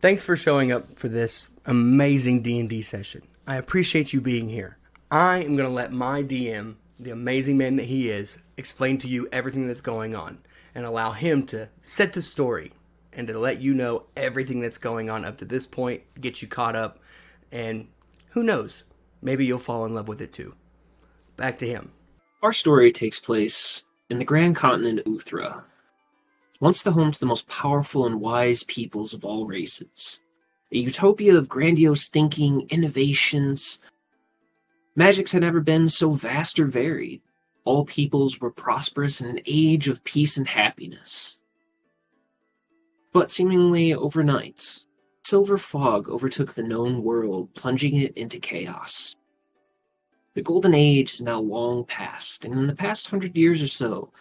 Thanks for showing up for this amazing D&D session. I appreciate you being here. I am going to let my DM, the amazing man that he is, explain to you everything that's going on and allow him to set the story and to let you know everything that's going on up to this point, get you caught up, and who knows, maybe you'll fall in love with it too. Back to him. Our story takes place in the grand continent Uthra, once the home to the most powerful and wise peoples of all races. A utopia of grandiose thinking, innovations. Magics had never been so vast or varied. All peoples were prosperous in an age of peace and happiness. But seemingly overnight, silver fog overtook the known world, plunging it into chaos. The Golden Age is now long past, and in the past 100 years or so,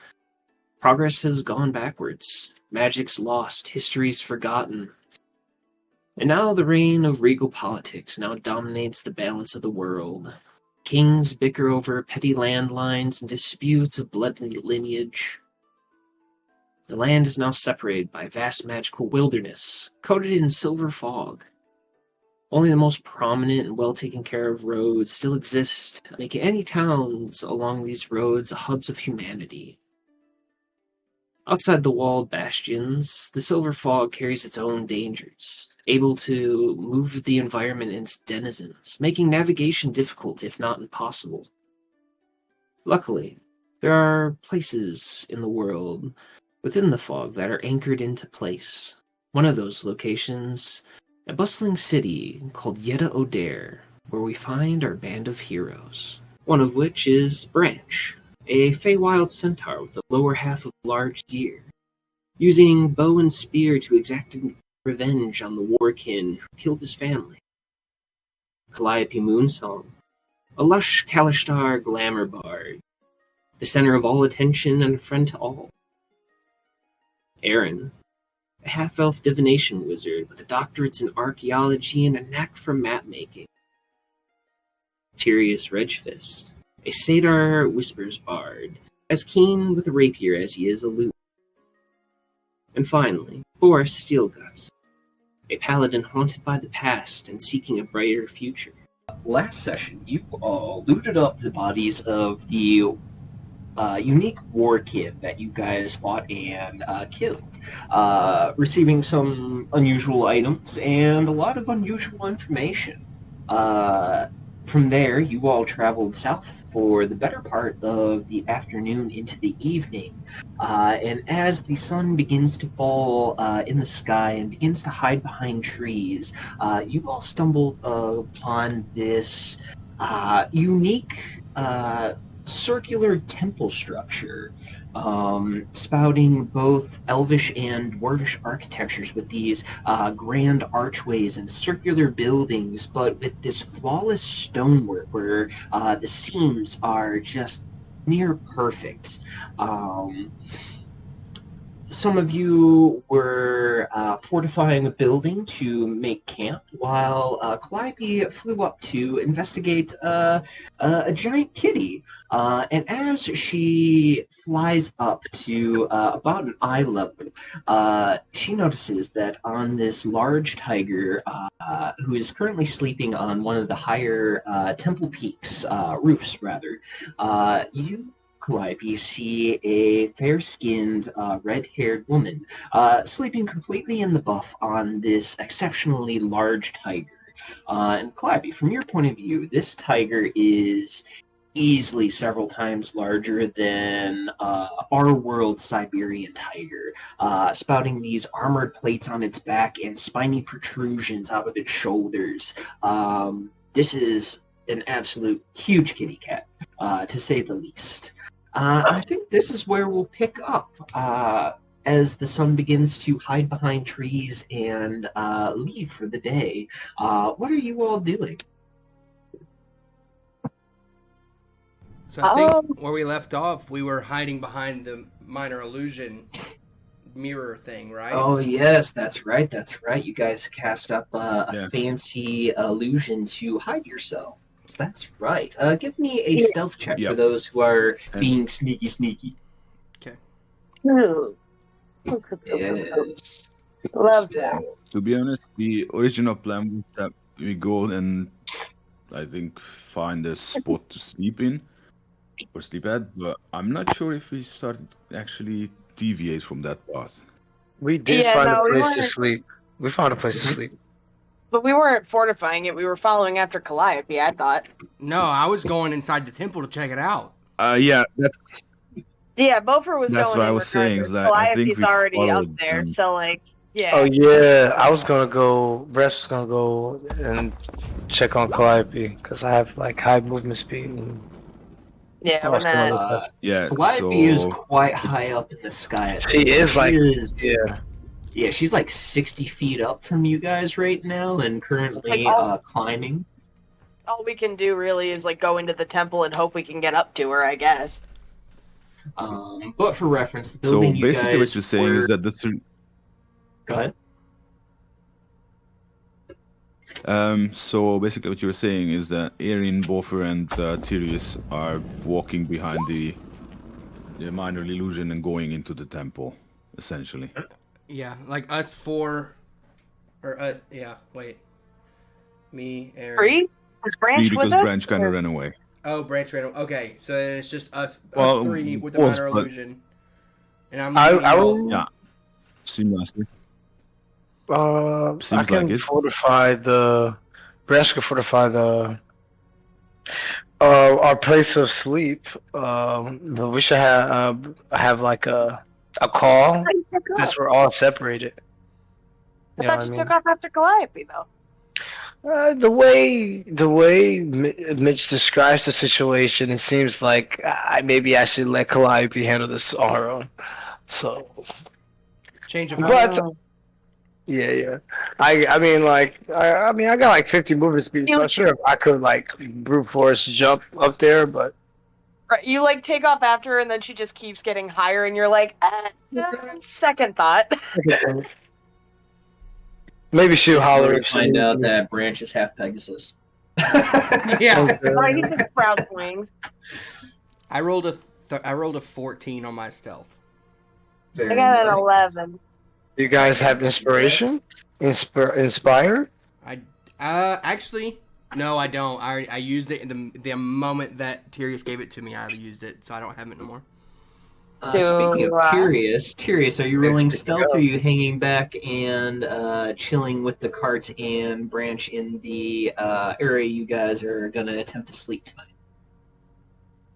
progress has gone backwards. Magic's lost, history's forgotten. And now the reign of regal politics now dominates the balance of the world. Kings bicker over petty landlines and disputes of blood lineage. The land is now separated by a vast magical wilderness, coated in silver fog. Only the most prominent and well-taken care of roads still exist, making any towns along these roads hubs of humanity. Outside the walled bastions, the silver fog carries its own dangers, able to move the environment and its denizens, making navigation difficult if not impossible. Luckily, there are places in the world within the fog that are anchored into place. One of those locations, a bustling city called Yetta O'Dare, where we find our band of heroes. One of which is Branch, a Feywild centaur with the lower half of a large deer, using bow and spear to exact revenge on the warkin who killed his family. Calliope Moonsong, a lush Kalishtar glamour bard, the center of all attention and a friend to all. Aaron, a half-elf divination wizard with a doctorate in archaeology and a knack for map-making. Tyrius Redgefist, a Satyr Whispers bard, as keen with a rapier as he is aloof. And finally, Boris Steelguts, a paladin haunted by the past and seeking a brighter future. Last session, you all looted up the bodies of the unique war kid that you guys fought and killed, receiving some unusual items and a lot of unusual information. From there, you all traveled south for the better part of the afternoon into the evening. And as the sun begins to fall in the sky and begins to hide behind trees, you all stumbled upon this unique circular temple structure, spouting both elvish and dwarvish architectures with these grand archways and circular buildings, but with this flawless stonework where the seams are just near perfect. Some of you were fortifying a building to make camp, while Calliope flew up to investigate a giant kitty. And as she flies up to about an eye level, she notices that on this large tiger, who is currently sleeping on one of the higher temple peaks, roofs rather, you Calliope see a fair-skinned, red-haired woman sleeping completely in the buff on this exceptionally large tiger. And Calliope, from your point of view, this tiger is easily several times larger than our world's Siberian tiger, spouting these armored plates on its back and spiny protrusions out of its shoulders. This is an absolute huge kitty cat, to say the least. I think this is where we'll pick up as the sun begins to hide behind trees and leave for the day. What are you all doing? So I think where we left off, we were hiding behind the minor illusion mirror thing, right? Oh, yes, that's right. You guys cast up a fancy illusion to hide yourself. That's right. Give me a stealth check for those who are being sneaky. Okay. No. Yes. Love that. To be honest, the original plan was that we go and I think find a spot to sleep in or sleep at, but I'm not sure if we started actually deviate from that path. We did Yeah, find no, a we place to weren't. sleep. We found a place to Mhm. sleep. But we weren't fortifying it. We were following after Calliope, I thought. No, I was going inside the temple to check it out. Yeah, that's Yeah, Beaufort was That's going what I in was saying, regardless. is that I think Calliope's we already up followed there, them. so like, yeah. Oh yeah, I was gonna go. Brett's was gonna go and check on Calliope because I have like high movement speed. And Yeah, oh, we're some not. other stuff. Yeah, Calliope is so quite high up in the sky. She is like, She yeah. Yeah, she's like 60 feet up from you guys right now and currently Like, all- climbing. All we can do really is like go into the temple and hope we can get up to her, I guess. But for reference, the building you basically guys what you're saying is that the three. Go ahead. So basically what you were saying is that Erin, Boffer, and Tyrius are walking behind the minor illusion and going into the temple, essentially. Yeah, like us four, or us. Yeah, wait. Me, Aaron. Three? Is Branch Because with us? Branch kind of ran away. Oh, Branch ran. Okay, so then it's just us Well, three with the was, minor but- illusion. And I'm. I leading y'all. will. Yeah. Seems like I Seems can like it. fortify the. Brett's can fortify the. Our place of sleep. But we should have like a call since we're all separated. I You know thought what you I took mean? off after Calliope, though. The way Mitch describes the situation, it seems like maybe I should let Calliope handle this on her own. So, Change of but Oh. yeah. I mean, I got like 50 movement speed, so I'm sure I could like brute force jump up there, but Right, you like take off after her, and then she just keeps getting higher, and you're like, second thought. maybe she'll holler Later if she find needs out me. that Branch is half Pegasus. Yeah, Right, he just sprouts wings. I rolled a 14 on my stealth. I got an 11. You guys have inspiration? Inspire? Actually, no, I don't. I used it in the moment that Tyrius gave it to me. I used it, so I don't have it no more. Speaking of Tyrius, are you rolling Let's stealth go. or are you hanging back and chilling with the cart and Branch in the area you guys are going to attempt to sleep tonight?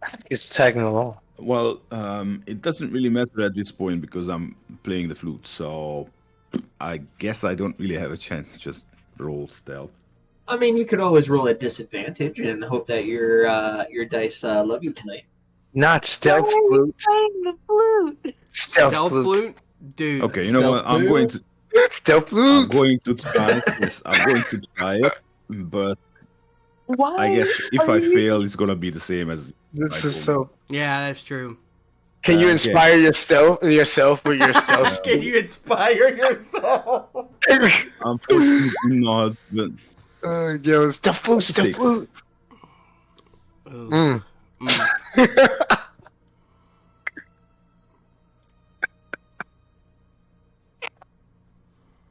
I think it's tagging along. Well, it doesn't really matter at this point because I'm playing the flute, so I guess I don't really have a chance to just roll stealth. I mean, you could always roll at disadvantage and hope that your dice love you tonight. Not stealth flute. Playing the flute. Stealth flute. Dude. Okay, you know what? Stealth I'm going to Stealth I'm flute. going to try. Yes, I'm going to try it, but Why? I guess if are I you- fail, it's gonna be the same as. This I is told so. Yeah, that's true. Can you Okay. inspire yourself with your stealth? Can you inspire yourself? Unfortunately, not. But Yo, stealth flute, stealth Six. flute. Ooh. Mm.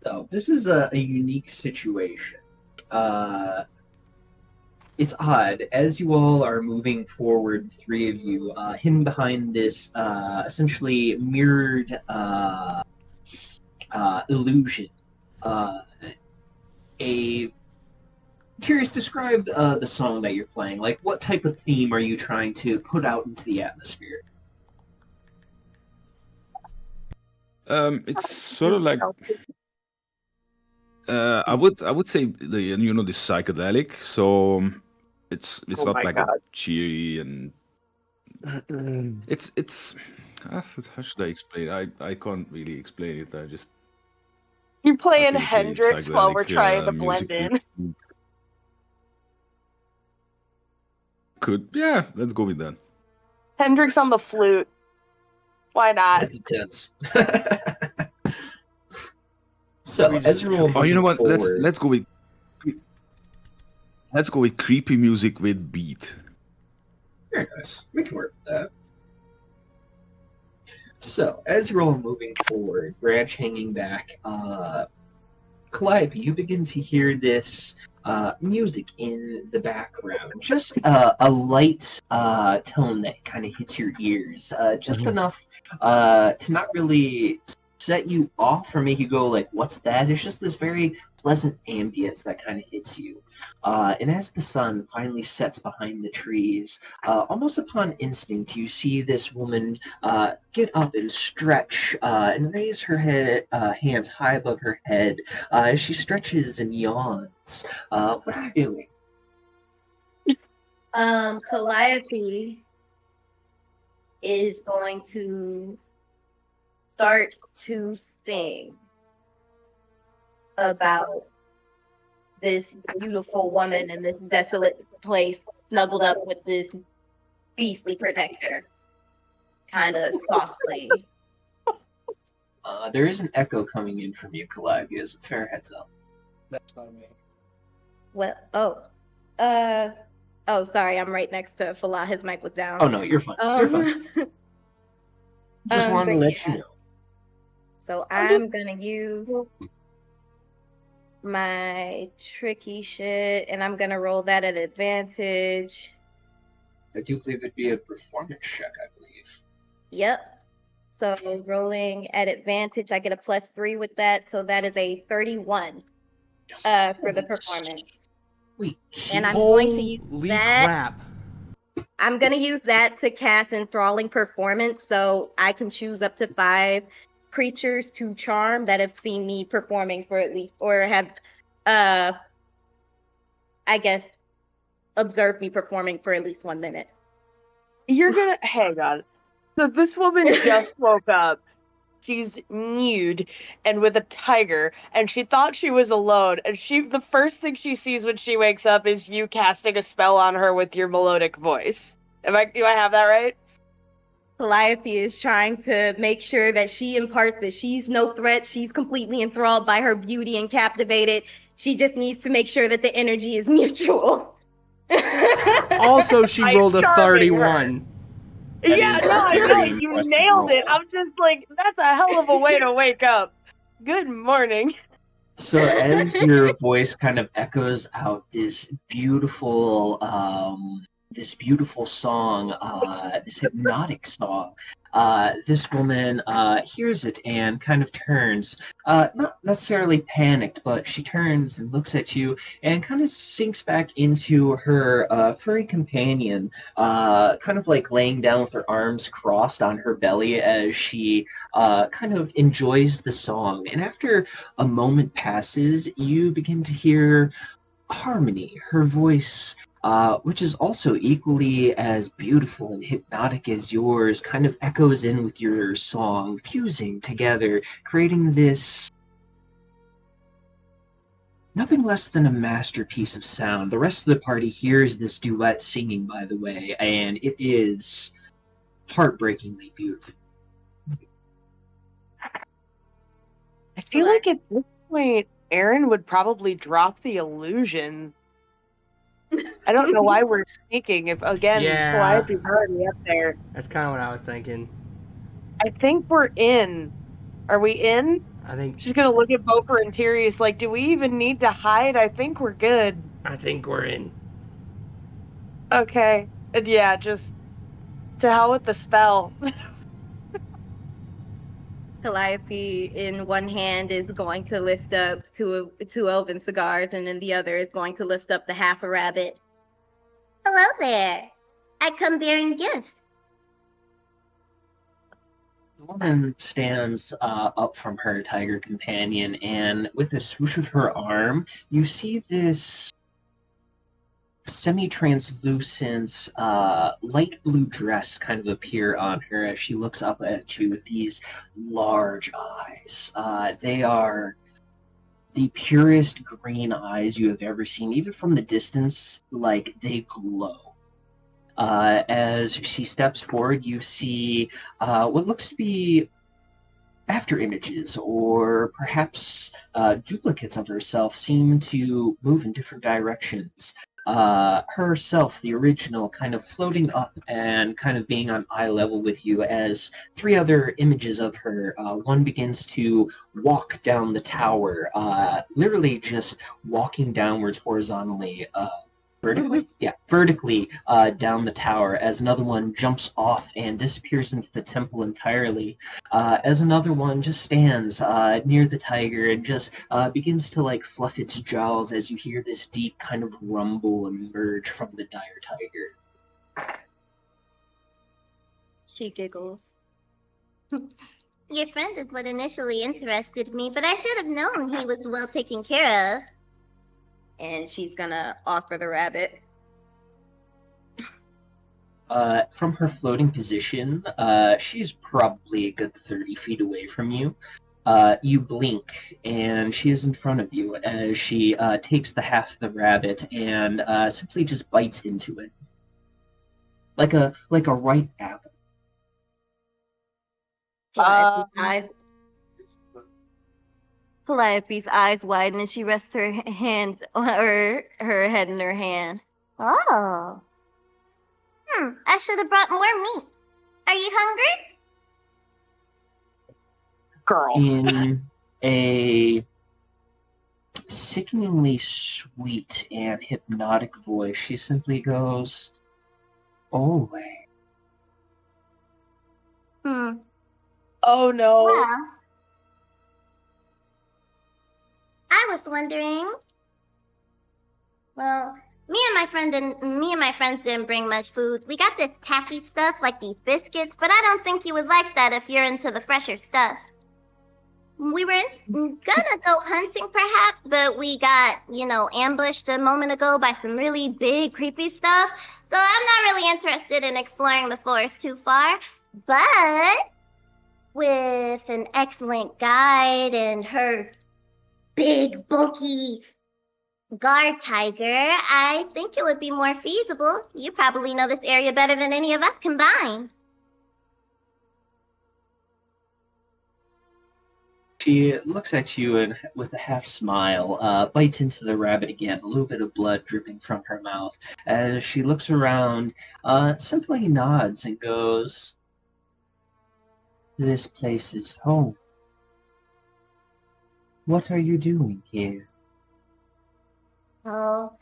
So this is a unique situation. It's odd as you all are moving forward, three of you, hidden behind this essentially mirrored illusion. Curious, describe the song that you're playing. Like, what type of theme are you trying to put out into the atmosphere? it's sort of like I would say the the psychedelic. So it's Oh not my like God. a cheery and Mm. it's how should I explain? I can't really explain it. I just You're playing okay, Hendrix while we're psychedelic, trying to blend music. in. Could let's go with that. Hendrix on the flute. Why not? That's intense. So, We just- as you're all Oh, you know moving what? forward- Let's go with creepy music with beat. Very nice. We can work with that. So, as you're all moving forward, branch hanging back, Calliope, you begin to hear this music in the background. Just a light tone that kind of hits your ears. Just enough to not really set you off or make you go like, what's that? It's just this very pleasant ambience that kind of hits you. And as the sun finally sets behind the trees, almost upon instinct, you see this woman get up and stretch and raise her hands high above her head as she stretches and yawns. What are you doing? Calliope is going to start to sing about this beautiful woman in this desolate place, snuggled up with this beastly protector, kind of softly. There is an echo coming in from you, Calliope, as a fair heads up. That's not me. Well, sorry, I'm right next to Falah. His mic was down. Oh, no, you're fine. You're fine. Just wanted to but let you know. So I'm gonna use my tricky shit, and I'm gonna roll that at advantage. I do believe it'd be a performance check, I believe. Yep. So rolling at advantage, I get a +3 with that, so that is a 31 for the performance. Wait, And I'm going to use Holy that. crap. I'm gonna use that to cast enthralling performance, so I can choose up to 5 creatures to charm that have seen me performing for at least, or have, I guess, observed me performing for at least 1 minute. You're gonna hang on. So this woman just woke up. She's nude and with a tiger, and she thought she was alone. And the first thing she sees when she wakes up is you casting a spell on her with your melodic voice. Do I have that right? Calliope is trying to make sure that she imparts that she's no threat. She's completely enthralled by her beauty and captivated. She just needs to make sure that the energy is mutual. Also, she I'm rolled a charming her. 31. Yeah, is no, I very know. You impressive nailed it. roll. I'm just like, that's a hell of a way to wake up. Good morning. So as your voice kind of echoes out this beautiful song, this hypnotic song, this woman hears it and kind of turns, not necessarily panicked, but she turns and looks at you and kind of sinks back into her furry companion, kind of like laying down with her arms crossed on her belly as she kind of enjoys the song. And after a moment passes, you begin to hear harmony. Her voice, which is also equally as beautiful and hypnotic as yours, kind of echoes in with your song, fusing together, creating this nothing less than a masterpiece of sound. The rest of the party hears this duet singing, by the way, and it is heartbreakingly beautiful. I feel like at this point, Aaron would probably drop the illusion. I don't know why we're sneaking. If again, Yeah. Calliope's already up there. That's kind of what I was thinking. I think we're in. Are we in? I think She's gonna look at Boker and Tirius like, do we even need to hide? I think we're good. we're in. Okay. And yeah, just to hell with the spell. Calliope, in one hand, is going to lift up two elven cigars, and in the other is going to lift up the half a rabbit. Hello there. I come bearing gifts. The woman stands up from her tiger companion, and with a swoosh of her arm, you see this semi-translucent light blue dress kind of appear on her as she looks up at you with these large eyes. They are the purest green eyes you have ever seen. Even from the distance, like, they glow. As she steps forward, you see what looks to be after images, or perhaps duplicates of herself, seem to move in different directions. herself, the original, kind of floating up and kind of being on eye level with you as three other images of her. One begins to walk down the tower, literally just walking downwards horizontally. Vertically? Yeah, vertically down the tower as another one jumps off and disappears into the temple entirely. As another one just stands near the tiger and just begins to like fluff its jowls as you hear this deep kind of rumble emerge from the dire tiger. She giggles. Your friend is what initially interested me, but I should have known he was well taken care of. And she's gonna offer the rabbit. From her floating position, she's probably a good 30 feet away from you. You blink, and she is in front of you as she takes the half of the rabbit and simply just bites into it, like a ripe apple. Calliope's eyes widen and she rests her hand or her head in her hand. Oh. I should have brought more meat. Are you hungry? Girl. In a sickeningly sweet and hypnotic voice, she simply goes, "Always." Oh no. Well, I was wondering. Well, me and my friends didn't bring much food. We got this tacky stuff like these biscuits, but I don't think you would like that if you're into the fresher stuff. We were gonna go hunting perhaps, but we got, ambushed a moment ago by some really big, creepy stuff. So I'm not really interested in exploring the forest too far. But with an excellent guide and her big, bulky guard tiger, I think it would be more feasible. You probably know this area better than any of us combined. She looks at you and, with a half smile, bites into the rabbit again, a little bit of blood dripping from her mouth. As she looks around, simply nods and goes, "This place is home. What are you doing here?" Oh,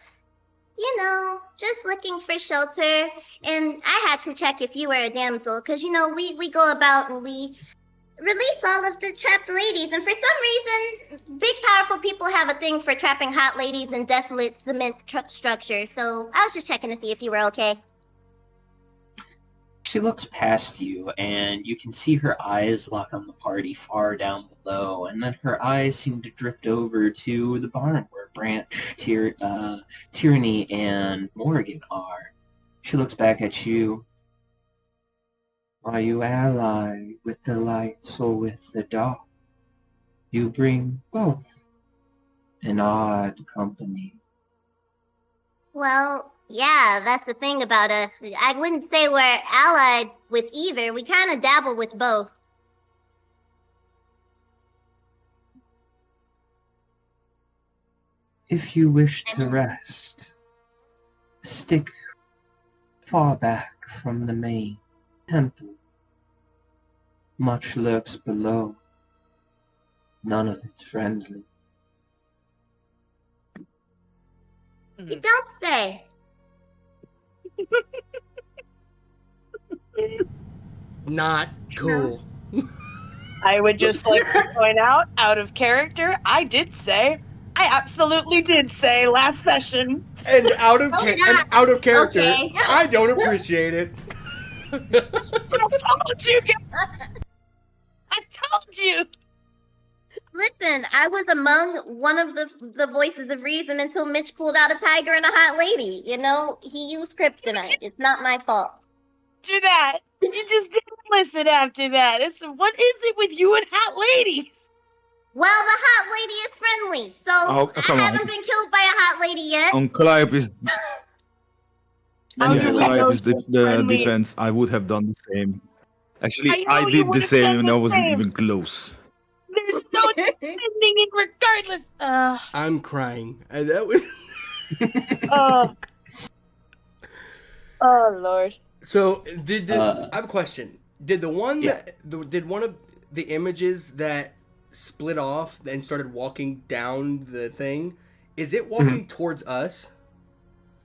just looking for shelter. And I had to check if you were a damsel, because, we go about and we release all of the trapped ladies. And for some reason, big, powerful people have a thing for trapping hot ladies in desolate cement structures. So I was just checking to see if you were okay. She looks past you, and you can see her eyes lock on the party far down below, and then her eyes seem to drift over to the barn where Branch, Tyranny, and Morrigan are. She looks back at you. "Are you ally with the lights or with the dark? You bring both. An odd company." Well, yeah, that's the thing about us. I wouldn't say we're allied with either. We kind of dabble with both. If you wish to rest, stick far back from the main temple. Much lurks below. None of it's friendly. You don't say. Not cool. I would just like to point out of character, I absolutely did say last session. And out of character, Okay. I don't appreciate it. I told you guys. I told you. Listen, I was among one of the voices of reason until Mitch pulled out a tiger and a hot lady. He used kryptonite. It's not my fault. Do that. You just didn't listen after that. What is it with you and hot ladies? Well, the hot lady is friendly, so Oh, come I on. haven't been killed by a hot lady yet. On Calliope's, How do we know Calliope's she's friendly? defense, I would have done the same. I Actually, know I you did the would've same done and the I wasn't same. even close. There's no defending it regardless. I'm crying. That was. Oh Lord. So did Uh, I have a question? Did the one yeah. did one of the images that split off and started walking down the thing? Is it walking towards us?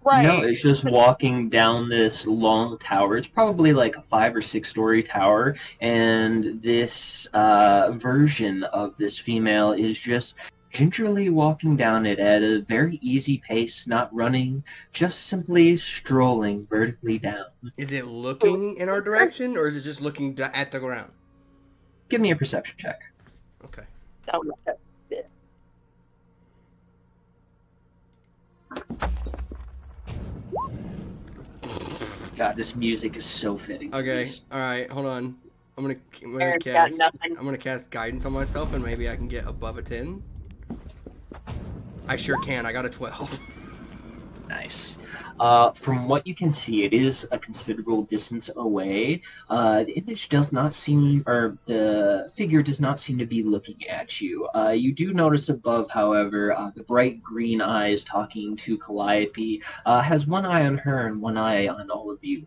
Right. No, it's just walking down this long tower. It's probably like a 5 or 6 story tower, and this version of this female is just gingerly walking down it at a very easy pace, not running, just simply strolling vertically down. Is it looking in our direction, or is it just looking at the ground? Give me a perception check. Okay. Oh, no. God, this music is so fitting. Okay. All right. Hold on. I'm gonna Aaron's got cast. nothing. I'm gonna cast guidance on myself, and maybe I can get above a 10. I sure can. I got a 12. Nice. From what you can see, it is a considerable distance away. The image does not seem, or the figure does not seem to be looking at you. You do notice above, however, the bright green eyes talking to Calliope has one eye on her and one eye on all of you.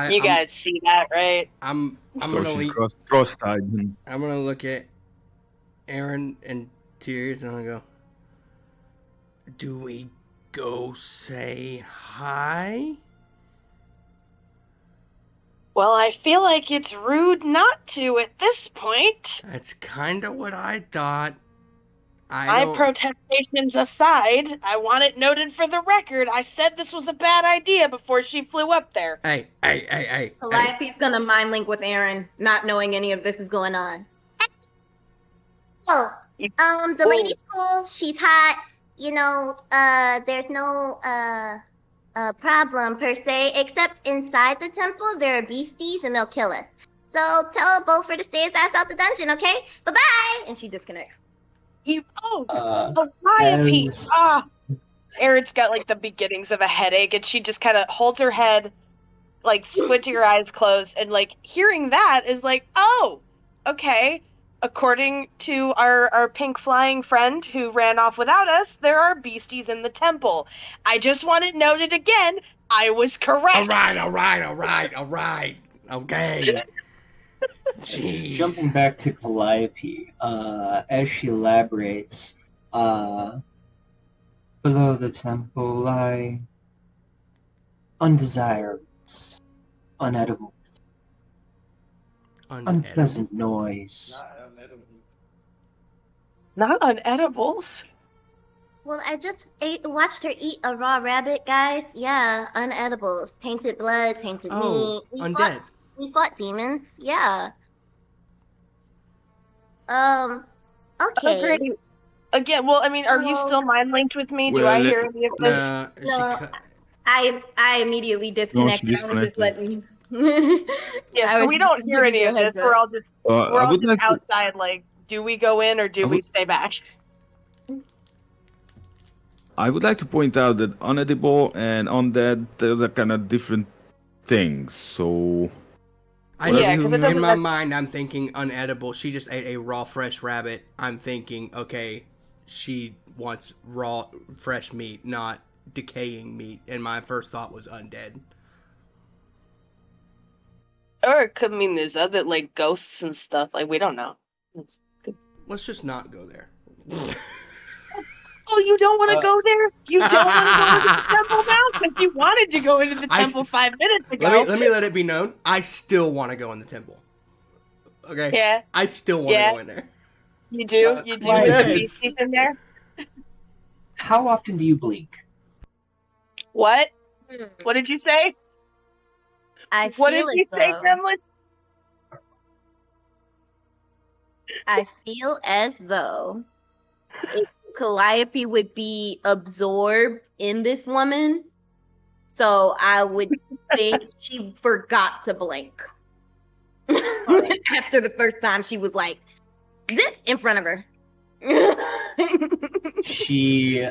You guys see that, right? I'm So gonna she's leave. cross-eyed. And I'm gonna look at Aaron and Tears, and I'm gonna go. Do we go say hi? Well, I feel like it's rude not to at this point. That's kind of what I thought. My protestations aside, I want it noted for the record. I said this was a bad idea before she flew up there. Hey. Calliope's gonna mind link with Aaron, not knowing any of this is going on. Oh, the lady's cool. She's hot. You know, there's no problem per se, except inside the temple there are beasties and they'll kill us. So tell Beaufort to stay his ass out the dungeon, okay? Bye bye. And she disconnects. Calliope. Erin's got like the beginnings of a headache, and she just kind of holds her head, like squinting her eyes closed, and like hearing that is like, oh, okay. According to our pink flying friend who ran off without us, there are beasties in the temple. I just want it noted again, I was correct. All right. Okay. Jeez. Jumping back to Calliope, as she elaborates, below the temple lie undesirables, unedible, unpleasant noise. Not unedibles. Well, I just watched her eat a raw rabbit, guys. Yeah, unedibles. Tainted blood, tainted meat. Undead. We fought demons. Yeah. Okay. Great. Again, well, I mean, are you still mind linked with me? Do Well, I hear any of this? No, I immediately disconnected. I was just letting. Yes, so we don't hear any of this. We're all just outside. Like, do we go in or do we stay back? I would like to point out that unedible and undead, those are kind of different things. So Because in my mind, I'm thinking unedible. She just ate a raw, fresh rabbit. I'm thinking, okay, she wants raw, fresh meat, not decaying meat. And my first thought was undead. Or it could mean there's other, like, ghosts and stuff. Like, we don't know. Let's just not go there. Oh, you don't want to go there? You don't want to go into the temple now? Because you wanted to go into the temple 5 minutes ago. Let me let it be known. I still want to go in the temple. Okay? Yeah. I still want to go in there. You do? You do? Yes. With the beasties in there? How often do you blink? What? What did you say? What did you say, Gremlin? I feel as though if Calliope would be absorbed in this woman, so I would think she forgot to blink. After the first time, she was like, zip in front of her. She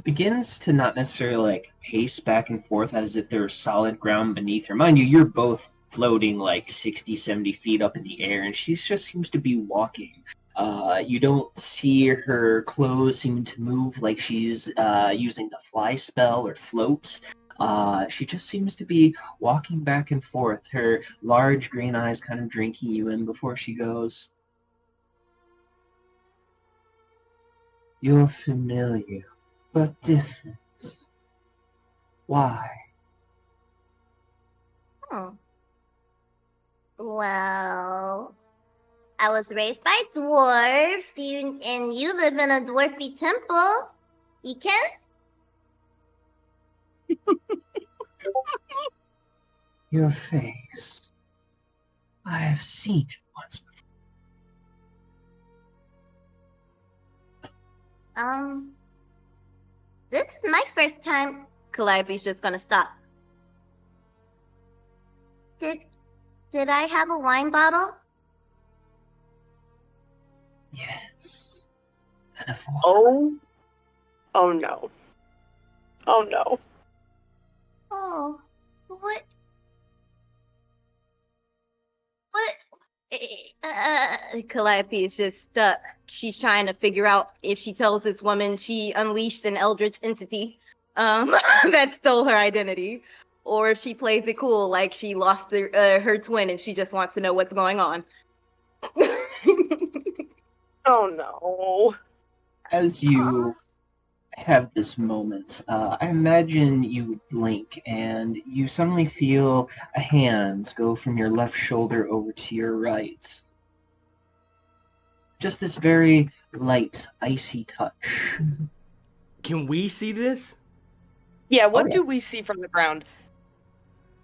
begins to not necessarily like pace back and forth as if there's solid ground beneath her. Mind you, you're both floating like 60, 70 feet up in the air, and she just seems to be walking You don't see her clothes seem to move like she's using the fly spell or float. She just seems to be walking back and forth, her large green eyes kind of drinking you in before she goes. You're familiar, but different. Why? Hmm. Well, I was raised by dwarves, and you live in a dwarfy temple. You can? Your face. I have seen it once before. This is my first time. Calliope's just gonna stop. Did I have a wine bottle? Yes. And a fork. Oh no. Oh no. Oh, what? Calliope is just stuck. She's trying to figure out if she tells this woman she unleashed an eldritch entity that stole her identity, or if she plays it cool like she lost her twin and she just wants to know what's going on. Oh no. As you have this moment, I imagine you blink and you suddenly feel a hand go from your left shoulder over to your right. Just this very light, icy touch. Can we see this? Yeah, what Oh, yeah. do we see from the ground?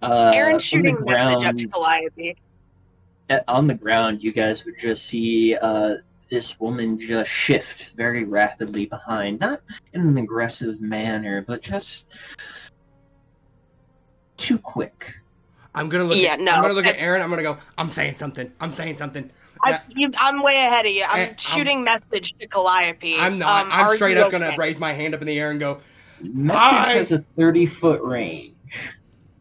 Aaron's From the shooting message up to ground, Calliope. on the ground, you guys would just see this woman just shift very rapidly behind, not in an aggressive manner, but just too quick. I'm gonna look. Yeah, at, no. I'm gonna look at Aaron. I'm gonna go. I'm saying something. I'm way ahead of you. I'm I'm- shooting message to Calliope. I'm not. I'm are straight you up gonna okay? raise my hand up in the air and go. Message Hi! has a 30-foot range.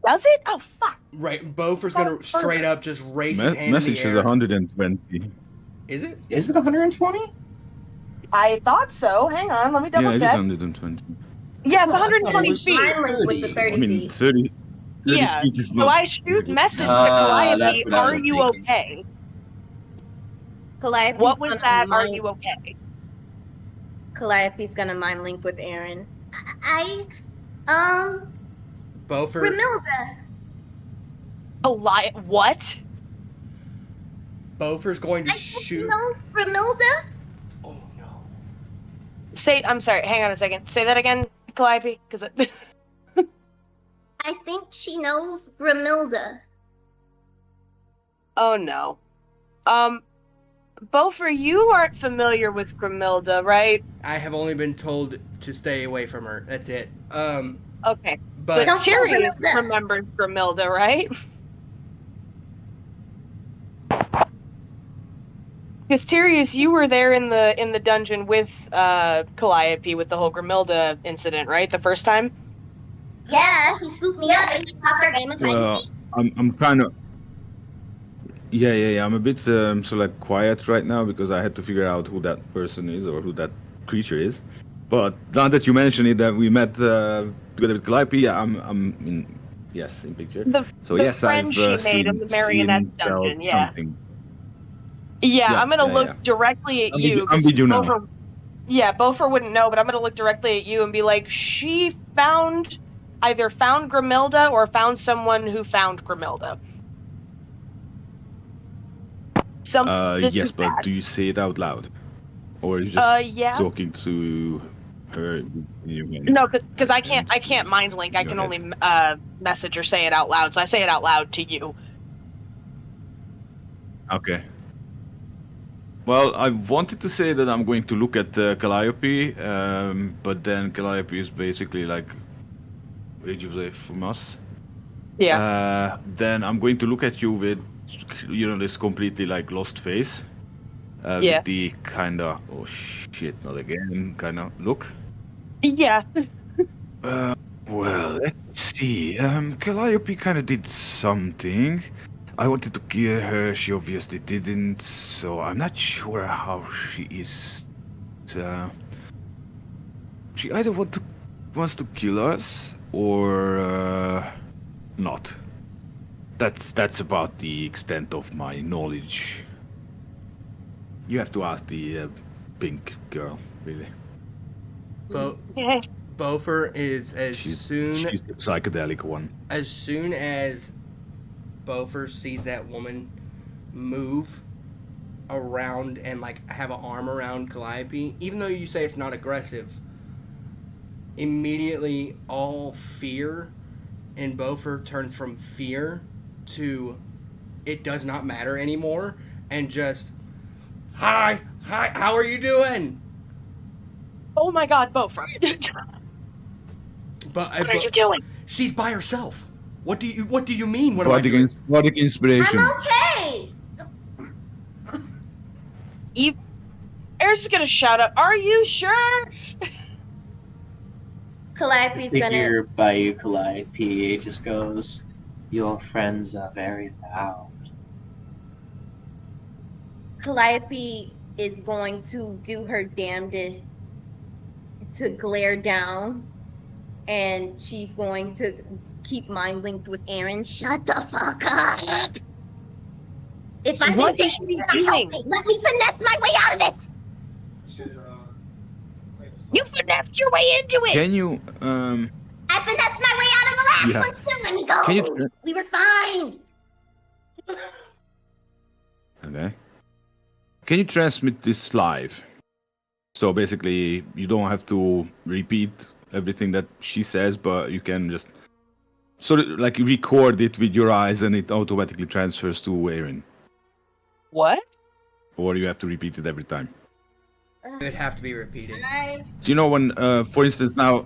Does it? Oh fuck. Right, Bofer's gonna straight up just raise his hand Message in is the air. 120. Is it? Is it 120? I thought so. Hang on, let me double Yeah, it is check. 120. Yeah, it's Oh, I thought it 120 was feet. Mine linked with the 30. 30 I mean, feet. 30 Yeah, feet is so not. I shoot visible. message to Ah, Calliope. that's what I Are was you thinking. okay? Calliope's What was gonna that? Are mind- you okay? Calliope's gonna mind link with Aaron. Bofer. Grimilda. What? Bofer's going to I think she shoot. knows Grimilda. Oh no. I'm sorry. Hang on a second. Say that again, Calliope, because I think she knows Grimilda. Oh no. Bofer, you aren't familiar with Grimilda, right? I have only been told to stay away from her. That's it. Okay. But Don't tell Tyrius Grimilda. remembers Grimilda, right? Because Tyrius, you were there in the dungeon with Calliope with the whole Grimilda incident, right? The first time? Yeah, he scooped me up and he popped our game of Well, I'm kind of. Yeah. I'm a bit quiet right now because I had to figure out who that person is or who that creature is. But now that you mention it, that we met together with Calliope, yeah, I'm in picture. The Yes, friend I've she made seen, in the Marionette seen, felt dungeon, yeah. something. Yeah, I'm gonna yeah, look yeah. directly at I'm you. with you now. Bofer wouldn't know, but I'm gonna look directly at you and be like, she either found Grimilda or found someone who found Grimilda. This Yes, is but bad. do you say it out loud, or are you just Yeah. talking to her? No, because I can't mind link. I Go can ahead. only message or say it out loud. So I say it out loud to you. Okay. Well, I wanted to say that I'm going to look at Calliope, but then Calliope is basically like, what did you say, from us? Yeah. Then I'm going to look at you with, this completely like lost face. Yeah. With the kind of, oh shit, not again, kind of look. Yeah. Well, let's see. Calliope kind of did something. I wanted to kill her. She obviously didn't, so I'm not sure how she is. She either wants to kill us or not. That's about the extent of my knowledge. You have to ask the pink girl, really. Bofer is She's the psychedelic one. as soon as Bofer sees that woman move around and like have an arm around Calliope, even though you say it's not aggressive, immediately all fear in Bofer turns from fear to it does not matter anymore, and just hi, how are you doing? Oh my god, Bofer. But What are you doing? She's by herself. What do you mean? What am I doing? Bardic inspiration. I'm okay. Eric's just gonna shout out, "Are you sure?" Calliope's gonna. Figure by you, Calliope, just goes, "Your friends are very loud." Calliope is going to do her damnedest to glare down, and she's going to keep mind linked with Aaron. Shut the fuck up! If I What think is she that- doing? Let me finesse my way out of it. You finessed your way into it. Can you I finessed my way out of the last Yeah. one. Still let me go. Can you- We were fine. Okay. Can you transmit this live? So basically, you don't have to repeat everything that she says, but you can just sort of like record it with your eyes, and it automatically transfers to Aaron. What? Or you have to repeat it every time. It would have to be repeated. Do you know when, for instance, now,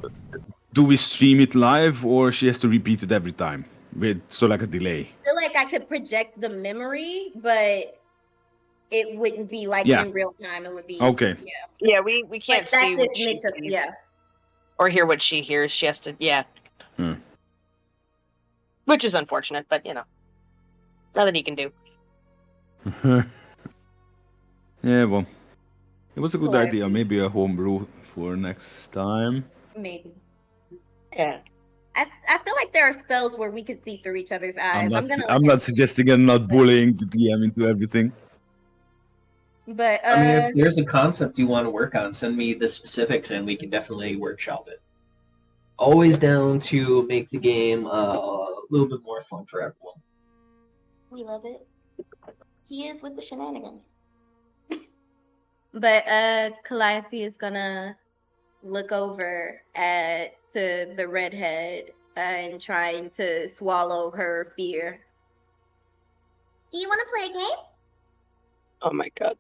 do we stream it live, or she has to repeat it every time with like a delay? I feel like I could project the memory, but it wouldn't be like Yeah. in real time. It would be Okay. Yeah, we can't But see that's what just she meant to, sees yeah. or hear what she hears. She has to, yeah. Hmm. Which is unfortunate, but you know, nothing he can do. Yeah, well, it was a good Calliope. idea. Maybe a homebrew for next time. Maybe. Yeah. I feel like there are spells where we could see through each other's eyes. I'm not suggesting and not bullying the DM into everything. But I mean, if there's a concept you want to work on, send me the specifics and we can definitely workshop it. Always down to make the game a little bit more fun for everyone. we love it. He is with the shenanigans. But Calliope is gonna look over to the redhead and trying to swallow her fear. Do you want to play a game? Oh my god.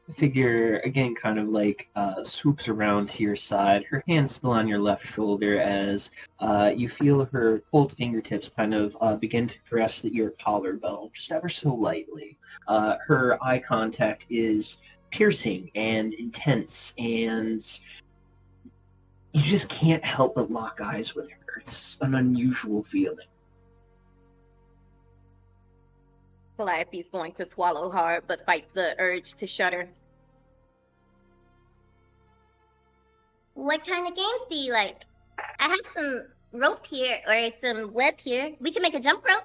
The figure, again, kind of like swoops around to your side, her hand still on your left shoulder as you feel her cold fingertips kind of begin to caress your collarbone, just ever so lightly. Her eye contact is piercing and intense, and you just can't help but lock eyes with her. It's an unusual feeling. Calliope's going to swallow hard, but fight the urge to shudder. What kind of games do you like? I have some rope here, or some web here. We can make a jump rope.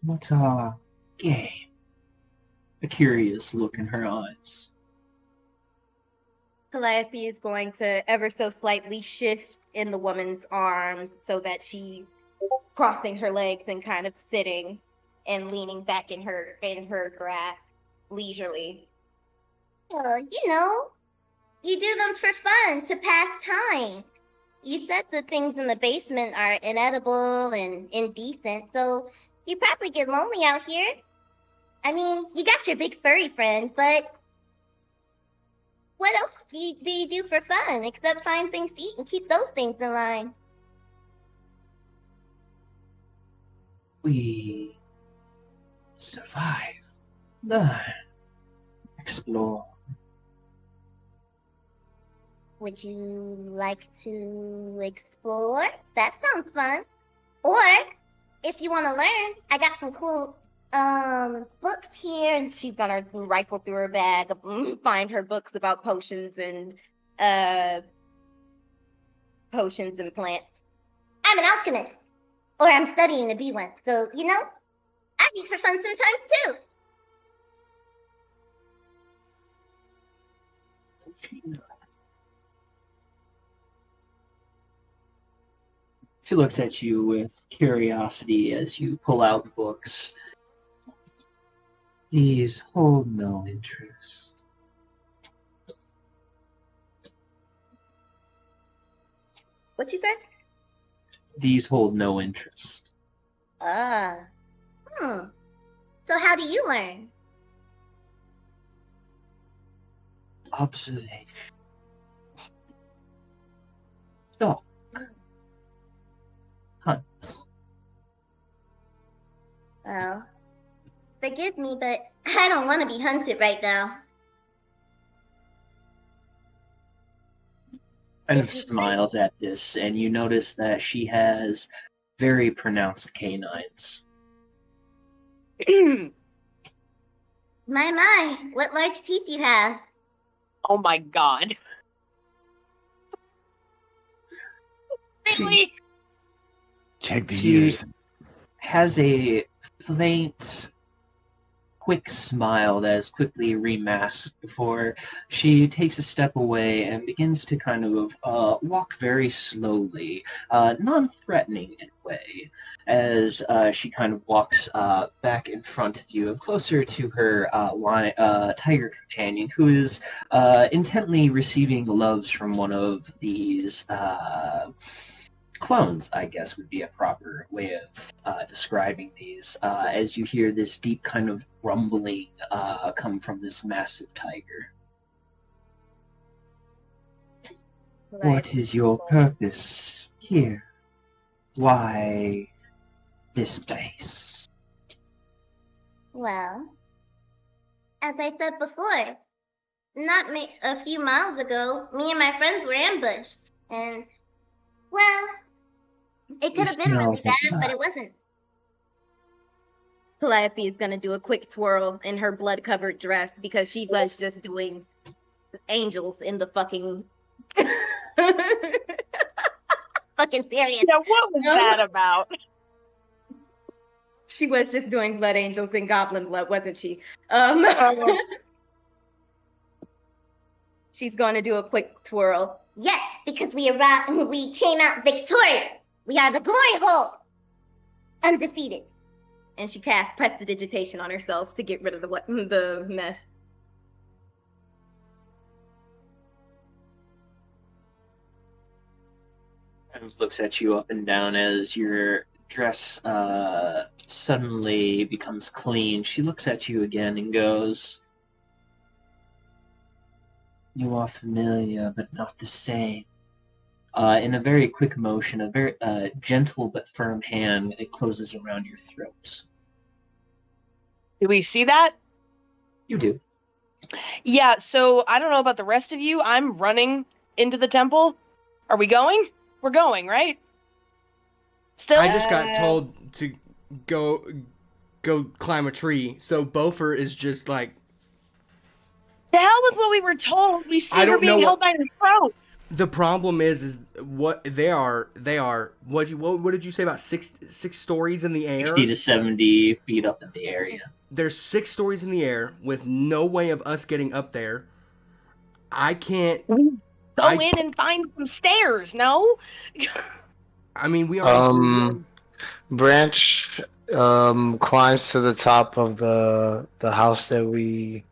What game? A curious look in her eyes. Calliope is going to ever so slightly shift in the woman's arms so that she's crossing her legs and kind of sitting and leaning back in her grasp leisurely. You do them for fun to pass time. You said the things in the basement are inedible and indecent, so you probably get lonely out here. I mean, you got your big furry friend, but what else do you do for fun except find things to eat and keep those things in line? We survive, learn, explore. Would you like to explore? That sounds fun. Or if you want to learn, I got some cool books here, and she's gonna rifle through her bag, find her books about potions and plants. I'm an alchemist, or I'm studying to be one. So I read for fun sometimes too. She looks at you with curiosity as you pull out books. These hold no interest. What you say? These hold no interest. Ah. So how do you learn? Observation. Stalk. Hunt. Well, forgive me, but I don't want to be hunted right now. Kind of If you smiles at this, and you notice that she has very pronounced canines. My, what large teeth you have. Oh my god. Really? Check the She ears. has a faint, quick smile that is quickly remasked before she takes a step away and begins to kind of walk very slowly, non-threatening in a way, as she kind of walks back in front of you and closer to her tiger companion, who is intently receiving loves from one of these clones, I guess would be a proper way of describing these, as you hear this deep kind of rumbling come from this massive tiger. What is your purpose here? Why this place? Well, as I said before, a few miles ago, me and my friends were ambushed, and well, it could have been really bad, but it wasn't. Calliope is gonna do a quick twirl in her blood-covered dress because she was just doing angels in the fucking Fucking serious. Yeah, what was that about? She was just doing blood angels and goblin blood, wasn't she? She's going to do a quick twirl. Yes, because we came out victorious. We are the glory hole. Undefeated. And she casts prestidigitation on herself to get rid of the mess. And looks at you up and down as your dress suddenly becomes clean. She looks at you again and goes, "You are familiar, but not the same." In a very quick motion, a very gentle but firm hand, it closes around your throat. Do we see that? You do. Yeah, so I don't know about the rest of you. I'm running into the temple. Are we going? We're going, right? Still? I just got told to go climb a tree, so Bofer is just like, The hell with what we were told. We see I her don't know being held by her throat. the problem is what they are. What did you say about six stories in the air? 60 to 70 feet up in the area. There's 6 stories in the air with no way of us getting up there. I can't. Go in and find some stairs, no? I mean, we already. Branch climbs to the top of the house that we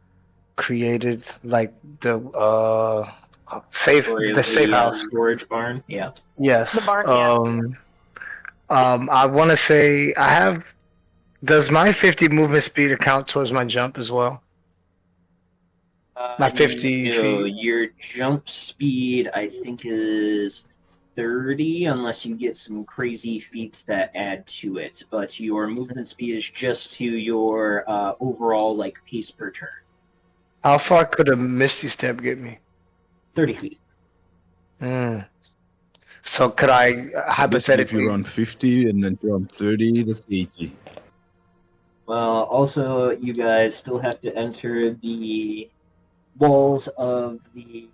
created, like the safe house. Storage barn. Yeah. Yes. The barn, I want to say I have. Does my 50 movement speed account towards my jump as well? My 50 no, feet. your jump speed, I think, is 30, unless you get some crazy feats that add to it. But your movement speed is just to your overall pace per turn. How far could a Misty Step get me? 30 feet. Mm. So could I Basically, if hypothetically? you run 50 and then you run 30, that's 80. Well, also, you guys still have to enter the walls of the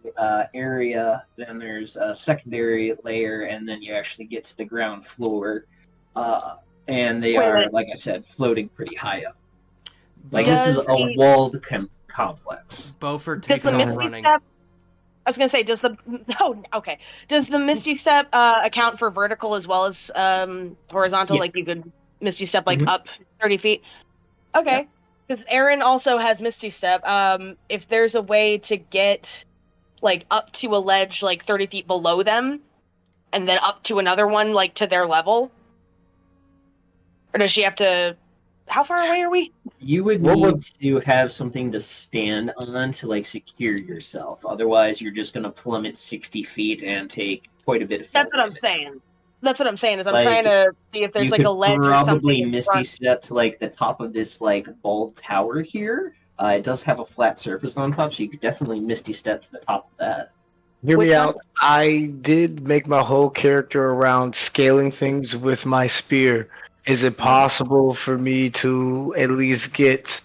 area. Then there's a secondary layer, and then you actually get to the ground floor. And they Wait, are, wait. like I said, floating pretty high up. Bo- Like, this is Does a the- walled complex. Beaufort Does takes the off Misty running. Step? I was gonna say, does the oh okay? Does the Misty Step account for vertical as well as horizontal? Yeah. Like you could Misty Step like Mhm. up 30 feet. Okay, because Aaron also has Misty Step. If there's a way to get like up to a ledge like 30 feet below them, and then up to another one like to their level, or does she have to? How far away are we? You would What would- need to have something to stand on to like secure yourself. Otherwise, you're just gonna plummet 60 feet and take quite a bit of. That's fall what I'm damage. saying. That's what I'm saying. Is I'm Like, trying to see if there's You like a could ledge or something probably in misty front. step to like the top of this like bald tower here. It does have a flat surface on top, so you could definitely misty step to the top of that. Hear Which me one? out. I did make my whole character around scaling things with my spear. Is it possible for me to at least get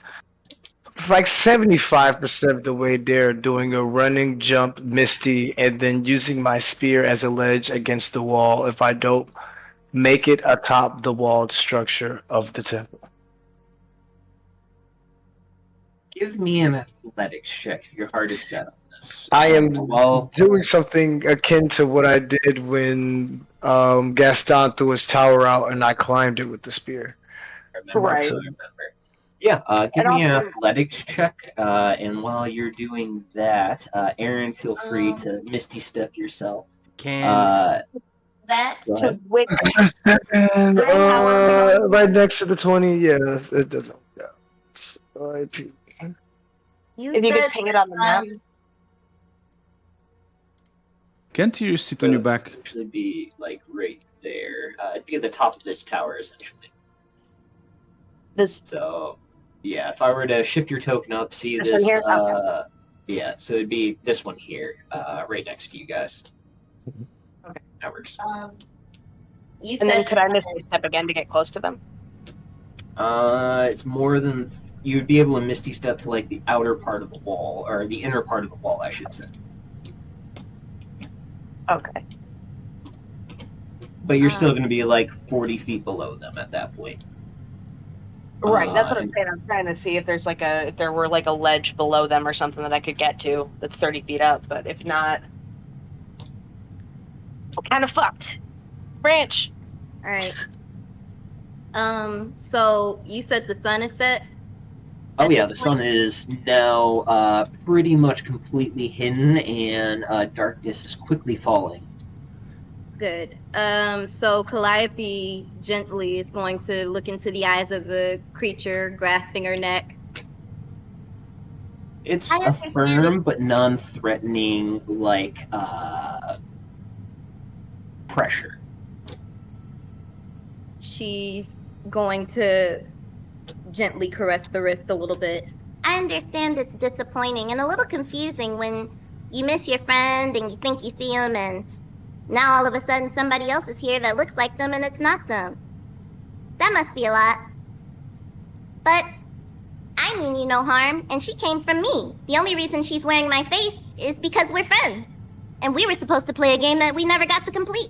like 75% of the way there, doing a running jump, misty, and then using my spear as a ledge against the wall if I don't make it atop the walled structure of the temple? Give me an athletics check if your heart is set on this. I am Well, doing something akin to what I did when Gaston threw his tower out and I climbed it with the spear. Right. I remember. Yeah, give And me an also- athletics check, and while you're doing that, Aaron, feel free Um, to misty step yourself. Can That Go So ahead. which And right next to the 20, yes, it doesn't. Yeah. RIP. you if you could said ping it on the map? Can't you sit on your back? It'd actually be like right there. It'd be at the top of this tower essentially. This So, yeah, if I were to shift your token up, see This one this? here? Okay. Yeah, so it'd be this one here, right next to you guys. Okay. That works. you and then said could I miss the step again to get close to them? It's more than you'd be able to misty step to like the outer part of the wall, or the inner part of the wall, I should say. Okay. But you're still going to be like 40 feet below them at that point. Right. That's what I'm and- saying. I'm trying to see if there's like if there were like a ledge below them or something that I could get to that's 30 feet up. But if not, I'm kind of fucked. Branch. All right. So you said the sun is set? Oh At yeah, this the sun point? is now pretty much completely hidden, and darkness is quickly falling. Good. So Calliope gently is going to look into the eyes of the creature, grasping her neck. It's I a understand firm but non-threatening, like pressure. She's going to gently caress the wrist a little bit. I understand it's disappointing and a little confusing when you miss your friend and you think you see him, and now all of a sudden somebody else is here that looks like them and it's not them. That must be a lot. But I mean you no harm, and she came from me. The only reason she's wearing my face is because we're friends. And we were supposed to play a game that we never got to complete.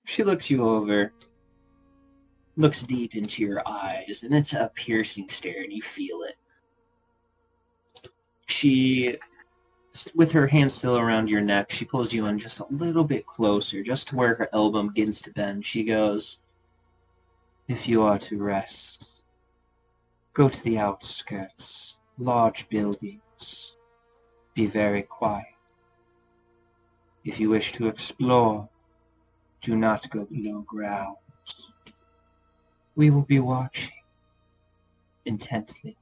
She looks you over, looks deep into your eyes, and it's a piercing stare, and you feel it. She, with her hand still around your neck, she pulls you in just a little bit closer, just to where her elbow begins to bend. She goes, "If you are to rest, go to the outskirts, large buildings. Be very quiet. If you wish to explore, do not go below ground. We will be watching intently."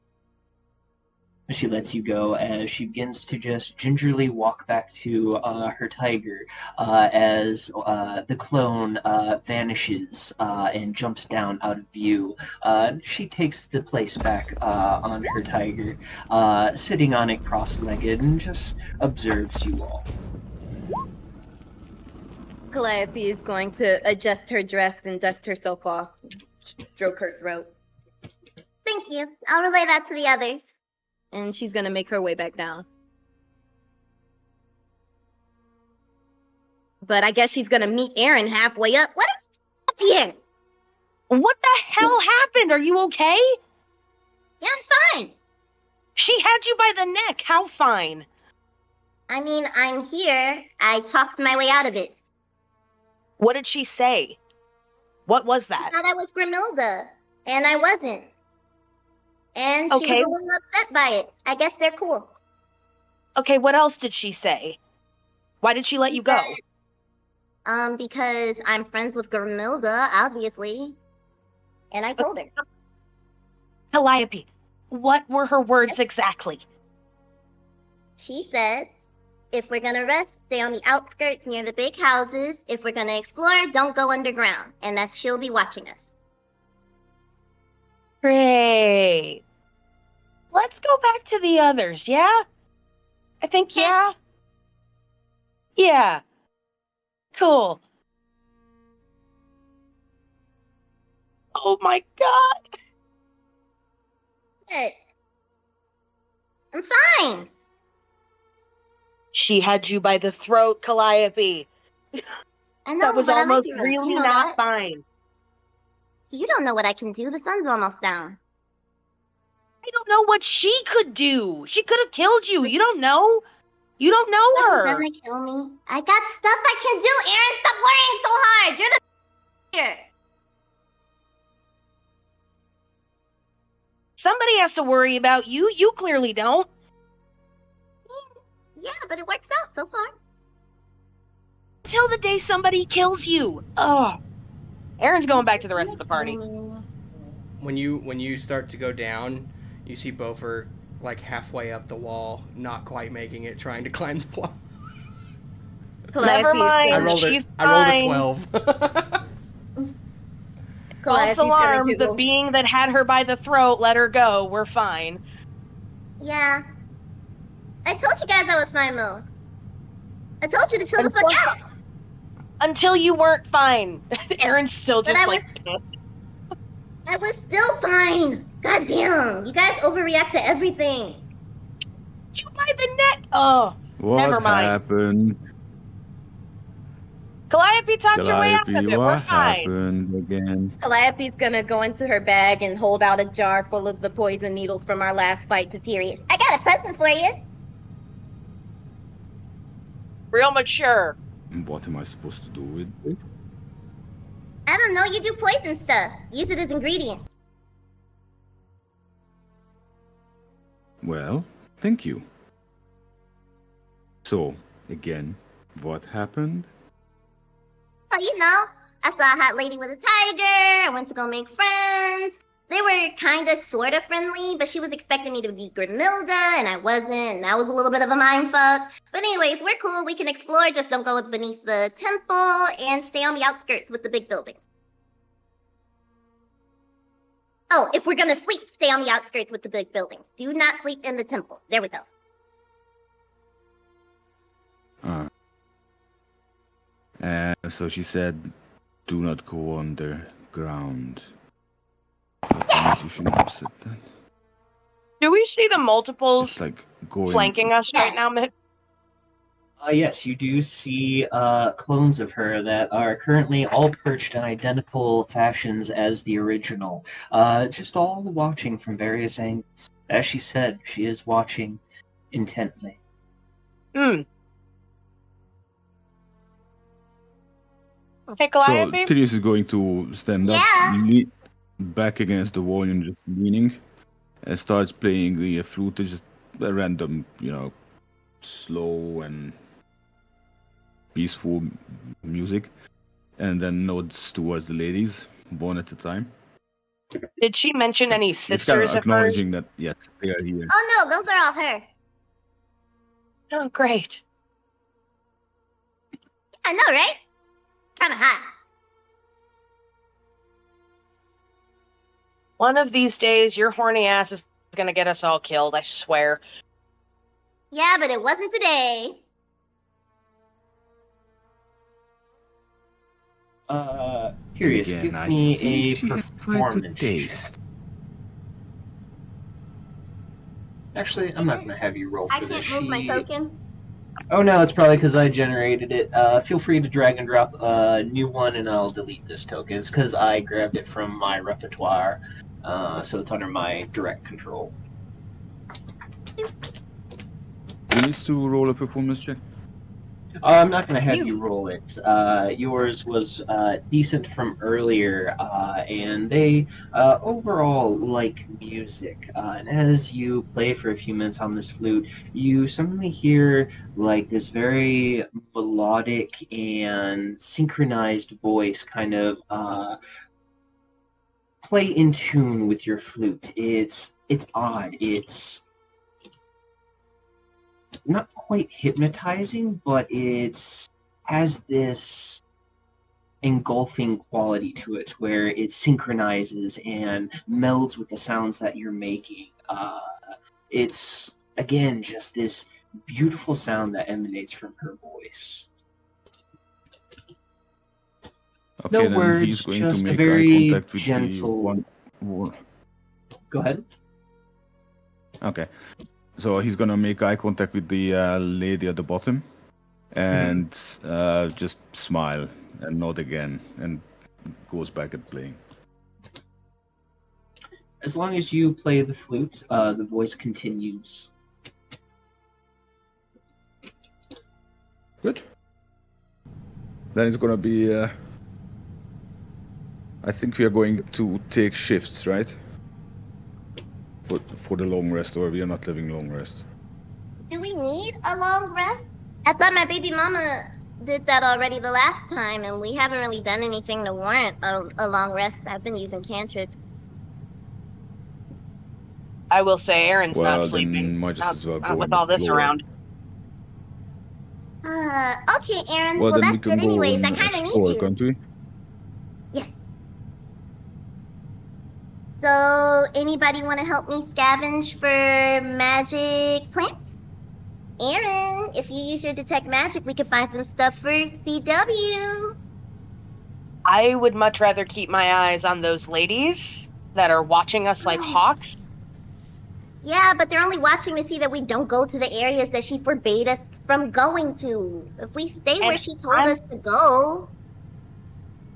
She lets you go as she begins to just gingerly walk back to her tiger as the clone vanishes and jumps down out of view. She takes the place back on her tiger, sitting on it cross-legged, and just observes you all. Calliope is going to adjust her dress and dust herself off, stroke her throat, Thank you. I'll relay that to the others. and she's going to make her way back down. But I guess she's going to meet Aaron halfway up. What is up here? What the hell happened? Are you okay? Yeah, I'm fine. She had you by the neck. How fine? I mean, I'm here. I talked my way out of it. What did she say? What was I that? thought I was Grimilda, and I wasn't. And she Okay. was a little upset by it. I guess they're cool. Okay, what else did she say? Why did she let you go? Because I'm friends with Grimilda, obviously. And I told her. Calliope, what were her words exactly? She said, if we're gonna rest, stay on the outskirts near the big houses. If we're gonna explore, don't go underground. And that she'll be watching us. Great. Let's go back to the others, yeah? I think, yeah? Yeah. Cool. Oh my god. Good. I'm fine. She had you by the throat, Calliope. I know, That was but almost I like you. really You know not that. fine. You don't know what I can do. The sun's almost down. I don't know what she could do. She could have killed you. You don't know. You don't know Wasn't her. gonna kill me. I got stuff I can do. Aaron, stop worrying so hard. You're the here. Somebody has to worry about you. You clearly don't. Yeah, but it works out so far. Until the day somebody kills you. Oh. Aaron's going back to the rest of the party. When you start to go down, you see Bofer like halfway up the wall, not quite making it, trying to climb the wall. Never mind. I rolled She's I rolled a fine. 12. False alarm. The being that had her by the throat let her go. We're fine. Yeah. I told you guys I was fine though. I told you to chill the fuck out. Until you weren't fine. Aaron's still But just I like pissed. I was still fine. God damn. You guys overreact to everything. You by the neck. Oh. What Never mind. happened? Calliope talked your way out of Calliope, it. We're what fine. happened again? Calliope's gonna go into her bag and hold out a jar full of the poison needles from our last fight to Tyrius. I got a present for you. Real mature. What am I supposed to do with it? I don't know, you do poison stuff. Use it as ingredients. Well, thank you. So, again, what happened? Oh, you know, I saw a hot lady with a tiger. I went to go make friends. They were kind of, sort of friendly, but she was expecting me to be Grimilda, and I wasn't, and that was a little bit of a mindfuck. But anyways, we're cool. We can explore. Just don't go beneath the temple and stay on the outskirts with the big buildings. Oh, if we're gonna sleep, stay on the outskirts with the big buildings. Do not sleep in the temple. There we go. And so she said, do not go underground. But I think you shouldn't have said that. Do we see the multiples It's like going... flanking us right now, Mick? Yes, you do see clones of her that are currently all perched in identical fashions as the original. Just all watching from various angles. As she said, she is watching intently. Hmm. Hey, So Calliope? Tyrius is going to stand up, back against the wall and just leaning, and starts playing the flute, just a random, slow and peaceful music, and then nods towards the ladies, one at a time. Did she mention any He's kind of sisters of hers? acknowledging that, yes, they are here. Oh no, those are all her. Oh, great. I know, right? Kind of hot. One of these days, your horny ass is gonna get us all killed, I swear. Yeah, but it wasn't today. Curious, Again, give I me think a she has quite performance good check. taste. Actually, I'm not going to have you roll I for this. can't move my token. Oh no, it's probably because I generated it. Feel free to drag and drop a new one, and I'll delete this token. It's because I grabbed it from my repertoire, so it's under my direct control. Who needs to roll a performance check? I'm not going to have you roll it. Yours was decent from earlier, and they overall like music. And as you play for a few minutes on this flute, you suddenly hear like this very melodic and synchronized voice kind of play in tune with your flute. It's odd. It's not quite hypnotizing, but it has this engulfing quality to it where it synchronizes and melds with the sounds that you're making. It's, again, just this beautiful sound that emanates from her voice. Okay, No then words, he's going just to a make very eye contact with gentle- the one. Go ahead. Okay, so he's gonna make eye contact with the lady at the bottom, and just smile and nod again, and goes back at playing. As long as you play the flute, the voice continues. Good. Then it's gonna be. I think we are going to take shifts, right? For the long rest, or we are not having long rest. Do we need a long rest? I thought my baby mama did that already the last time, and we haven't really done anything to warrant a long rest. I've been using cantrips. I will say Aaron's Well, not then sleeping. might just as well Not go with on all this lower. around. Okay, Aaron. Well, Well, then we that's can good go anyways. I and kind of need explore, you. can't we? So, anybody want to help me scavenge for magic plants? Aaron, if you use your detect magic, we could find some stuff for CW. I would much rather keep my eyes on those ladies that are watching us like hawks. Yeah, but they're only watching to see that we don't go to the areas that she forbade us from going to. If we stay where And she told us to go.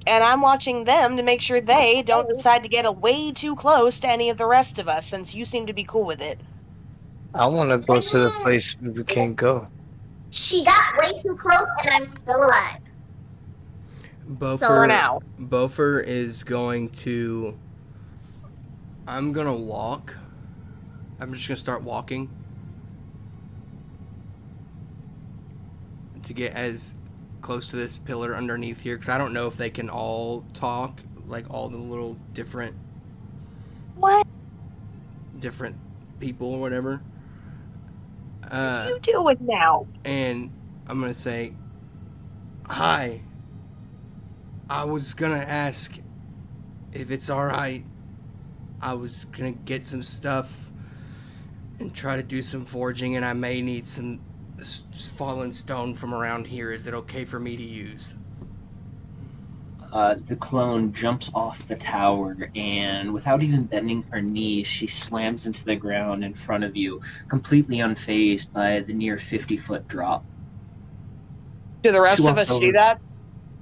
And I'm watching them to make sure they don't decide to get way too close to any of the rest of us, since you seem to be cool with it. I want to go to the place where we can't go. She got way too close, and I'm still alive. For now. Bofer is going to. I'm gonna walk. I'm just gonna start walking to get as close to this pillar underneath here, because I don't know if they can all talk, like all the little different people or whatever. You do it now. And I'm gonna say, hi. I was gonna ask if it's alright. I was gonna get some stuff and try to do some forging, and I may need some fallen stone from around here. Is it okay for me to use? The clone jumps off the tower, and without even bending her knees, she slams into the ground in front of you, completely unfazed by the near 50-foot drop. Do the rest of us see that?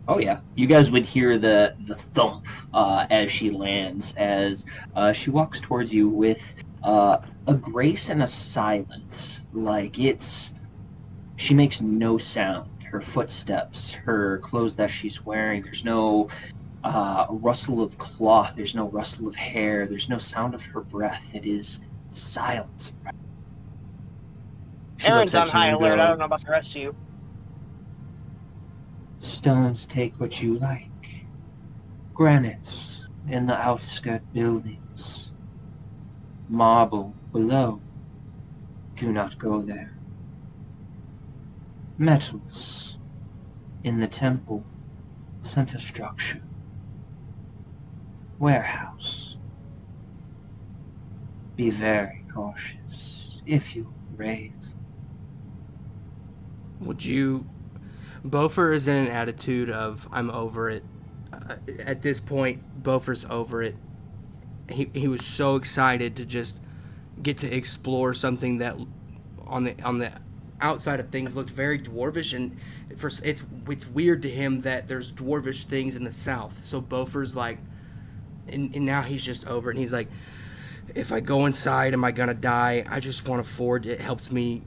Oh yeah, you guys would hear the thump as she lands, as she walks towards you with a grace and a silence. Like she makes no sound. Her footsteps, her clothes that she's wearing, there's no rustle of cloth, there's no rustle of hair, there's no sound of her breath. It is silence. Aaron's on high alert. I don't know about the rest of you. Stones take what you like. Granites, in the outskirt buildings. Marble below. Do not go there. Metals in the temple center structure. Warehouse. Be very cautious if you brave. Would you... Bofer is in an attitude of, I'm over it. At this point, Bofer's over it. He was so excited to just get to explore something that on the outside of things looked very dwarvish, and it's weird to him that there's dwarvish things in the south. So Bofer's like, and now he's just over it, and he's like, if I go inside, am I gonna die? I just want to forge. It helps me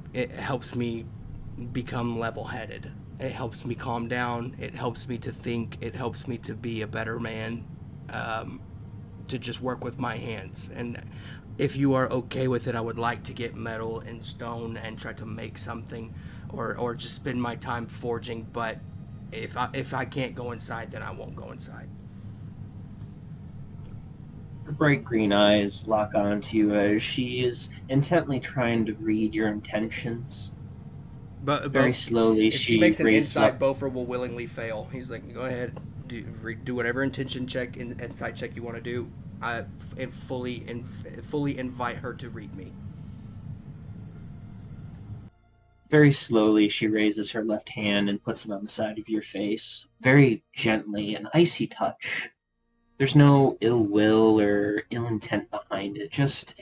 become level-headed. It helps me calm down. It helps me to think. It helps me to be a better man, to just work with my hands. And if you are okay with it, I would like to get metal and stone and try to make something, or just spend my time forging. But if I can't go inside, then I won't go inside. Her bright green eyes lock onto you as she is intently trying to read your intentions. But Very slowly, if she makes an raises inside, up. Bofer will willingly fail. He's like, go ahead, do whatever intention check and insight check you want to do. And fully invite her to read me. Very slowly, she raises her left hand and puts it on the side of your face. Very gently, an icy touch. There's no ill will or ill intent behind it, just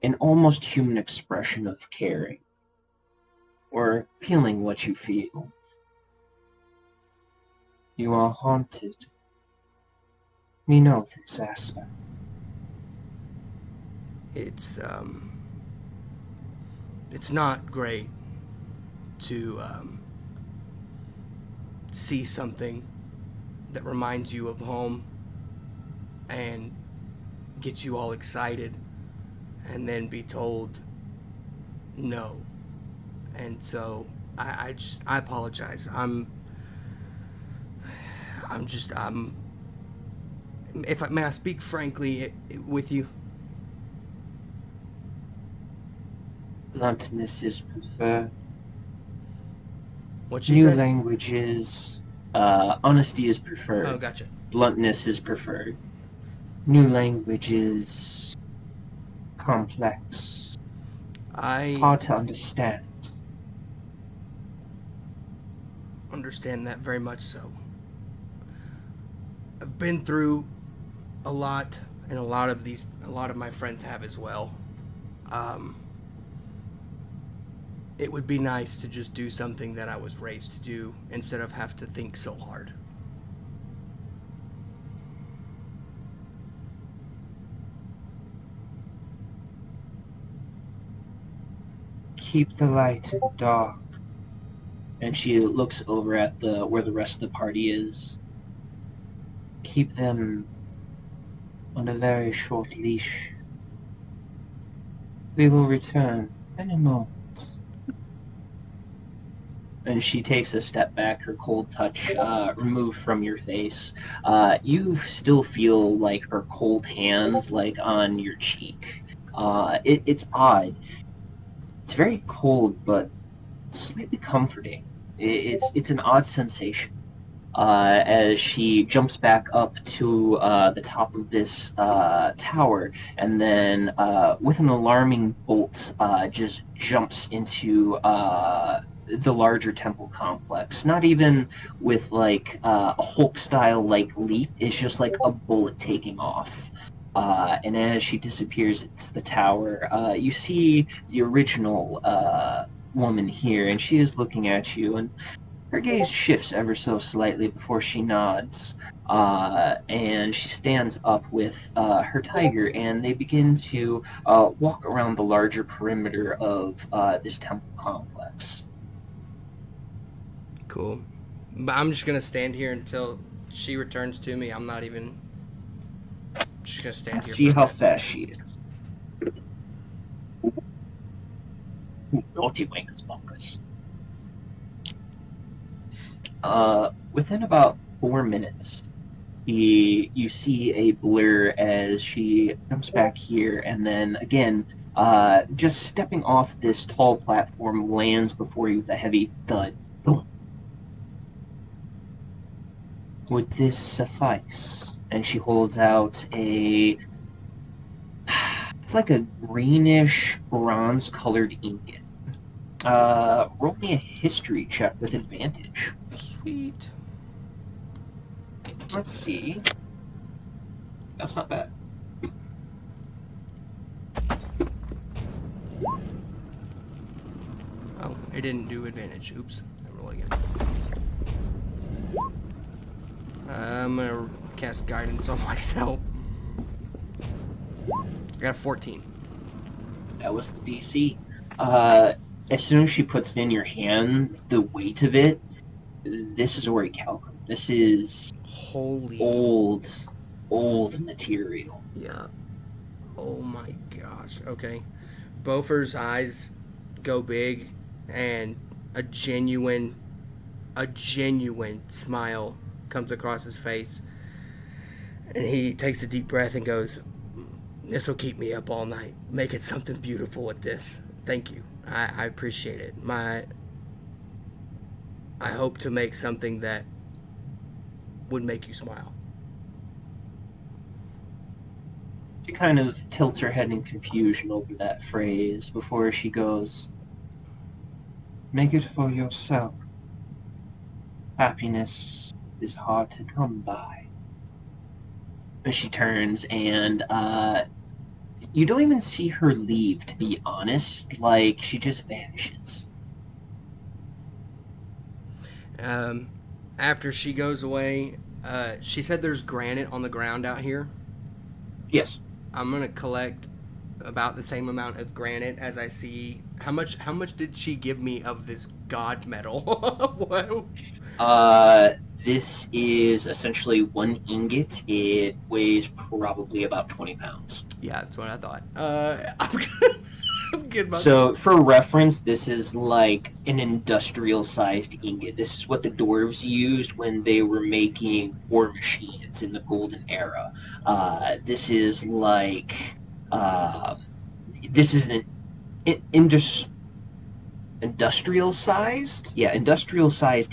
an almost human expression of caring. Or feeling what you feel. You are haunted. We know this aspect. It's not great to see something that reminds you of home and gets you all excited and then be told no. And so I apologize. May I speak frankly with you? Bluntness is preferred. What you New say? languages, honesty is preferred. Oh, gotcha. Bluntness is preferred. New languages, complex, hard to understand. Understand that very much so. I've been through a lot, and a lot of my friends have as well. It would be nice to just do something that I was raised to do instead of have to think so hard. Keep the light in dark. And she looks over at where the rest of the party is. Keep them on a very short leash. We will return in a moment. And she takes a step back, her cold touch removed from your face. You still feel like her cold hands like on your cheek. It's odd. It's very cold, but slightly comforting. It's an odd sensation. As she jumps back up to the top of this tower, and then with an alarming bolt just jumps into the larger temple complex. Not even with like a Hulk-style like leap. It's just like a bullet taking off. And as she disappears into the tower, you see the original woman here, and she is looking at you, and her gaze shifts ever so slightly before she nods, and she stands up with her tiger, and they begin to walk around the larger perimeter of this temple complex. Cool. But I'm just gonna stand here until she returns to me. I'm not even just gonna stand Let's here. see for a how bit. fast she is. Naughty Winkers Bonkers. Within about 4 minutes, You see a blur as she comes back here, and then again, just stepping off this tall platform, lands before you with a heavy thud. Boom. Would this suffice? And she holds out a. It's like a greenish bronze-colored ingot. Roll me a history check with advantage. Sweet. Let's see. That's not bad. Oh, it didn't do advantage. Oops. Roll again. I'm gonna cast guidance on myself. I got a 14. That was the DC. As soon as she puts it in your hand, the weight of it, this is orichalcum. This is Holy. old material. Yeah. Oh my gosh. Okay. Bofer's eyes go big, and a genuine smile comes across his face. And he takes a deep breath and goes, "This'll keep me up all night. Make it something beautiful with this. Thank you. I appreciate it. I hope to make something that would make you smile." She kind of tilts her head in confusion over that phrase before she goes, "Make it for yourself. Happiness is hard to come by." And she turns and you don't even see her leave, to be honest. Like, she just vanishes. After she goes away, she said there's granite on the ground out here. Yes. I'm gonna collect about the same amount of granite as I see. How much did she give me of this god metal? Whoa. This is essentially one ingot. It weighs probably about 20 pounds. Yeah, that's what I thought. I'm good about So, for reference, this is like an industrial-sized ingot. This is what the dwarves used when they were making war machines in the Golden Era. This is like... this is an industrial-sized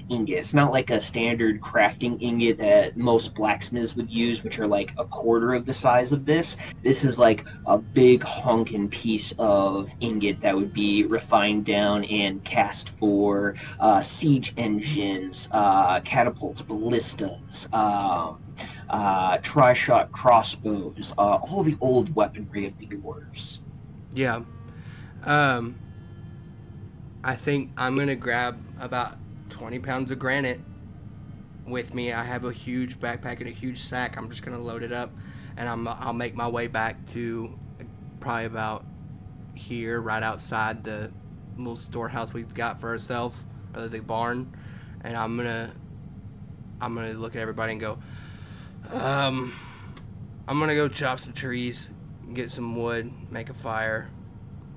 ingot. It's not like a standard crafting ingot that most blacksmiths would use, which are like a quarter of the size of this. This is like a big honkin' piece of ingot that would be refined down and cast for siege engines, catapults, ballistas, tri-shot crossbows, all the old weaponry of the dwarves. Yeah. I think I'm going to grab about 20 pounds of granite with me. I have a huge backpack and a huge sack. I'm just going to load it up, and I'll make my way back to probably about here, right outside the little storehouse we've got for ourselves, or the barn. And I'm gonna look at everybody and go, I'm gonna go chop some trees, get some wood, make a fire.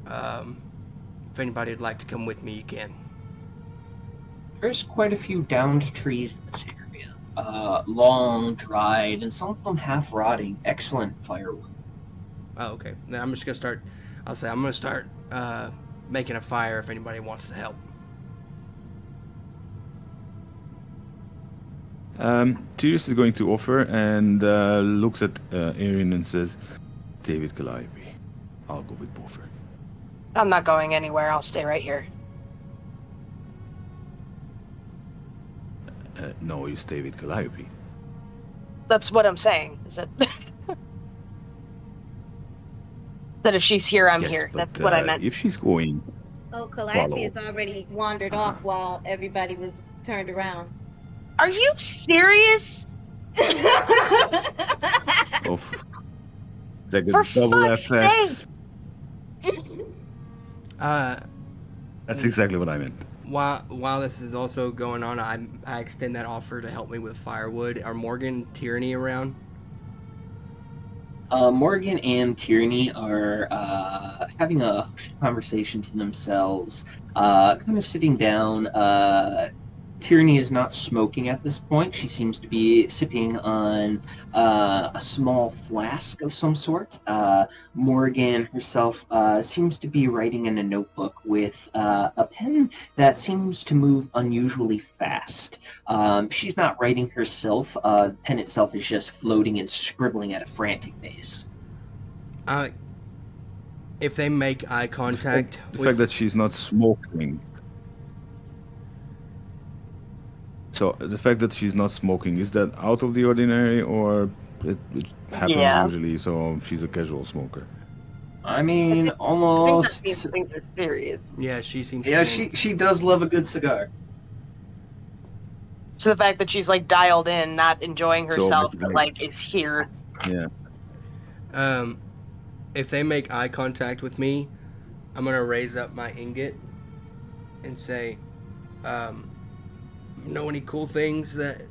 If anybody would like to come with me, you can. There's quite a few downed trees in this area. Long, dried, and some of them half rotting. Excellent firewood. Oh, okay. Then I'm just gonna start. I'm gonna start making a fire if anybody wants to help. Tyrius is going to offer and looks at Erin and says, "David Calliope, I'll go with Boffer." I'm not going anywhere. I'll stay right here. No, you stay with Calliope. That's what I'm saying. Is that that if she's here, I'm Yes, here. but, That's what I meant. If she's going, Oh, Calliope Follow. has already wandered off while everybody was turned around. Are you serious? oh, like a For double fuck's FS. sake! That's exactly what I meant. While this is also going on, I extend that offer to help me with firewood. Are Morgan, Tyranny around? Morgan and Tierney are having a conversation to themselves, kind of sitting down. Tyranny is not smoking at this point. She seems to be sipping on a small flask of some sort. Morgan herself seems to be writing in a notebook with a pen that seems to move unusually fast. She's not writing herself. The pen itself is just floating and scribbling at a frantic pace. If they make eye contact, The fact that she's not smoking. So the fact that she's not smoking, is that out of the ordinary, or it happens Yeah. usually? So she's a casual smoker. I mean, I think almost. that means things are serious. yeah, she seems. Yeah, to she does love a good cigar. So the fact that she's like dialed in, not enjoying So herself, but basically- like is here. Yeah. If they make eye contact with me, I'm gonna raise up my ingot and say, know any cool things that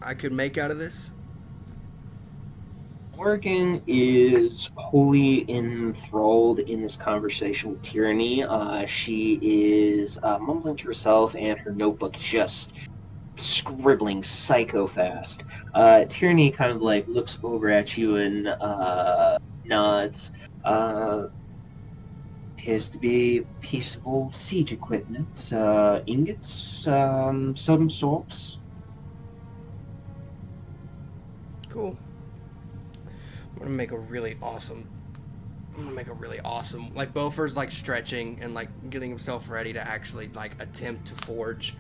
I could make out of this? Morgan is wholly enthralled in this conversation with Tyranny. She is mumbling to herself, and her notebook is just scribbling psycho fast. Tyranny kind of like looks over at you and nods. Appears to be a piece of old siege equipment, ingots, some sorts. Cool. I'm gonna make a really awesome. Like Beaufort's like stretching and like getting himself ready to actually like attempt to forge.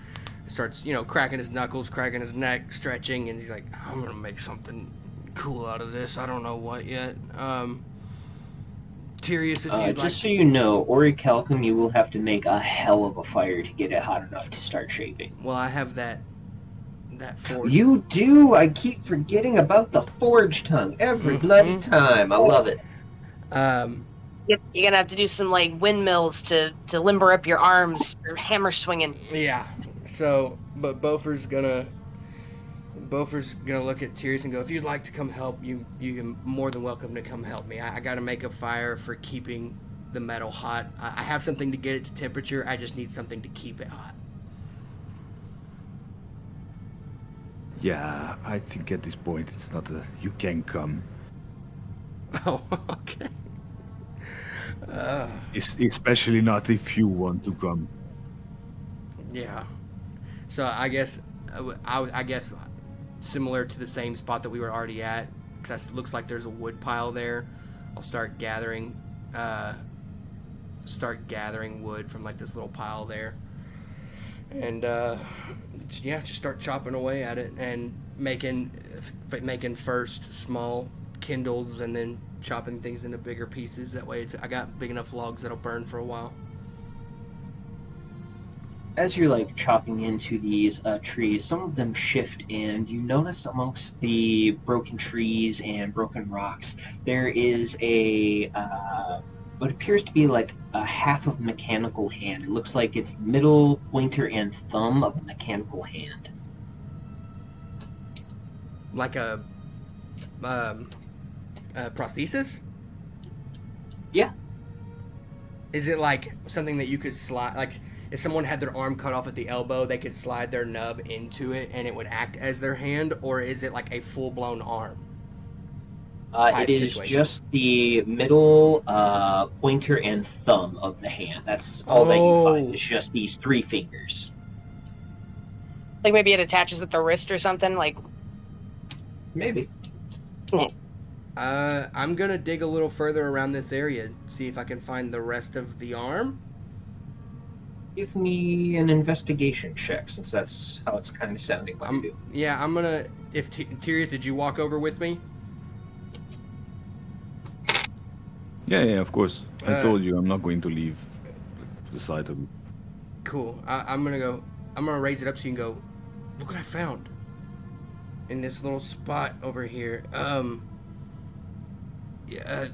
Starts, cracking his knuckles, cracking his neck, stretching, and he's like, I'm gonna make something cool out of this. I don't know what yet. Curious if you'd like. Just so you know, Orichalcum, you will have to make a hell of a fire to get it hot enough to start shaping. Well, I have that forge. You do! I keep forgetting about the forge tongue every bloody time. I love it. You're gonna have to do some like windmills to limber up your arms for hammer swinging. Yeah. So, but Beaufort's gonna look at Tyrius and go, if you'd like to come help, you're more than welcome to come help me. I gotta make a fire for keeping the metal hot. I have something to get it to temperature. I just need something to keep it hot. Yeah, I think at this point it's not a you can come. Oh, okay. Especially not if you want to come. Yeah. So I guess I guess similar to the same spot that we were already at, because it looks like there's a wood pile there. I'll start gathering wood from like this little pile there, and just start chopping away at it and making first small kindles and then chopping things into bigger pieces. That way I got big enough logs that'll burn for a while. As you're like chopping into these trees, some of them shift, and you notice amongst the broken trees and broken rocks, there is a what appears to be like a half of mechanical hand. It looks like it's middle pointer and thumb of a mechanical hand. Like a prosthesis? Yeah. Is it like something that you could slide, like if someone had their arm cut off at the elbow, they could slide their nub into it and it would act as their hand, or is it like a full-blown arm? It is situation? just the middle pointer and thumb of the hand. That's all that you find. It's just these three fingers. Like maybe it attaches at the wrist or something. Like Maybe. I'm gonna dig a little further around this area, see if I can find the rest of the arm. Give me an investigation check, since that's how it's kind of sounding like you do. Yeah, I'm gonna. If Tyrius, did you walk over with me? Yeah, of course. I told you I'm not going to leave the side of it. Cool. I'm gonna raise it up so you can go. Look what I found in this little spot over here.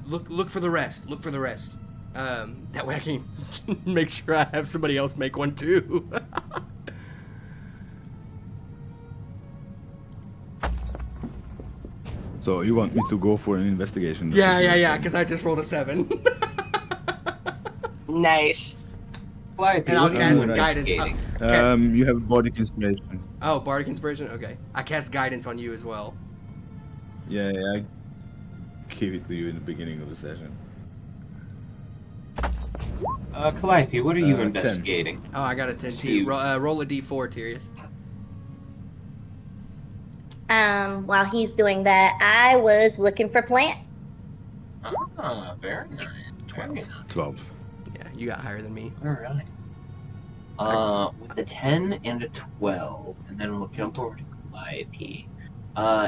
Look for the rest. Look for the rest. That way I can make sure I have somebody else make one too. So you want me to go for an investigation? Yeah, because I just rolled a 7. nice. Calliope, And I'll what are you cast guidance. investigating? You have bardic inspiration. Oh, bardic inspiration. Okay, I cast guidance on you as well. Yeah, I gave it to you in the beginning of the session. Calliope, what are you 10. investigating? Oh, I got a 10 See too. you. Roll a d4, Tirius. While he's doing that, I was looking for plant. Ah, very nice. 12. 12. Yeah, you got higher than me. Alright. With a 10 and a 12, and then we'll jump over to Calliope.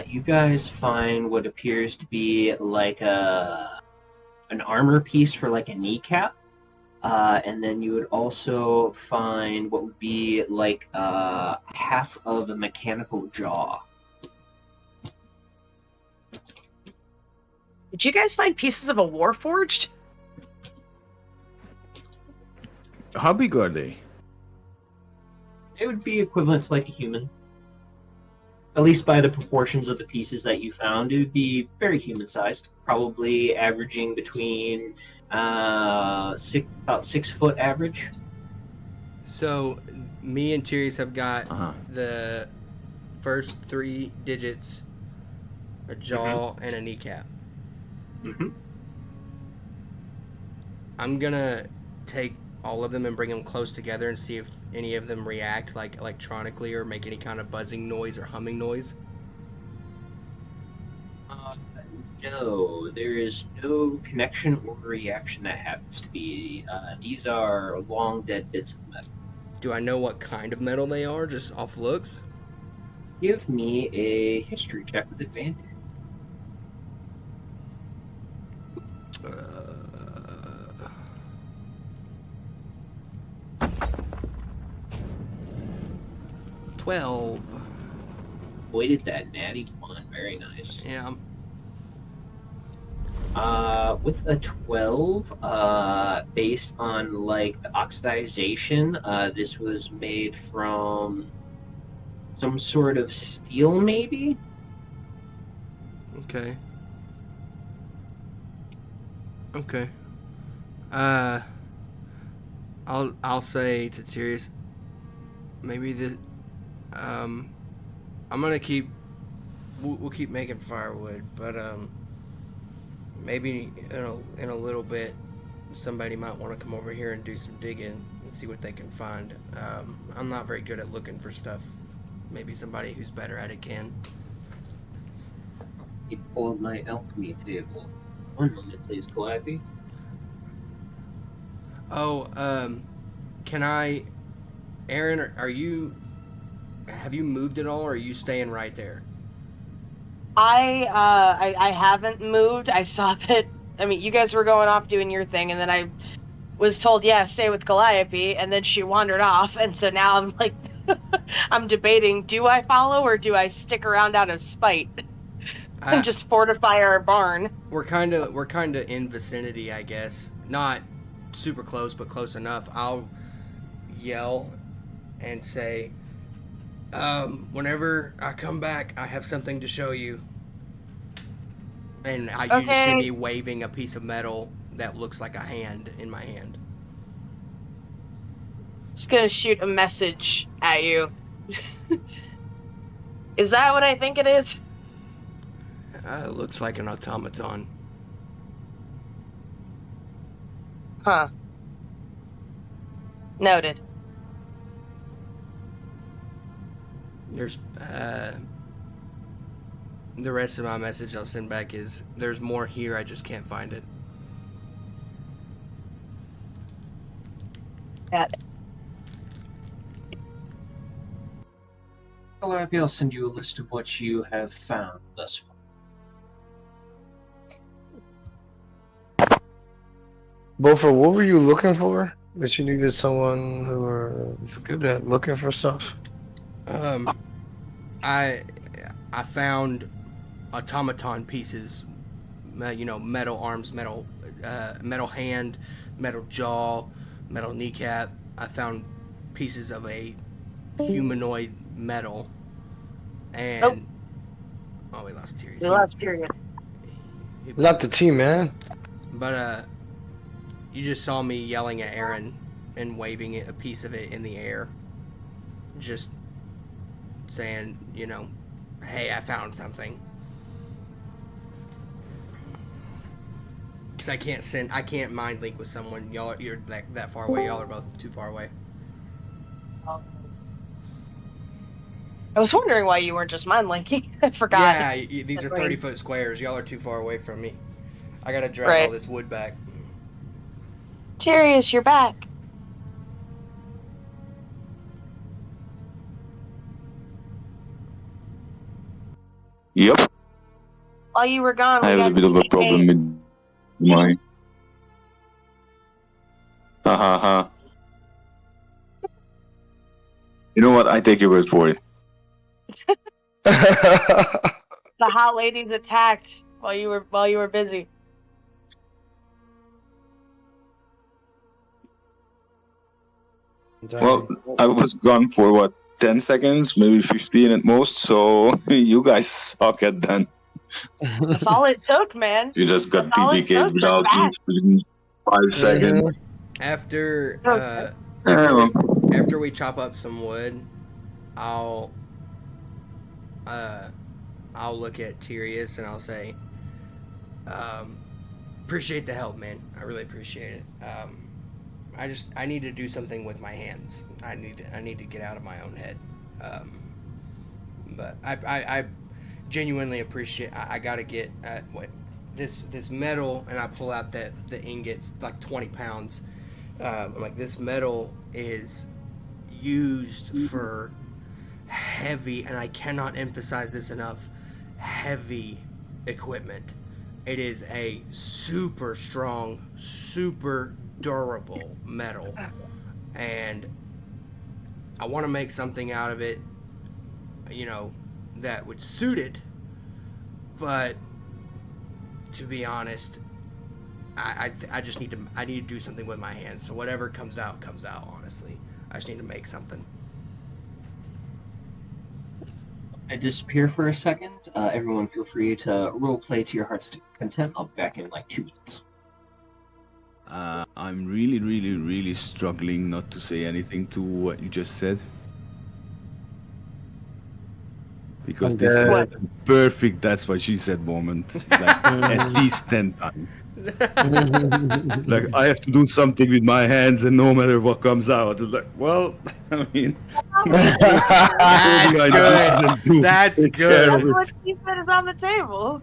You guys find what appears to be like an armor piece for like a kneecap. And then you would also find what would be like half of a mechanical jaw. Did you guys find pieces of a warforged? How big are they? It would be equivalent to like a human. At least by the proportions of the pieces that you found, it would be very human-sized. Probably averaging between about 6 foot average. So, me and Tirius have got Uh-huh. the first 3 digits, a jaw, and a kneecap. Mm-hmm. I'm gonna take all of them and bring them close together and see if any of them react like electronically or make any kind of buzzing noise or humming noise. No, there is no connection or reaction that happens to be. These are long dead bits of metal. Do I know what kind of metal they are, just off looks? Give me a history check with advantage. Uh, 12. Avoided that natty one. Very nice. Yeah. With a 12, based on like the oxidization, this was made from some sort of steel, maybe. Okay. Okay. I'll say to Sirius, maybe the I'm gonna keep we'll keep making firewood, but maybe in a little bit somebody might want to come over here and do some digging and see what they can find. I'm not very good at looking for stuff. Maybe somebody who's better at it can. You pull up my alchemy table. One moment, please, Calliope. Oh, can I, Aaron? Have you moved at all, or are you staying right there? I haven't moved. I saw that. I mean, you guys were going off doing your thing, and then I was told, yeah, stay with Calliope, and then she wandered off, and so now I'm like, I'm debating: do I follow or do I stick around out of spite and just fortify our barn? We're kind of in vicinity, I guess. Not super close, but close enough. I'll yell and say, whenever I come back, I have something to show you. And you just see me waving a piece of metal that looks like a hand in my hand. Just gonna shoot a message at you. Is that what I think it is? It looks like an automaton. Huh. Noted. There's the rest of my message I'll send back is there's more here, I just can't find it. Got it. Calliope, I'll send you a list of what you have found thus far. Bofa, what were you looking for? That you needed someone who was good at looking for stuff? I found automaton pieces, metal arms, metal hand, metal jaw, metal kneecap. I found pieces of a humanoid metal, and we lost Tirius. We lost Tirius. Not the team, man. But you just saw me yelling at Aaron and waving it, a piece of it in the air, just saying, hey, I found something. Because I can't mind link with someone. You're that far away. Y'all are both too far away. I was wondering why you weren't just mind linking. I forgot. Yeah, these are 30-foot squares. Y'all are too far away from me. I gotta drag all this wood back. Tyrius, you're back. Yep. While you were gone, I have a bit of a problem with my. Ha ha ha. You know what? I take your word for it. The hot ladies attacked while you were busy. Well, I was gone for what, 10 seconds, maybe 15 at most, so you guys suck at that. That's all it took, man. You just got That's all it TPK'd took, without you're back. even 5 seconds. After we chop up some wood, I'll look at Tyrius and I'll say, appreciate the help, man. I really appreciate it. I need to do something with my hands. I need to get out of my own head. But I genuinely appreciate. I gotta get at this metal, and I pull out the ingots, like 20 pounds. I'm like, this metal is used for heavy, and I cannot emphasize this enough, heavy equipment. It is a super strong, super durable metal, and I want to make something out of it, that would suit it. But to be honest, I just need to do something with my hands. So whatever comes out. Honestly, I just need to make something. I disappear for a second. Everyone, feel free to role play to your heart's content. I'll be back in like 2 minutes. I'm really, really, really struggling not to say anything to what you just said. Because this is a perfect "that's what she said" moment. Like, at least 10 times. Like, I have to do something with my hands, and no matter what comes out, it's like, well, I mean, That's good. That's good. That's what he said is on the table.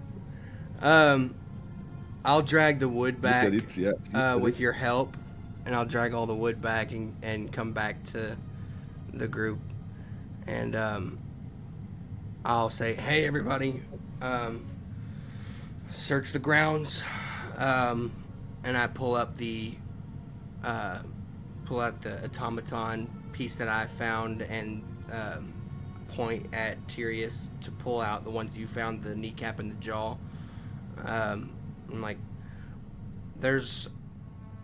I'll drag the wood back with it. your help, and I'll drag all the wood back and come back to the group, and I'll say, hey everybody, search the grounds, and I pull out the automaton piece that I found and point at Tyrius to pull out the ones you found, the kneecap and the jaw. I'm like, there's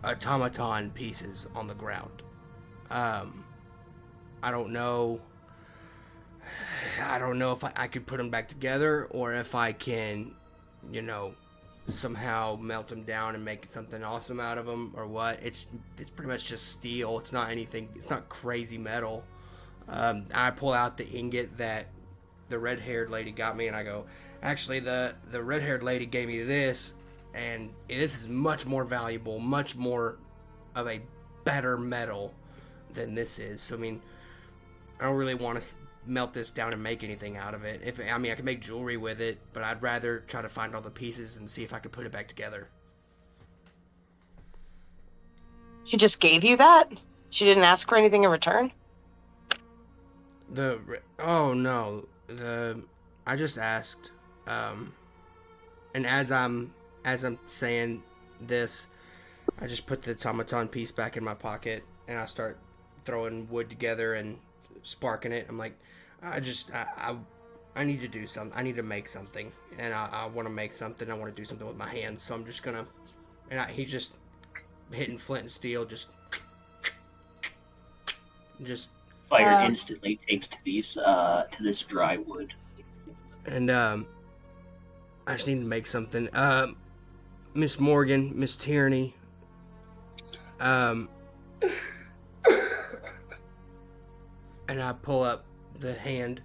automaton pieces on the ground. I don't know if I could put them back together, or if I can, somehow melt them down and make something awesome out of them, or what. It's pretty much just steel. It's not anything. It's not crazy metal. I pull out the ingot that the red-haired lady got me, and I go, actually, the red-haired lady gave me this, and this is much more valuable, much more of a better metal than this is. So, I mean, I don't really want to melt this down and make anything out of it. I can make jewelry with it, but I'd rather try to find all the pieces and see if I could put it back together. She just gave you that? She didn't ask for anything in return? I just asked, and as I'm saying this, I just put the automaton piece back in my pocket, and I start throwing wood together and sparking it. I'm like, I need to do something. I need to make something, and I want to make something. I want to do something with my hands, so I'm just gonna. And he just hitting flint and steel, just Fire instantly takes to this dry wood. And I just need to make something. Miss Morgan, Miss Tierney, and I pull up the hand,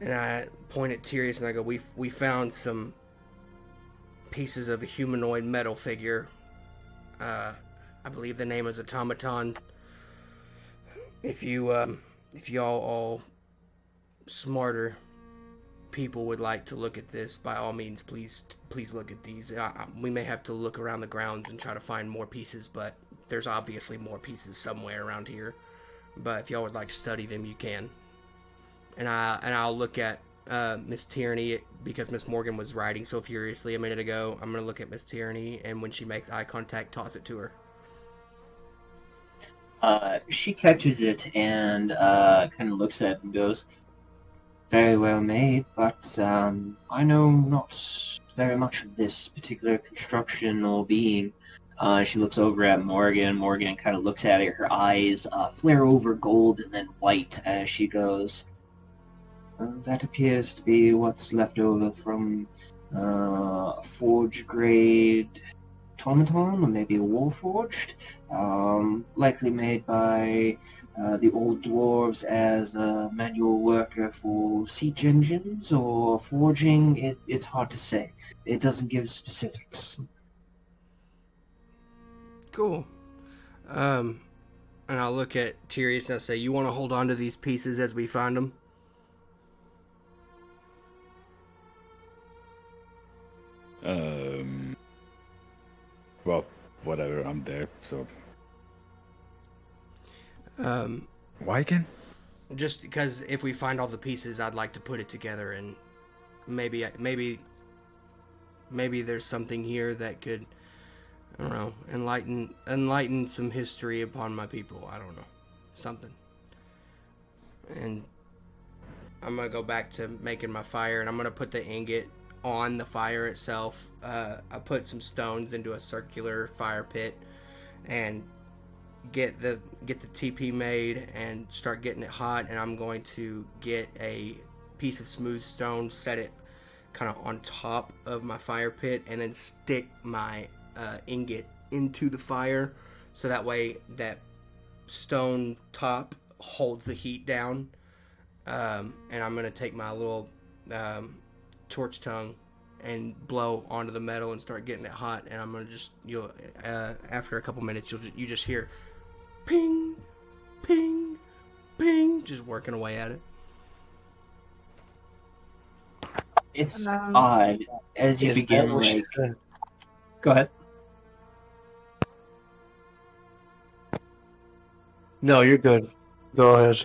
and I point at Tyrius, and I go, we found some pieces of a humanoid metal figure. I believe the name is Automaton. If y'all all smarter people would like to look at this, by all means, please look at these. We may have to look around the grounds and try to find more pieces, but there's obviously more pieces somewhere around here. But if y'all would like to study them, you can. And I'll look at Miss Tierney, because Miss Morgan was writing so furiously a minute ago. I'm gonna look at Miss Tierney, and when she makes eye contact, toss it to her. She catches it and kind of looks at it and goes, "Very well made, but I know not very much of this particular construction or being." She looks over at Morgan. Morgan kind of looks at it. Her eyes flare over gold and then white as she goes, "That appears to be what's left over from a forge-grade automaton, or maybe a warforged, likely made by the old dwarves as a manual worker for siege engines or forging. It's hard to say. It doesn't give specifics." Cool. And I'll look at Tyrius and I'll say, you want to hold on to these pieces as we find them? Well, whatever, I'm there, so. Why again? Just because if we find all the pieces, I'd like to put it together, and maybe there's something here that could, I don't know, enlighten some history upon my people. I don't know, something. And I'm gonna go back to making my fire, and I'm gonna put the ingot on the fire itself. I put some stones into a circular fire pit, and get the TP made and start getting it hot. And I'm going to get a piece of smooth stone, set it kind of on top of my fire pit, and then stick my ingot into the fire, so that way that stone top holds the heat down. And I'm gonna take my little torch tongue and blow onto the metal and start getting it hot. And I'm gonna after a couple minutes you just hear ping, ping, ping, just working away at it. It's odd as you begin, like... Go ahead. No, you're good. Go ahead.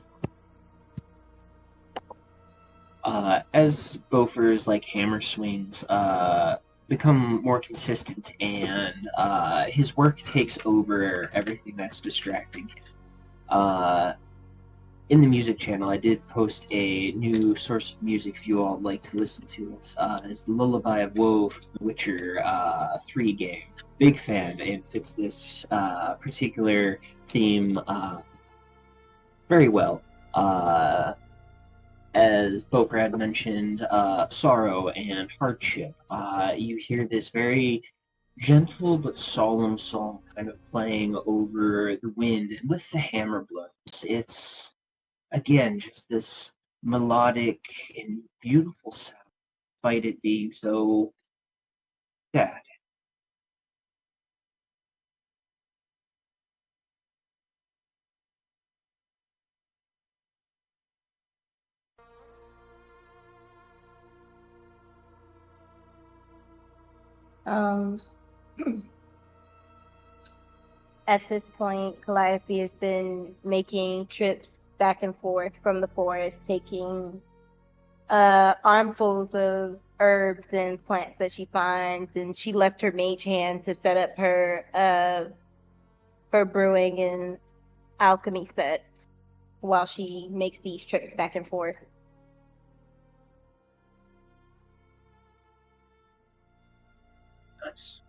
As Bopher's like hammer swings become more consistent, and his work takes over everything that's distracting him. In the music channel, I did post a new source of music if you all would like to listen to it. It's the Lullaby of Woe from the Witcher 3 game. Big fan, and fits this particular theme very well. As Boper had mentioned, sorrow and hardship. You hear this very gentle but solemn song kind of playing over the wind and with the hammer blows. It's, again, just this melodic and beautiful sound, despite it being so sad. At this point, Calliope has been making trips back and forth from the forest, taking armfuls of herbs and plants that she finds, and she left her mage hand to set up her brewing and alchemy sets while she makes these trips back and forth. Nice.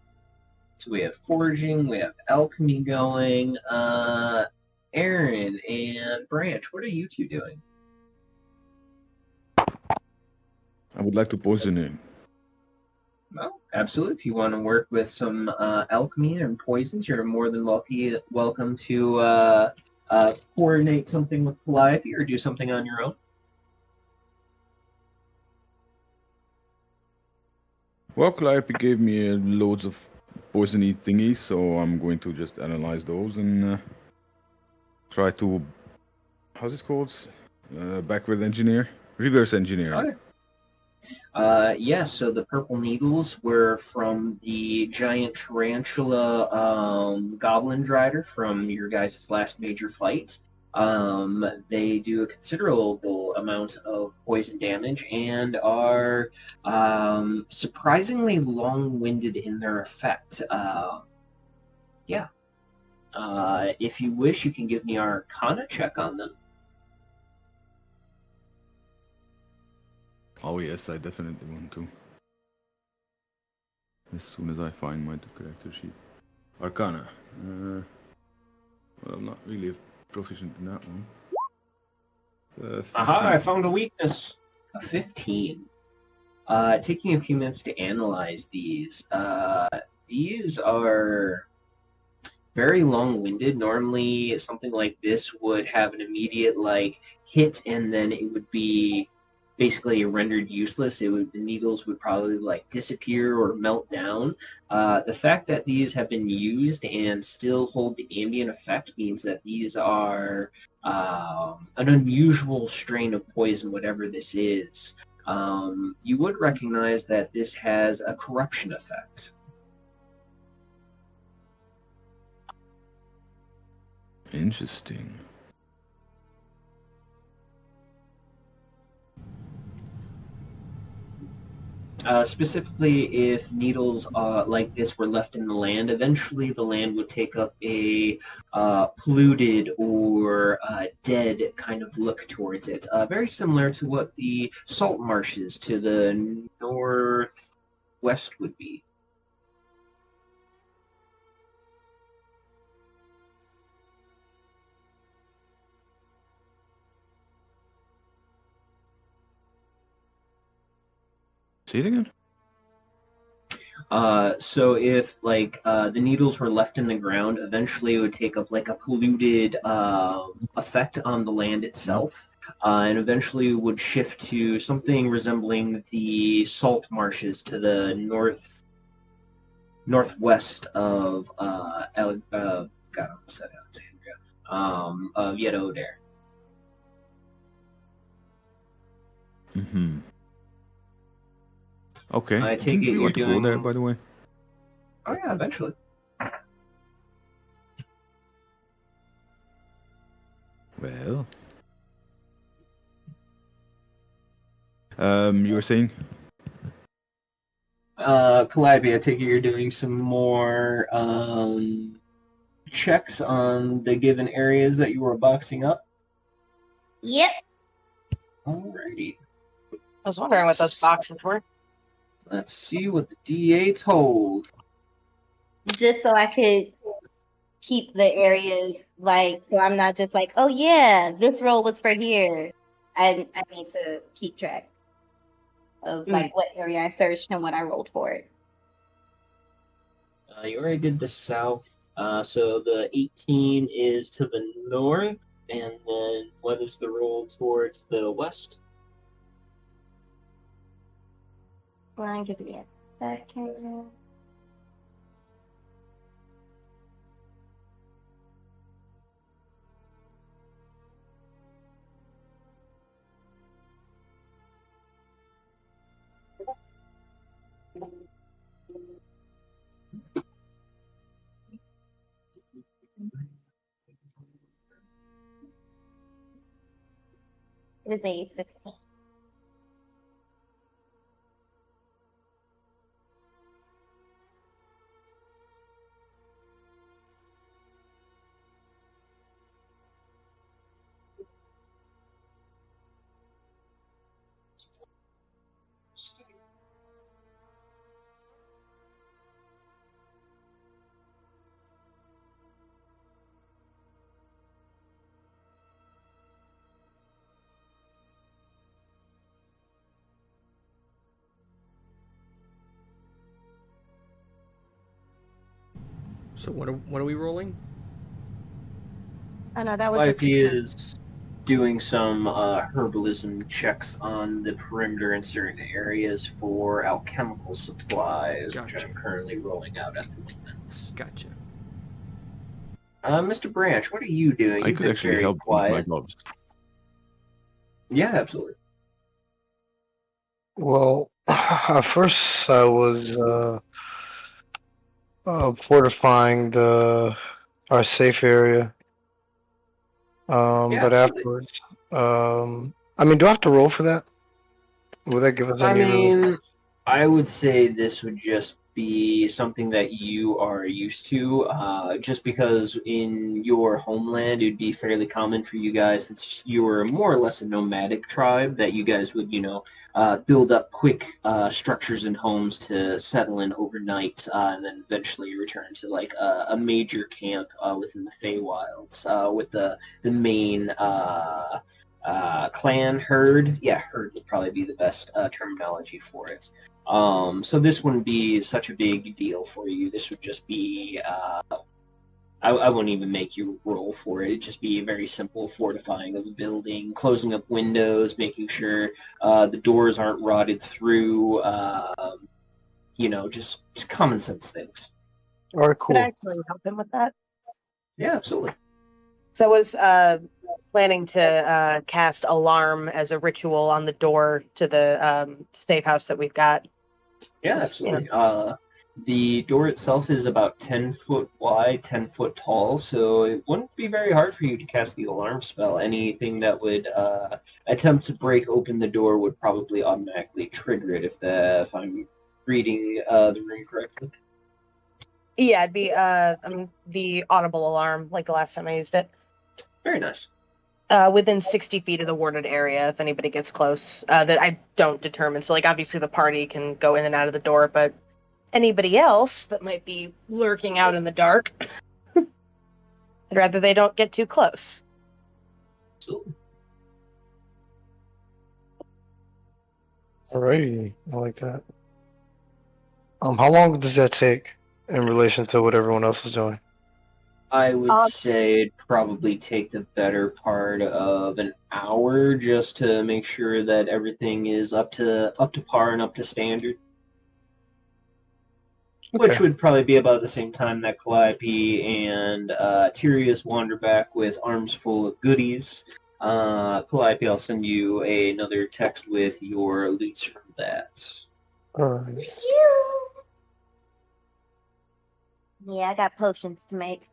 So we have foraging, we have alchemy going. Aaron and Branch, what are you two doing? I would like to poison him. Well, absolutely. If you want to work with some alchemy and poisons, you're more than welcome to coordinate something with Calliope or do something on your own? Well, Calliope gave me loads of poisony thingies, so I'm going to just analyze those and try to, how's it called? Backward engineer? Reverse engineer. Okay. So the purple needles were from the giant tarantula goblin drider from your guys' last major fight. They do a considerable amount of poison damage and are surprisingly long-winded in their effect. If you wish, you can give me our Arcana check on them. Oh yes, I definitely want to. As soon as I find my character sheet. Arcana. Well, I'm not really proficient in that one. Aha, I 15. found a weakness. A 15. Taking a few minutes to analyze these. These are very long-winded. Normally, something like this would have an immediate hit, and then it would be basically rendered useless. The needles would probably disappear or melt down. The fact that these have been used and still hold the ambient effect means that these are an unusual strain of poison, whatever this is. You would recognize that this has a corruption effect. Interesting. Specifically, if needles like this were left in the land, eventually the land would take up a polluted or dead kind of look towards it. Very similar to what the salt marshes to the northwest would be. Say it again? So if the needles were left in the ground, eventually it would take up a polluted effect on the land itself, and eventually would shift to something resembling the salt marshes to the northwest of God, I almost said Alexandria, of Yedo-Oder. Mm-hmm. Okay. I take it We you're want to go there, doing. by the way. Oh yeah, eventually. Well. You were saying? Calliope, I take it you're doing some more checks on the given areas that you were boxing up. Yep. Alrighty. I was wondering what those boxes were. Let's see what the D8s hold. Just so I could keep the areas so I'm not just oh yeah, this roll was for here. I need to keep track of what area I searched and what I rolled for it. You already did the south. So the 18 is to the north, and then what is the roll towards the west? Well, give me a second. It is a 15. So what are we rolling? Oh no, that was a YP is doing some herbalism checks on the perimeter in certain areas for alchemical supplies, which Gotcha. I'm currently rolling out at the moment. Gotcha. Mr. Branch, what are you doing? I You've could been actually very help with my quiet. gloves. Yeah, absolutely. Well, at first I was fortifying our safe area. Yeah, But absolutely. afterwards, I mean, do I have to roll for that? Will that give us I any real? mean, I would say this would just be something that you are used to, just because in your homeland it'd be fairly common for you guys, since you were more or less a nomadic tribe, that you guys would, build up quick structures and homes to settle in overnight, and then eventually return to like a major camp within the Feywilds, with the main clan herd. Yeah, herd would probably be the best terminology for it. So this wouldn't be such a big deal for you. This would just be I wouldn't even make you roll for it. It'd just be a very simple fortifying of the building, closing up windows, making sure the doors aren't rotted through. Just common sense things. All right, Could I cool. actually help him with that? Yeah, absolutely. So I was planning to cast alarm as a ritual on the door to the safe house that we've got. Yeah, Just, you know. absolutely. The door itself is about 10 foot wide, 10 foot tall, so it wouldn't be very hard for you to cast the alarm spell. Anything that would attempt to break open the door would probably automatically trigger it if I'm reading the room correctly. Yeah, it'd be the audible alarm, like the last time I used it. Very nice. Within 60 feet of the warded area, if anybody gets close, that I don't determine. So, like, obviously the party can go in and out of the door, but anybody else that might be lurking out in the dark, I'd rather they don't get too close. Absolutely. Alrighty, I like that. How long does that take in relation to what everyone else is doing? I would say it'd probably take the better part of an hour just to make sure that everything is up to par and up to standard. Which Okay. would probably be about the same time that Calliope and Tyrius wander back with arms full of goodies. Calliope, I'll send you another text with your loots from that. Alright. Yeah, I got potions to make.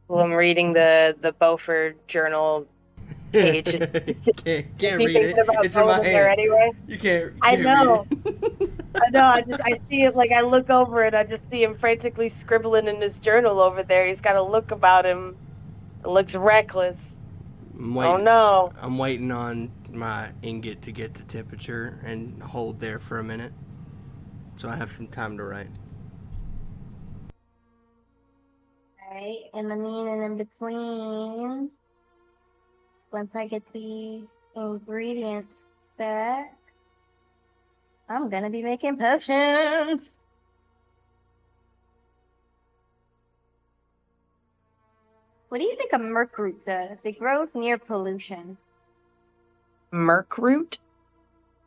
Well, I'm reading the Beaufort journal page. Is can't he read thinking it. about It's in going my in there hand. anyway? You can't I read know. it. I know. I see it. Like I look over it, I just see him frantically scribbling in his journal over there. He's got a look about him. It looks reckless. Oh no! I'm waiting on my ingot to get to temperature and hold there for a minute, so I have some time to write. Alright, and in between, once I get these ingredients back, I'm gonna be making potions. What do you think a merc root does? It grows near pollution. Merc root?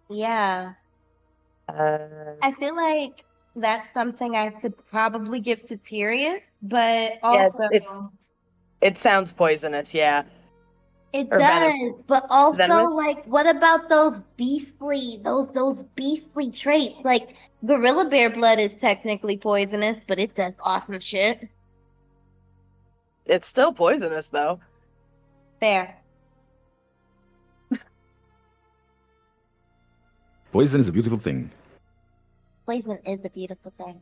Yeah. I feel like that's something I could probably give to Tyrius, but Yeah, also it sounds poisonous. Yeah, it or does. But also, venomous. like, what about those beastly traits? Like, gorilla bear blood is technically poisonous, but it does awesome shit. It's still poisonous though. Fair. Poison is a beautiful thing. Poison is a beautiful thing.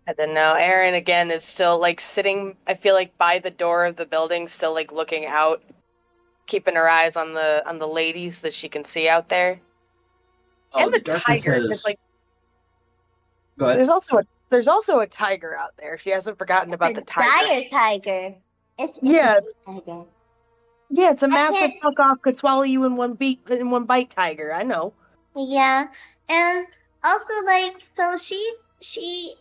I don't know. Aaron again is still like sitting. I feel like by the door of the building, still like looking out keeping her eyes on the ladies that she can see out there. Oh, And the darkness tiger. has- It's like Go ahead. there's also a tiger out there. She hasn't forgotten about the tiger. Dire tiger. It's Yeah, a it's tiger. yeah, it's a I massive can't- fuck off could swallow you in one bite tiger. I know. Yeah, and also like so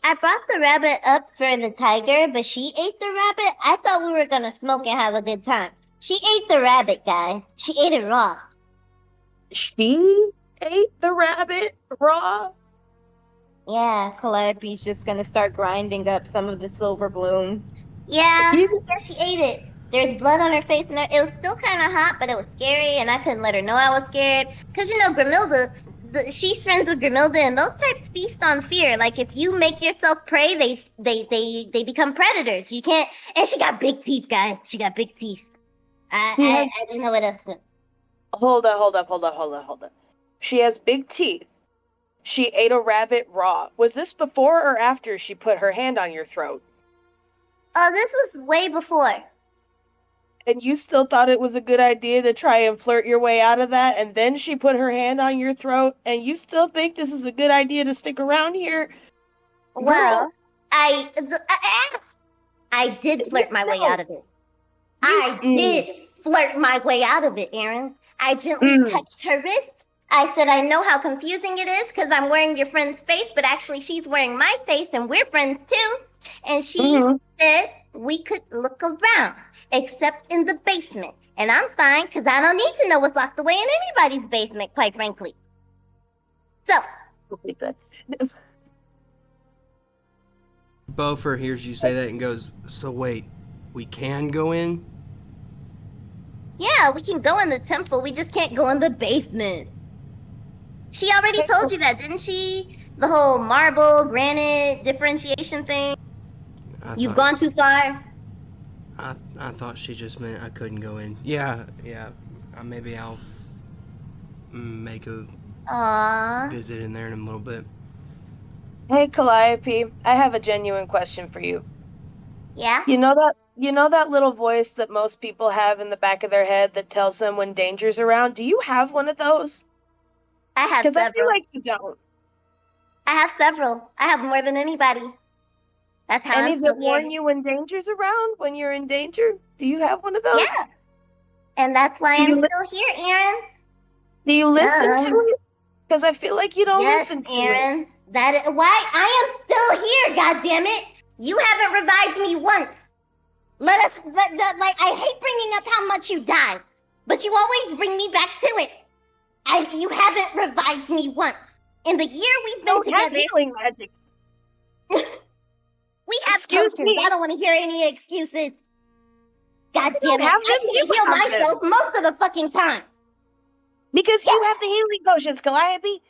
I brought the rabbit up for the tiger, but she ate the rabbit. I thought we were gonna smoke and have a good time. She ate the rabbit, guys. She ate it raw. She ate the rabbit raw. Yeah, Calliope's just gonna start grinding up some of the silver bloom. Yeah, You- yeah, she ate it. There's blood on her face, and it was still kind of hot, but it was scary, and I couldn't let her know I was scared. Cause you know, Grimilda, she's friends with Grimilda, and those types feast on fear. Like if you make yourself prey, they become predators. You can't. And she got big teeth, guys. She got big teeth. I didn't know what else. Hold up. She has big teeth. She ate a rabbit raw. Was this before or after she put her hand on your throat? Oh, this was way before. And you still thought it was a good idea to try and flirt your way out of that, and then she put her hand on your throat, and you still think this is a good idea to stick around here? Well, I did flirt my way out of it. I did flirt my way out of it, Aaron. I gently touched her wrist. I said, I know how confusing it is because I'm wearing your friend's face, but actually she's wearing my face and we're friends too. And she said we could look around, except in the basement. And I'm fine because I don't need to know what's locked away in anybody's basement, quite frankly. So, Beaufort hears you say that and goes, so wait, we can go in? yeah, we can go in the temple. We just can't go in the basement. She already told you that, didn't she? The whole marble, granite differentiation thing. You've gone too far. I thought she just meant I couldn't go in. Yeah. Maybe I'll make a Aww. visit in there in a little bit. Hey, Calliope, I have a genuine question for you. Yeah? You know that little voice that most people have in the back of their head that tells them when danger's around? Do you have one of those? I have Because I feel several. like you don't. I have several. I have more than anybody. That's how Any I'm that still warn here. you when danger's around, when you're in danger? Do you have one of those? Yeah. And that's why Do I'm you li- still here, Aaron. Do you listen Yeah. to it? Because I feel like you don't Yes, listen to it. Aaron. That is why I am still here, goddammit. You haven't revived me once. I hate bringing up how much you died, but you always bring me back to it. You haven't revived me once. In the year we've been Don't have together, healing magic. we have Excuse potions. me. I don't want to hear any excuses. God damn it. have I them, can't you heal have them. myself most of the fucking time. Because you have the healing potions, Calliope.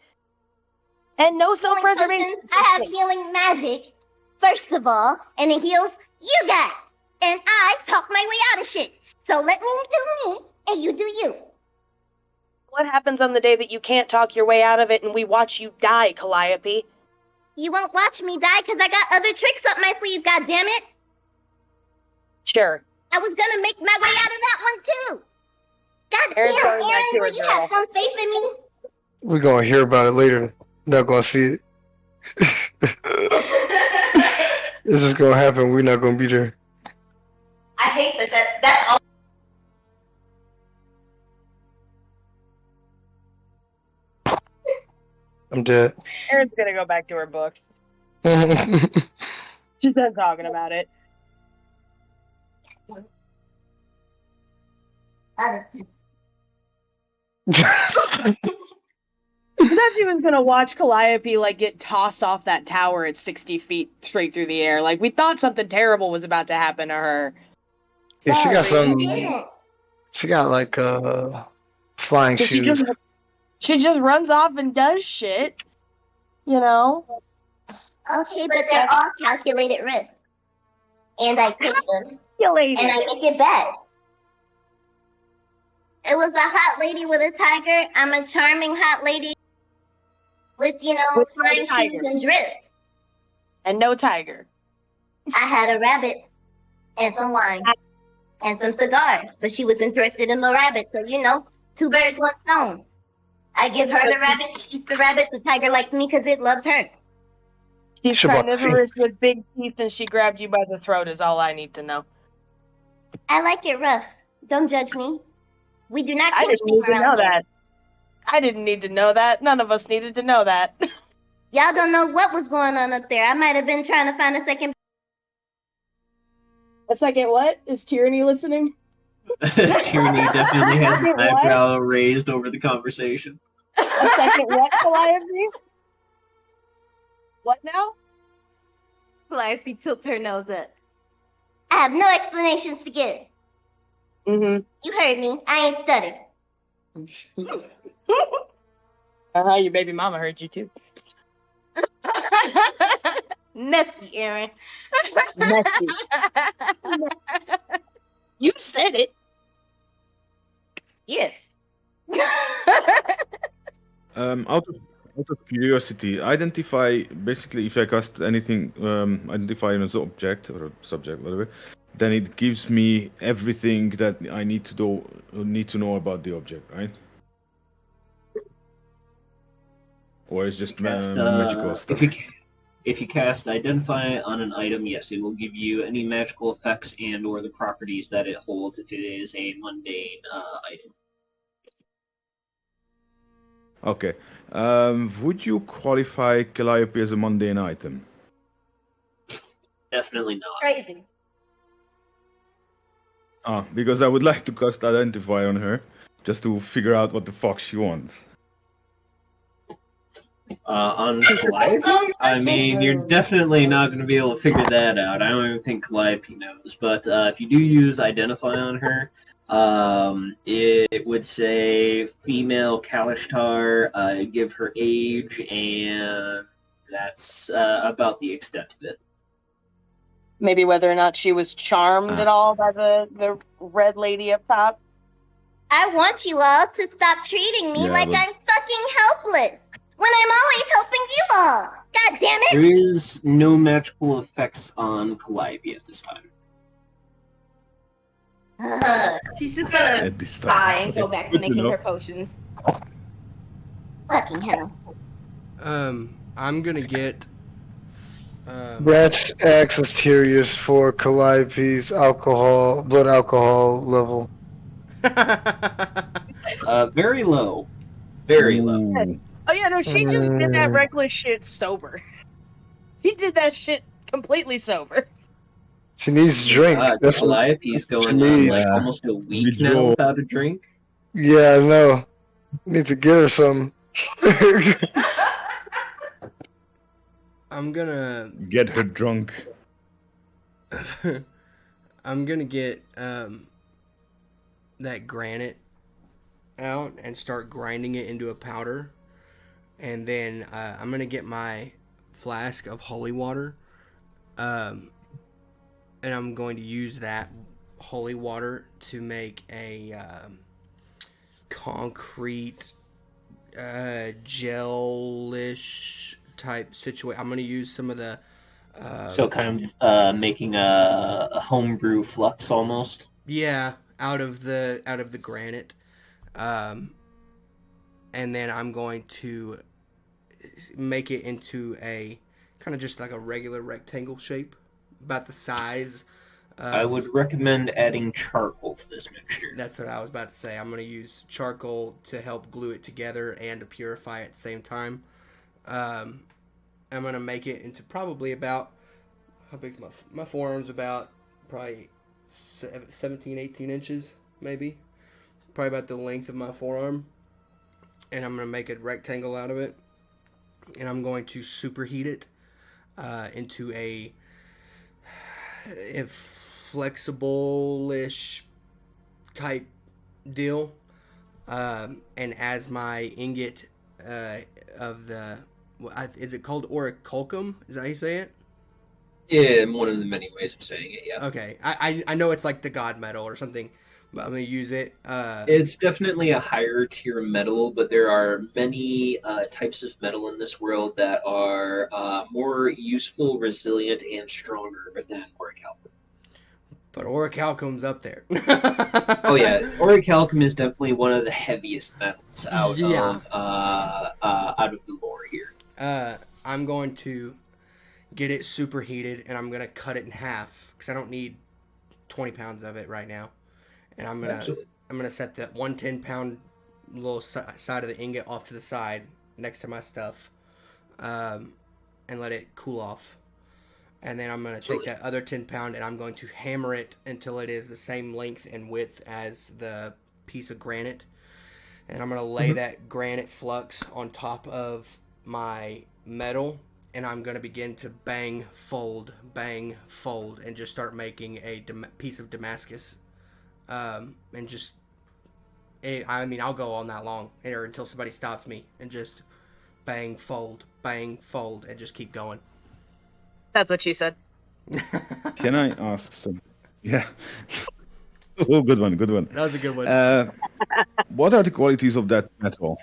And no Healing self-preservation. potions, I have healing magic, first of all, and it heals you guys. And I talk my way out of shit. So let me do me, and you do you. What happens on the day that you can't talk your way out of it and we watch you die, Calliope? You won't watch me die because I got other tricks up my sleeve, goddammit. Sure. I was gonna make my way out of that one too. God Aaron's damn, going back Aaron, to her will you girl. have some faith in me? We're gonna hear about it later. Not gonna see it. This is gonna happen. We're not gonna be there. I hate that's all. I'm dead. Aaron's gonna go back to her book. She's done talking about it. I thought she was gonna watch Calliope get tossed off that tower at 60 feet straight through the air. We thought something terrible was about to happen to her. Yeah, she got Sorry. some. She got flying She shoes. just runs off and does shit. You know? Okay, but they're all calculated risks. And I take them. Calculated. And I make it bad. It was a hot lady with a tiger. I'm a charming hot lady with With flying no tiger. shoes and drift. And no tiger. I had a rabbit and some wine. and some cigars. But she was interested in the rabbit, so two birds, one stone. I give her the rabbit, she eats the rabbit. The tiger likes me because it loves her. She's Shabbat carnivorous with big teeth, and she grabbed you by the throat. Is all I need to know. I like it rough. Don't judge me. We do not I kill didn't need people to know around here. that. I didn't need to know that. None of us needed to know that. Y'all don't know what was going on up there. I might have been trying to find a second. A second what? Is Tyranny listening? Tyranny definitely has an Second what? eyebrow raised over the conversation. A second what, Calliope? What now? Calliope tilts her nose up. I have no explanations to give. Mm-hmm. You heard me. I ain't stuttered. Your baby mama heard you too. Messy, Aaron. Messy. You said it. Yes. Out of curiosity, identify basically if I cast anything, identify an object or a subject, whatever, then it gives me everything that I need to know about the object, right? Or it's just Cast, magical stuff. If you cast Identify on an item, yes, it will give you any magical effects and/or the properties that it holds if it is a mundane item. Okay. Would you qualify Calliope as a mundane item? Definitely not. Crazy. Because I would like to cast Identify on her, just to figure out what the fuck she wants. On Calliope? I mean, you're definitely not going to be able to figure that out. I don't even think Calliope knows. But if you do use Identify on her, it would say female Kalishtar, give her age, and that's about the extent of it. Maybe whether or not she was charmed at all by the red lady up top. I want you all to stop treating me like I'm fucking helpless when I'm always helping you all. God damn it! There is no magical effects on Calliope at this time. She's just gonna At this time. sigh and go back to Good to making know. her potions. Fucking hell. I'm gonna get. Rat's X is curious for Calliope's blood alcohol level. Very low. Very low. Ooh. Oh yeah, no, she just did that reckless shit sober. She did that shit completely sober. She needs drink. That's what. Calliope's going she on needs. like almost a week now Withdraw. without a drink. Yeah, I know. Need to get her some. I'm gonna. Get her drunk. I'm gonna get that granite out and start grinding it into a powder, and then I'm gonna get my flask of holy water, and I'm going to use that holy water to make a concrete gelish type situation. I'm gonna use some of the So kind of making a homebrew flux almost. yeah, out of the granite, and then I'm going to make it into a kind of just like a regular rectangle shape, about the size. I would recommend adding charcoal to this mixture. That's what I was about to say. I'm going to use charcoal to help glue it together and to purify it at the same time. I'm going to make it into probably about, how big's my forearm's about probably 17, 18 inches, maybe. Probably about the length of my forearm. And I'm going to make a rectangle out of it. And I'm going to superheat it into a flexible-ish type deal. And as my ingot of the, is it called orichalcum? Is that how you say it? Yeah, one of the many ways of saying it, yeah. Okay, I know it's like the god metal or something, but I'm gonna use it. It's definitely a higher tier metal, but there are many types of metal in this world that are more useful, resilient, and stronger than orichalcum. But orichalcum's up there. Oh yeah, orichalcum is definitely one of the heaviest metals out Yeah. of the lore here. I'm going to get it superheated, and I'm gonna cut it in half because I don't need 20 pounds of it right now. And I'm gonna set the 110-pound little side of the ingot off to the side next to my stuff, and let it cool off. And then I'm going to take that other 10-pound and I'm going to hammer it until it is the same length and width as the piece of granite. And I'm going to lay that granite flux on top of my metal. And I'm going to begin to bang, fold, and just start making a piece of Damascus. And just, I'll go all night long or until somebody stops me and just bang, fold, and just keep going. That's what she said. Can I ask some? Yeah. Oh, good one. That was a good one. What are the qualities of that metal?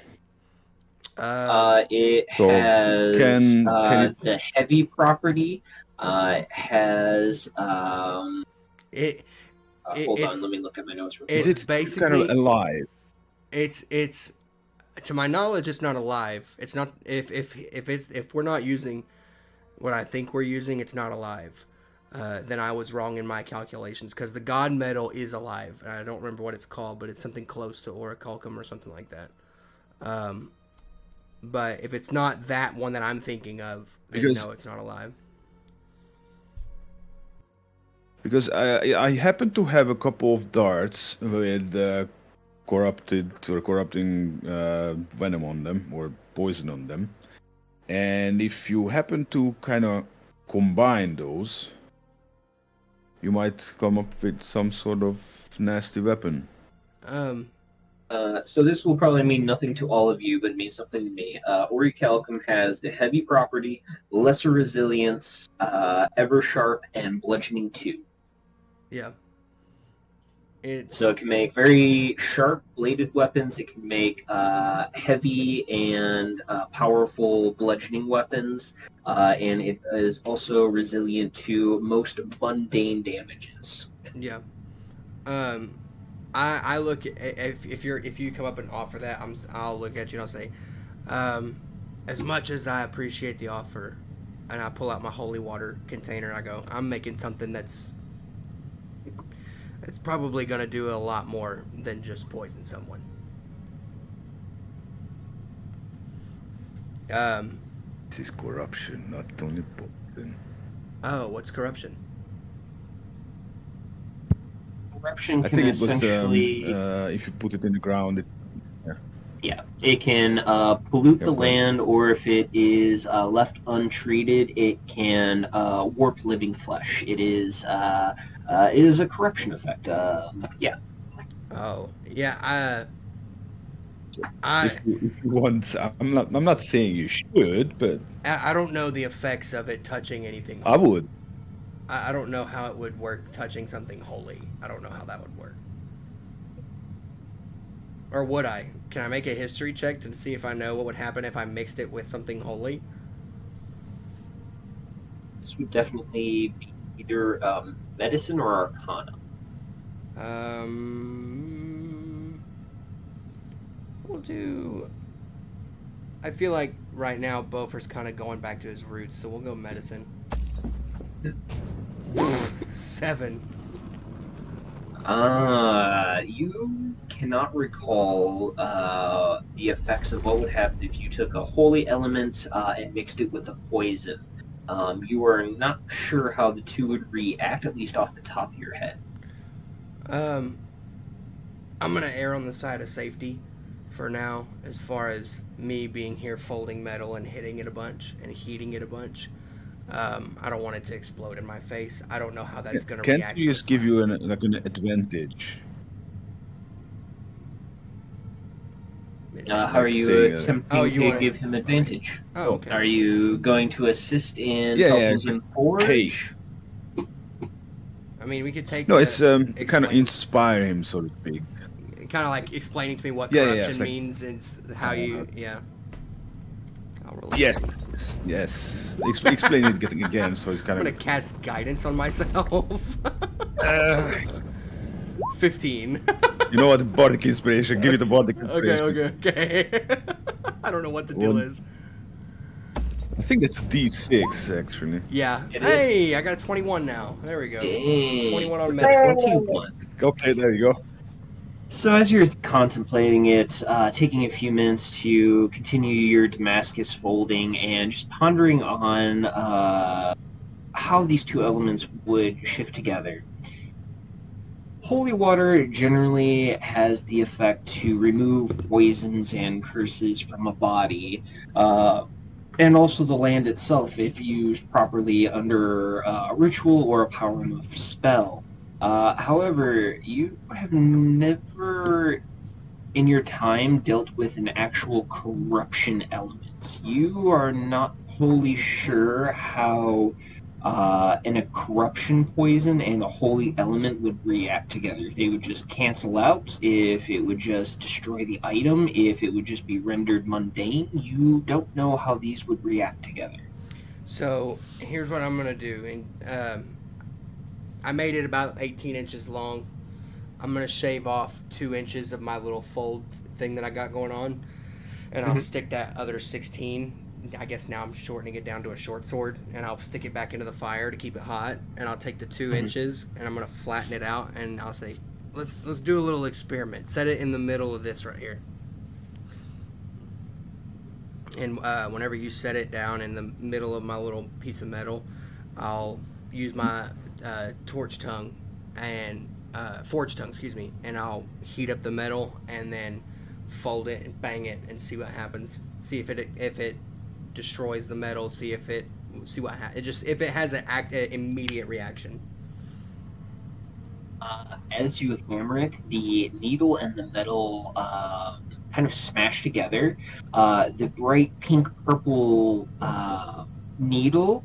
It So, has can it- the heavy property. It has. Hold on, let me look at my notes real quick. Is It's it basically kind of alive? It's to my knowledge, it's not alive. It's not if we're not using what I think we're using, it's not alive. Then I was wrong in my calculations because the god metal is alive. And I don't remember what it's called, but it's something close to orichalcum or something like that. But if it's not that one that I'm thinking of, then Because- no, it's not alive. Because I happen to have a couple of darts with corrupting venom on them or poison on them. And if you happen to kind of combine those, you might come up with some sort of nasty weapon. So this will probably mean nothing to all of you, but it means something to me. Orichalcum has the heavy property, lesser resilience, ever sharp, and bludgeoning 2. Yeah. It's So it can make very sharp bladed weapons. It can make heavy and powerful bludgeoning weapons, and it is also resilient to most mundane damages. yeah. I look at if you come up and offer that, I'll look at you and I'll say, as much as I appreciate the offer, and I pull out my holy water container and I go, I'm making something that's probably gonna do a lot more than just poison someone. This is corruption, not only poison. Oh, what's corruption? Corruption I can think it was essentially, if you put it in the ground. it can pollute the Yeah, go ahead. land, or if it is left untreated, it can warp living flesh. It is a corruption effect. Yeah. Oh, yeah. If you want, I'm not saying you should, but I don't know the effects of it touching anything. I would. I don't know how it would work touching something holy. I don't know how that would work. Or would I? Can I make a history check to see if I know what would happen if I mixed it with something holy? This would definitely be either medicine or arcana. We'll do. I feel like right now Beaufort's kind of going back to his roots, so we'll go medicine. 7. You cannot recall the effects of what would happen if you took a holy element and mixed it with a poison. You are not sure how the two would react, at least off the top of your head. I'm gonna err on the side of safety for now, as far as me being here folding metal and hitting it a bunch and heating it a bunch. I don't want it to explode in my face. I don't know how that's gonna Can't react. we just with give my- you an advantage? How are you saying, attempting Oh, you to wanna- give him advantage? Oh, okay. Are you going to assist in Yeah, helping it's him forge? hey. I mean, we could take. No, the- it's kind of explain- inspire him, so to speak. kind of like explaining to me what Yeah, yeah, corruption it's like- means and how you. Yeah. I'll roll a Yes. 3. Yes. Explain it again, so it's I'm kind gonna of. cast guidance on myself. 15. You know what? Bardic inspiration. Give it the bardic Okay, inspiration. okay. I don't know what the deal One. is. I think it's D6 actually. Yeah. It Hey, I got a 21 now. There we go. Dang. 21 on That's medicine. what you want. Okay, there you go. So as you're contemplating it, taking a few minutes to continue your Damascus folding and just pondering on how these two elements would shift together. Holy water generally has the effect to remove poisons and curses from a body, and also the land itself if used properly under ritual or a power enough spell. However, you have never in your time dealt with an actual corruption element. You are not wholly sure how a corruption poison and a holy element would react together. If they would just cancel out, if it would just destroy the item, if it would just be rendered mundane, you don't know how these would react together. So here's what I'm gonna do, and I made it about 18 inches long. I'm gonna shave off 2 inches of my little fold thing that I got going on, and I'll stick that other 16. I guess now I'm shortening it down to a short sword, and I'll stick it back into the fire to keep it hot. And I'll take the 2 inches, and I'm gonna flatten it out, and I'll say, let's do a little experiment. Set it in the middle of this right here. And whenever you set it down in the middle of my little piece of metal, I'll use my forge tongue, and I'll heat up the metal and then fold it and bang it and see what happens. See if it destroys the metal. See what happens. If it has an immediate reaction. As you hammer it, the needle and the metal kind of smash together. The bright pink purple needle,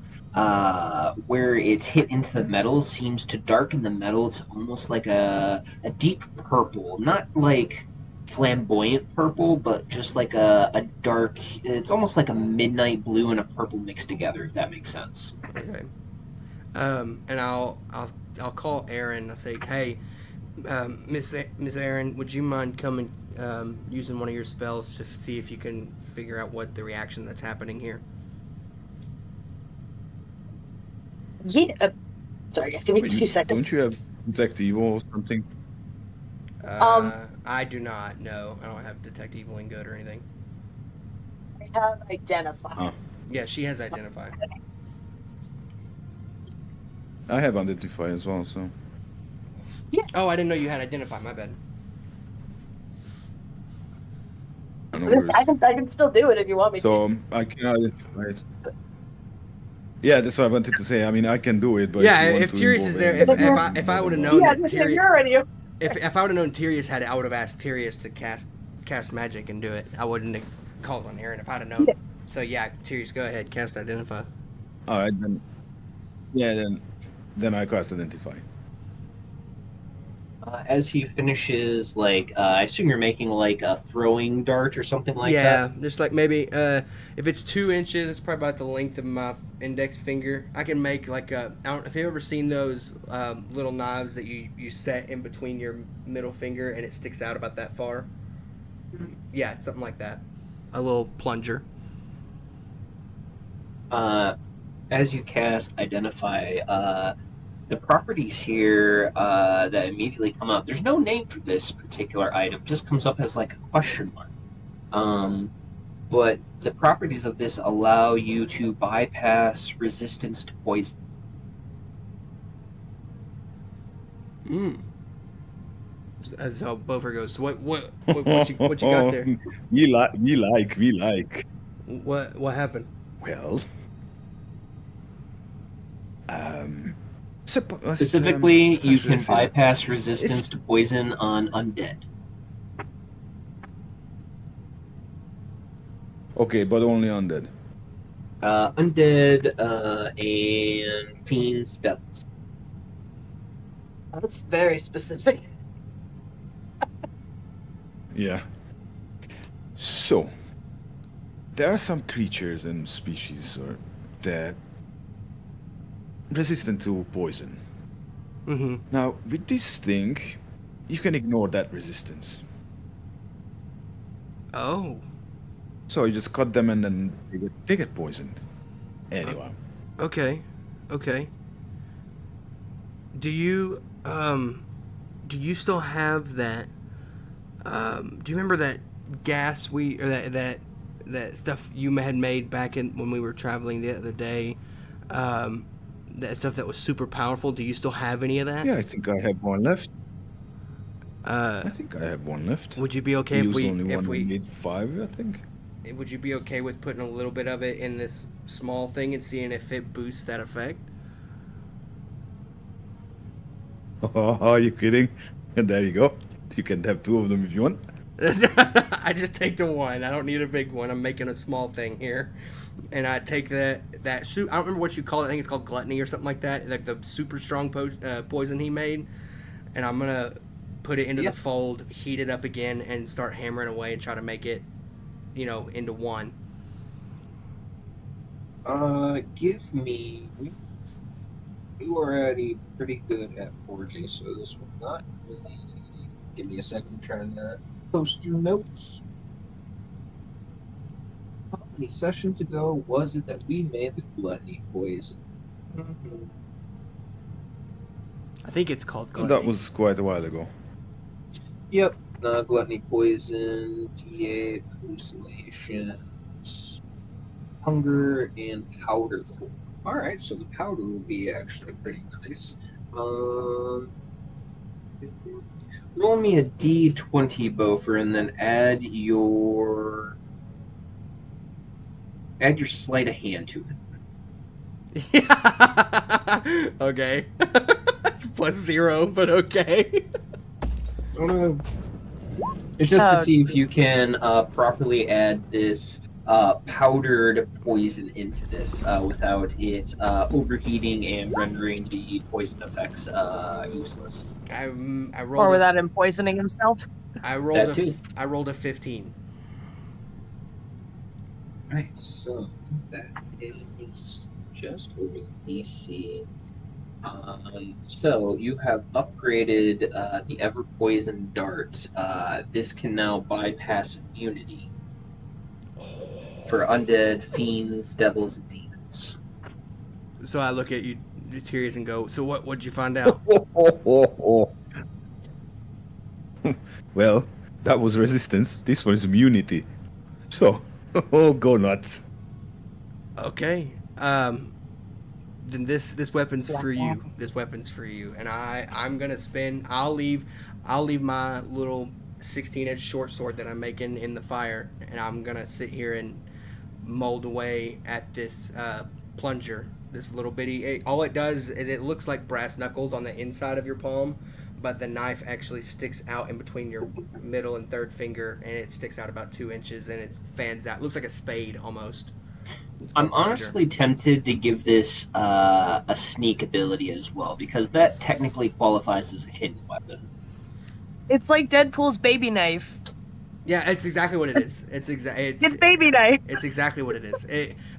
where it's hit into the metal, seems to darken the metal to almost like a deep purple. Not like flamboyant purple, but just like a dark, it's almost like a midnight blue and a purple mixed together, if that makes sense. Okay. And I'll call Aaron. I'll say, hey, Miss Aaron, would you mind coming using one of your spells to see if you can figure out what the reaction that's happening here? Yeah. Sorry, guys. Give me Wait, 2 seconds. Don't you have detect evil or something? I do not. No, I don't have detect evil and good or anything. I have identify. Oh. Yeah, she has identify. I have identify as well, so. Oh, I didn't know you had identify. My bad. No worries. I can still do it if you want me to. So I can identify it. Yeah, that's what I wanted to say. I mean, I can do it, but Yeah, if, you want if to Tyrius is there, involve if I would have known Yeah, that just Tyrius, you're already. if I would have known Tyrius had it, I would have asked Tyrius to cast magic and do it. I wouldn't have called on Aaron if I'd have known. Yeah. So yeah, Tyrius, go ahead, cast identify. All right, then. Yeah, then I cast identify. As he finishes, I assume you're making like a throwing dart or something like that. Yeah, just like maybe if it's 2 inches, it's probably about the length of my index finger. I can make like a. I don't. Have you ever seen those little knives that you set in between your middle finger and it sticks out about that far? Yeah, it's something like that. A little plunger. As you cast identify, the properties here that immediately come up. There's no name for this particular item; just comes up as like a question mark. But the properties of this allow you to bypass resistance to poison. So Bofer goes, what you got there? We like. What happened? Well, Specifically, you can say that? bypass resistance to poison on undead. Okay, but only undead. Undead and fiends, devils. That's very specific. Yeah. So, there are some creatures and species that resistant to poison. Mm-hmm. Now, with this thing, you can ignore that resistance. Oh. So you just cut them and then they get poisoned. Anyway. Okay. Okay. Do you still have that do you remember that gas or that stuff you had made back in when we were traveling the other day? That stuff that was super powerful. Do you still have any of that? Yeah, I think I have one left. Uh, I think I have one left. would you be okay We if used only one. we We made 5, I think. would you be okay with putting a little bit of it in this small thing and seeing if it boosts that effect? Oh, are you kidding? And there you go. You can have 2 of them if you want. I just take the one. I don't need a big one. I'm making a small thing here, and I take that soup. I don't remember what you call it. I think it's called gluttony or something like that. Like the super strong poison he made, and I'm gonna put it into the fold, heat it up again, and start hammering away and try to make it, into one. Give me. You are already pretty good at forging, so this will not really. Give me a second. I'm trying to post your notes. How many sessions ago was it that we made the gluttony poison? I think it's called gluttony. That was quite a while ago. Yep. Gluttony poison, TA, hallucinations, hunger, and powder form. Alright, so the powder will be actually pretty nice. Roll me a d20, Bofer, and then add your sleight of hand to it. Yeah. Okay. It's +0, but okay. It's just to see if you can properly add this powdered poison into this without it overheating and rendering the poison effects useless. I rolled. Or without him poisoning himself. I rolled a 15. Right, so that is just over the DC. So you have upgraded the Ever Poison Dart. This can now bypass immunity for undead, fiends, devils, and demons. So I look at you, Tyrius, and go, so what'd you find out? Well, that was resistance. This one is immunity. So, go nuts. Okay. Then this weapon's for you. This weapon's for you. And I'm gonna spend. I'll leave my little 16-inch short sword that I'm making in the fire, and I'm gonna sit here and mold away at this plunger. This little bitty. All it does is it looks like brass knuckles on the inside of your palm, but the knife actually sticks out in between your middle and third finger, and it sticks out about 2 inches, and it fans out. It looks like a spade almost. I'm honestly tempted to give this a sneak ability as well, because that technically qualifies as a hidden weapon. It's like Deadpool's baby knife. Yeah, it's exactly what it is. It's baby knife. It's exactly what it is.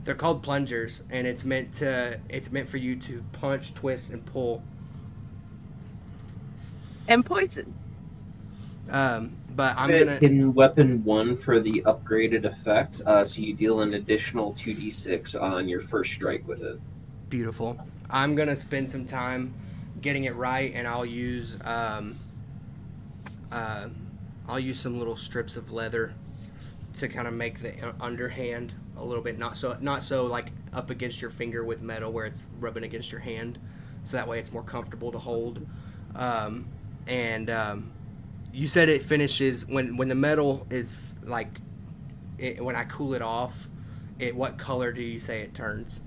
They're called plungers, and it's meant for you to punch, twist, and pull. And poison. But I'm gonna hidden weapon 1 for the upgraded effect, so you deal an additional 2d6 on your first strike with it. Beautiful. I'm gonna spend some time getting it right, and I'll use some little strips of leather to kind of make the underhand a little bit not so like up against your finger with metal where it's rubbing against your hand, so that way it's more comfortable to hold. You said it finishes when the metal is like when I cool it off. What color do you say it turns?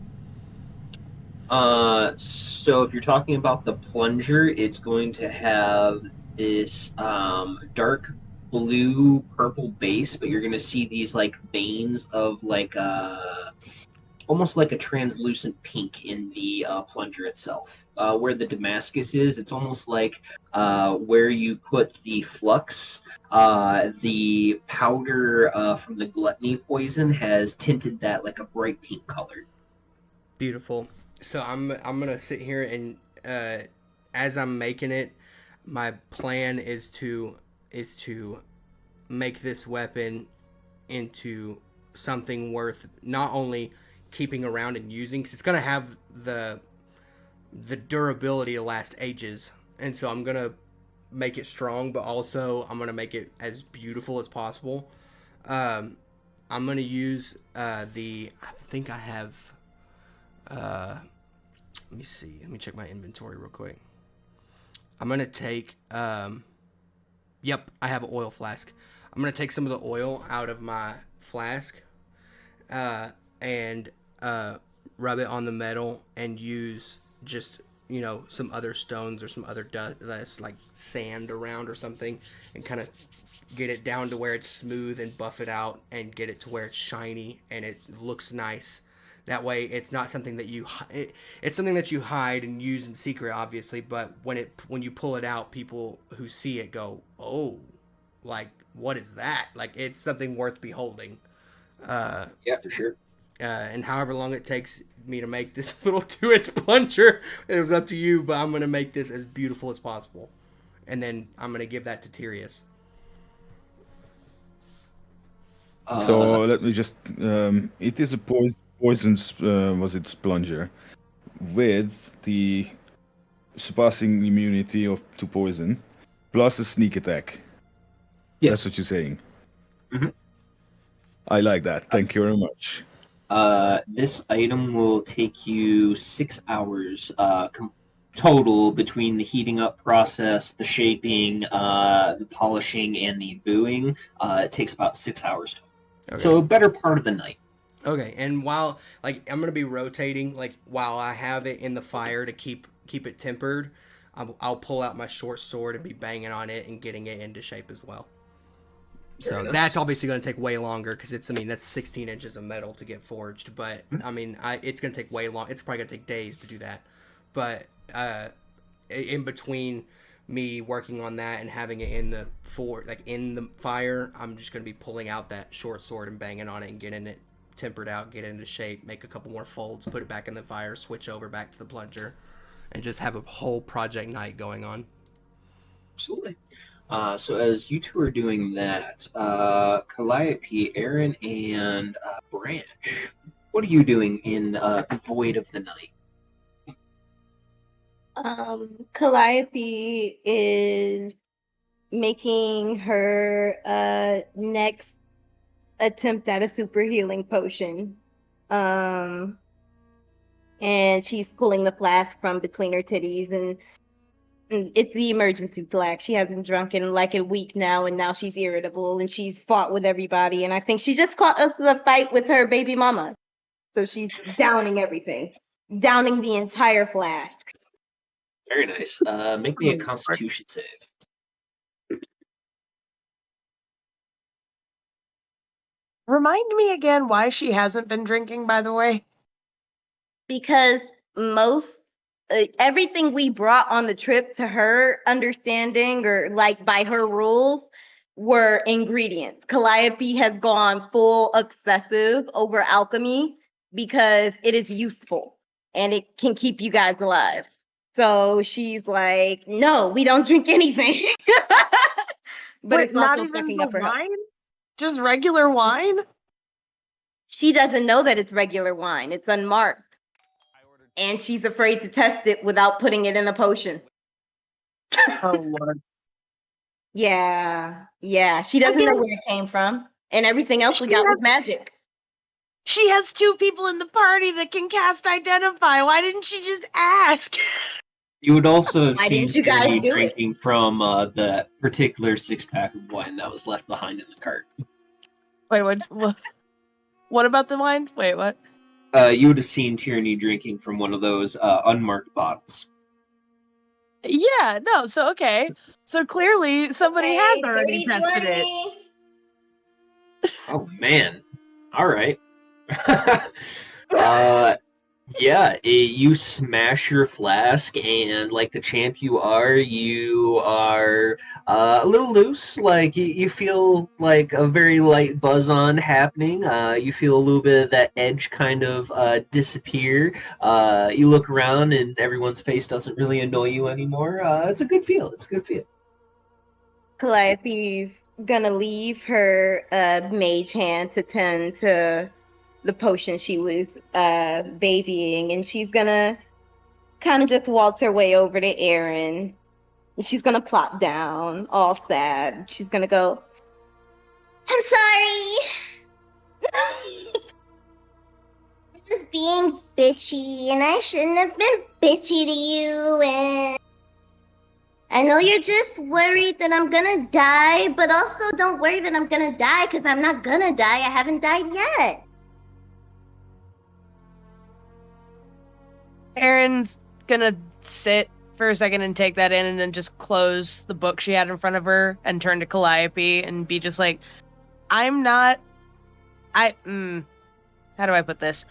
So if you're talking about the plunger, it's going to have this dark blue purple base, but you're going to see these like veins of like almost like a translucent pink in the plunger itself. Where the Damascus is, it's almost like where you put the flux. The powder from the gluttony poison has tinted that like a bright pink color. Beautiful. So I'm gonna sit here and as I'm making it, my plan is to make this weapon into something worth not only keeping around and using, because it's gonna have the durability to last ages, and so I'm gonna make it strong, but also I'm gonna make it as beautiful as possible. I'm gonna use I think I have. Let me see. Let me check my inventory real quick. I'm gonna take. Yep, I have an oil flask. I'm gonna take some of the oil out of my flask, and rub it on the metal, and use just some other stones or some other dust that's like sand around or something, and kind of get it down to where it's smooth and buff it out and get it to where it's shiny and it looks nice. That way, it's not something that it's something that you hide and use in secret, obviously. But when you pull it out, people who see it go, "Oh, like what is that?" Like it's something worth beholding. Yeah, for sure. And however long it takes me to make this little 2-inch plunger, it was up to you. But I'm gonna make this as beautiful as possible, and then I'm gonna give that to Tyrius. So let me just. It is a poison. Was it plunger with the surpassing immunity to poison, plus a sneak attack. Yes. That's what you're saying. Mhm. I like that. Thank you very much. This item will take you 6 hours total between the heating up process, the shaping, the polishing, and the imbuing. It takes about 6 hours total. Okay. So a better part of the night. Okay, and while I'm gonna be rotating, while I have it in the fire to keep it tempered, I'll pull out my short sword and be banging on it and getting it into shape as well. So that's obviously going to take way longer because that's 16 inches of metal to get forged. But it's going to take way long. It's probably going to take days to do that. But in between me working on that and having it in the fire, I'm just going to be pulling out that short sword and banging on it and getting it tempered out, get it into shape, make a couple more folds, put it back in the fire, switch over back to the plunger, and just have a whole project night going on. Absolutely. So as you two are doing that, Calliope, Aaron, and Branch, what are you doing in the void of the night? Calliope is making her next attempt at a super healing potion. And she's pulling the flask from between her titties, and it's the emergency flask. She hasn't drunk in like a week now, and now she's irritable, and she's fought with everybody, and I think she just caught us a fight with her baby mama. So she's downing everything. Downing the entire flask. Very nice. Make me a Constitution save. Remind me again why she hasn't been drinking, by the way. Because everything we brought on the trip, to her understanding or like by her rules, were ingredients. Calliope has gone full obsessive over alchemy because it is useful and it can keep you guys alive. So she's like, no, we don't drink anything. But Wait, it's not also even fucking the up her health. wine? Just regular wine? She doesn't know that it's regular wine. It's unmarked. And she's afraid to test it without putting it in a potion. Oh, Lord. Yeah. She doesn't know where it came from. And everything else we got was magic. She has 2 people in the party that can cast Identify. Why didn't she just ask? You would also have Why seen didn't you guys Tierney do it? drinking from that particular 6-pack of wine that was left behind in the cart. Wait, what about the wine? Wait, what? You would have seen Tierney drinking from one of those unmarked bottles. Yeah, no, so okay. So clearly somebody has already 30, tested it. 20. Oh, man. All right. Yeah, you smash your flask, and like the champ you are a little loose. Like you feel like a very light buzz on happening. You feel a little bit of that edge kind of disappear. You look around, and everyone's face doesn't really annoy you anymore. It's a good feel. It's a good feel. Calliope's gonna leave her mage hand to tend to the potion she was babying, and she's gonna kind of just waltz her way over to Aaron. And she's gonna plop down, all sad. She's gonna go, I'm sorry. I'm just being bitchy, and I shouldn't have been bitchy to you, and I know you're just worried that I'm gonna die, but also don't worry that I'm gonna die, because I'm not gonna die. I haven't died yet. Erin's gonna sit for a second and take that in, and then just close the book she had in front of her and turn to Calliope and be just like, how do I put this?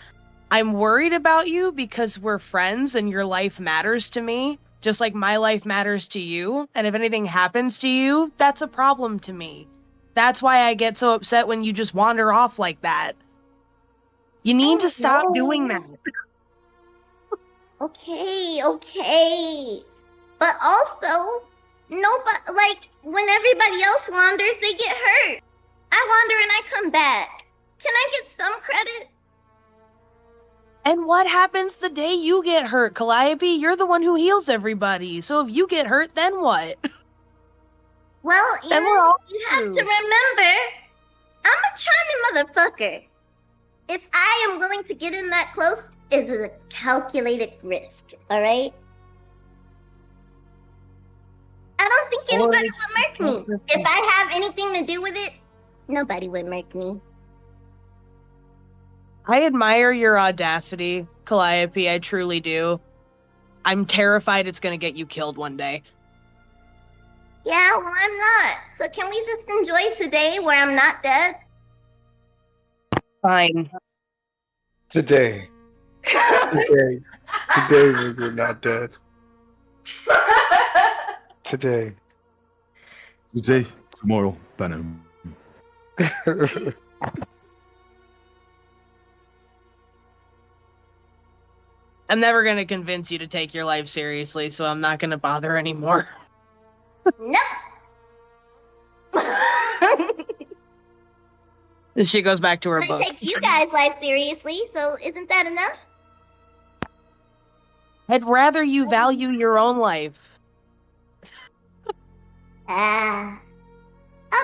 I'm worried about you because we're friends and your life matters to me, just like my life matters to you. And if anything happens to you, that's a problem to me. That's why I get so upset when you just wander off like that. You need to stop doing that. Okay. But also, nobody, like, when everybody else wanders, they get hurt. I wander and I come back. Can I get some credit? And what happens the day you get hurt, Calliope? You're the one who heals everybody. So if you get hurt, then what? Well, Then we're all you have to screwed. remember, I'm a charming motherfucker. If I am willing to get in that close, it's a calculated risk, alright? I don't think anybody would murk me. If I have anything to do with it, nobody would murk me. I admire your audacity, Calliope. I truly do. I'm terrified it's going to get you killed one day. Yeah, well, I'm not. So can we just enjoy today where I'm not dead? Fine. Today. Today. Today we're not dead. Today. Today, tomorrow, Venom. I'm never going to convince you to take your life seriously, so I'm not going to bother anymore. No. She goes back to her I book. take you guys' life seriously, so isn't that enough? I'd rather you value your own life. I'll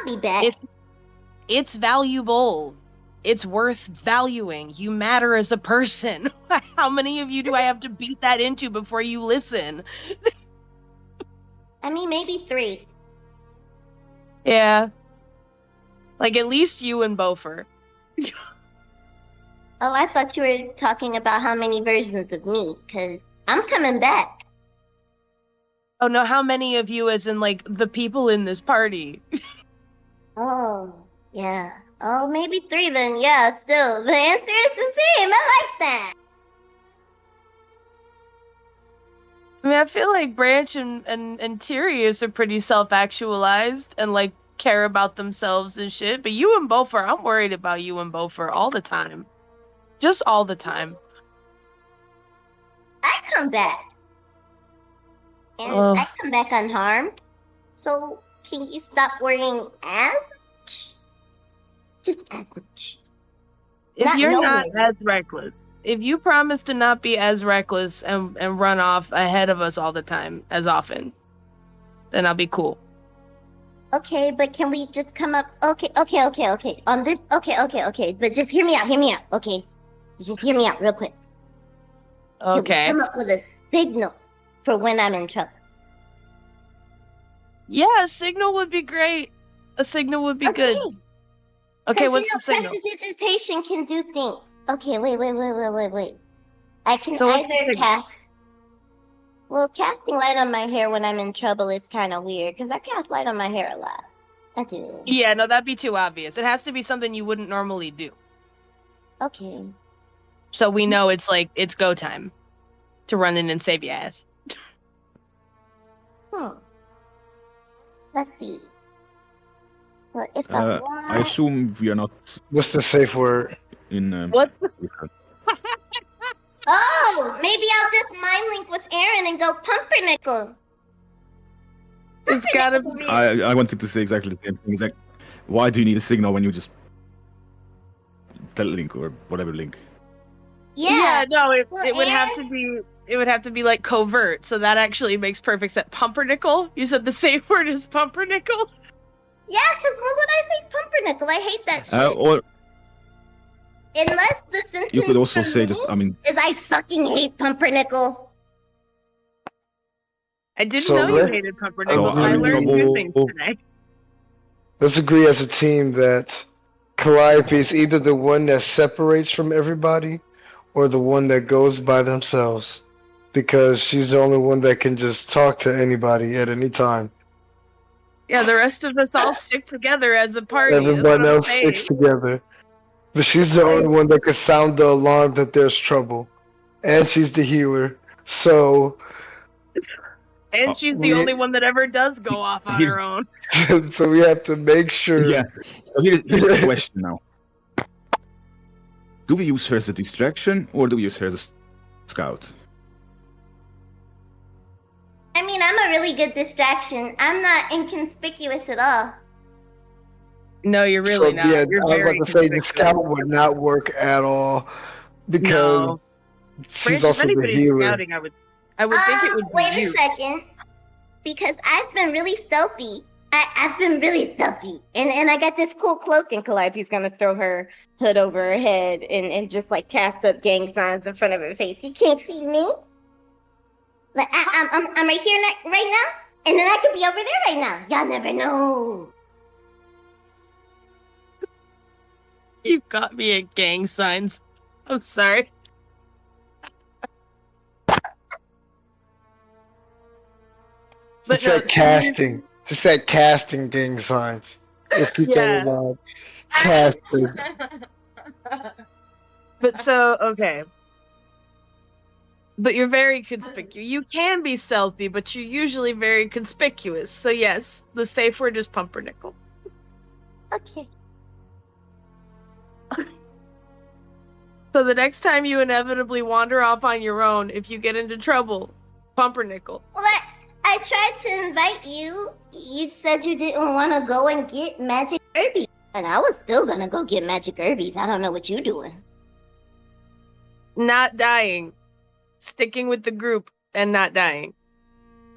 be back. It's valuable. It's worth valuing. You matter as a person. How many of you do I have to beat that into before you listen? I mean, maybe 3. Yeah. Like, at least you and Beaufort. Oh, I thought you were talking about how many versions of me, because I'm coming back. Oh, no, how many of you as in, like, the people in this party? Oh, yeah. Oh, maybe 3 then. Yeah, still. The answer is the same. I like that. I mean, I feel like Branch and Tyrius are pretty self-actualized and, like, care about themselves and shit. But you and Beaufort, I'm worried about you and Beaufort all the time. Just all the time. I come back. And Oh. I come back unharmed. So, can you stop worrying as much? Just as much. If Not you're knowing. not as reckless, if you promise to not be as reckless and run off ahead of us all the time, as often, then I'll be cool. Okay, but can we just come up? Okay. On this, okay. But just hear me out, okay? Just hear me out real quick. Can we Okay. come up with a signal for when I'm in trouble? Yeah, a signal would be great. A signal would be good. Okay, 'Cause, what's the signal? Prestidigitation can do things. Okay, wait. I can So what's the either signal? cast. Well, casting light on my hair when I'm in trouble is kind of weird, because I cast light on my hair a lot. I do. Yeah, no, that'd be too obvious. It has to be something you wouldn't normally do. Okay. So we know it's like it's go time to run in and save your ass. Let's see. Well, if I I want... assume we are not What's the safe word? in. What's the Oh, maybe I'll just mind link with Aaron and go pumpernickel. It's gotta be. Pumpernickel. I wanted to say exactly the same thing. It's like, why do you need a signal when you just tell link or whatever link? Yeah. No, it Well, would have to be. It would have to be like covert. So that actually makes perfect sense. Pumpernickel. You said the safe word is pumpernickel. Yeah, because when would I say pumpernickel? I hate that shit. Or Unless the sentence you could also for say me just, is I fucking hate pumpernickel. I didn't So know you let's- hated pumpernickel. So I I'm in learned good trouble. things today. Let's agree as a team that Calliope is either the one that separates from everybody or the one that goes by themselves. Because she's the only one that can just talk to anybody at any time. Yeah, the rest of us all stick together as a party. That's Everyone what I'm else saying. sticks together. But she's the only one that can sound the alarm that there's trouble. And she's the healer. So And she's the we- only one that ever does go off on Here's- her own. so we have to make sure. Yeah. So here's the question now. Do we use her as a distraction or do we use her as a scout? I mean, I'm a really good distraction. I'm not inconspicuous at all. No, you're really So, not. yeah, You're I was very about to say the conspicuous. scout would not work at all because No. she's Branch, if also the anybody's healer. scouting, I would think it would be Wait you. a second. Because I've been really stealthy. I've been really stealthy. And I got this cool cloak, and Calliope's gonna throw her hood over her head and just like cast up gang signs in front of her face. You can't see me. Like I'm right here right now, and then I could be over there right now. Y'all never know. You got me at gang signs. I'm sorry. Just that casting. Just that casting gang signs. If people Yeah. are allowed. Casting. But so, okay. But you're very conspicuous. You can be stealthy, but you're usually very conspicuous. So yes, the safe word is pumpernickel. Okay. So the next time you inevitably wander off on your own, if you get into trouble, pumpernickel. Well, I tried to invite you. You said you didn't want to go and get magic herbies. And I was still gonna go get magic herbies. I don't know what you doing. Not dying. Sticking with the group and not dying.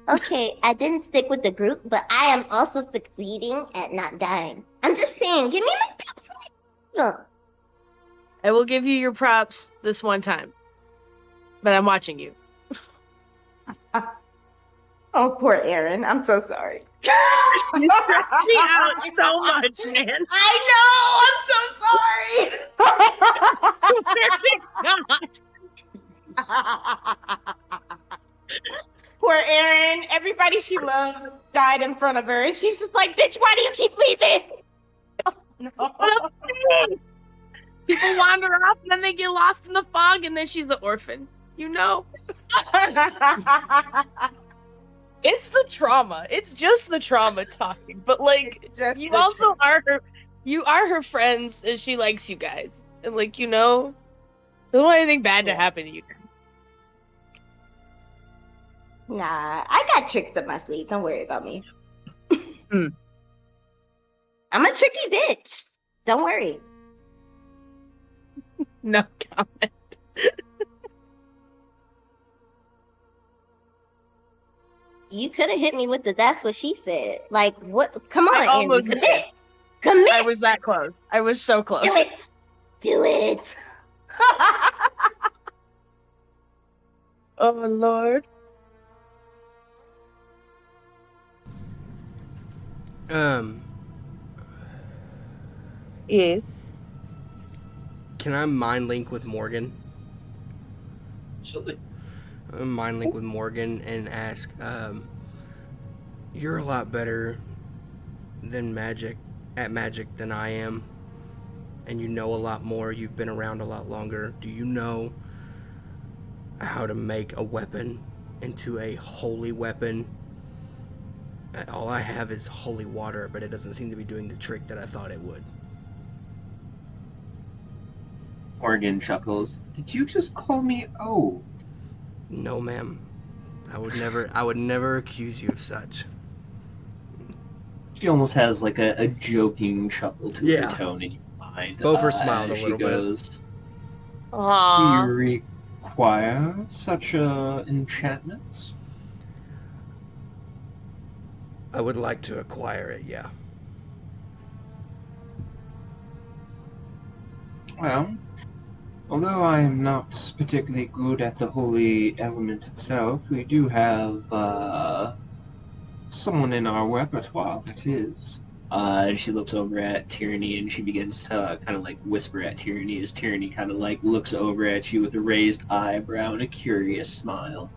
Okay, I didn't stick with the group, but I am also succeeding at not dying. I'm just saying, give me my props. No. I will give you your props this one time. But I'm watching you. Oh, poor Aaron. I'm so sorry. You stress me out so much, man. I know. I'm so sorry. Poor Erin. Everybody she loves died in front of her, and she's just like, "Bitch, why do you keep leaving?" No. What I'm saying. People wander off and then they get lost in the fog, and then she's the orphan. You know? It's the trauma. It's just the trauma talking. But like, Just you the also are her. You are her friends, and she likes you guys. And like, you know, don't want anything bad to happen to you. Nah, I got tricks up my sleeve. Don't worry about me. Mm. I'm a tricky bitch. Don't worry. No comment. You could have hit me with the "that's what she said." Like, what? Come on, I Andy, almost commit. did. Commit. I was that close. I was so close. Do it. Do it. Oh Lord. Yeah. Can I mind link with Morgan? Absolutely. Mind link with Morgan and ask, you're a lot better than magic than I am. and you know a lot more. You've been around a lot longer. Do you know how to make a weapon into a holy weapon? All I have is holy water, but it doesn't seem to be doing the trick that I thought it would. Morgan chuckles. Did you just call me old? No, ma'am. I would never accuse you of such. She almost has like a joking chuckle to Yeah. her tone in your mind. Bofer smiled a she little bit. goes, Do you Aww. require such a enchantment? I would like to acquire it, yeah. Well, although I am not particularly good at the holy element itself, we do have someone in our repertoire that is. And she looks over at Tyranny and she begins to kind of like whisper at Tyranny as Tyranny kind of like looks over at you with a raised eyebrow and a curious smile.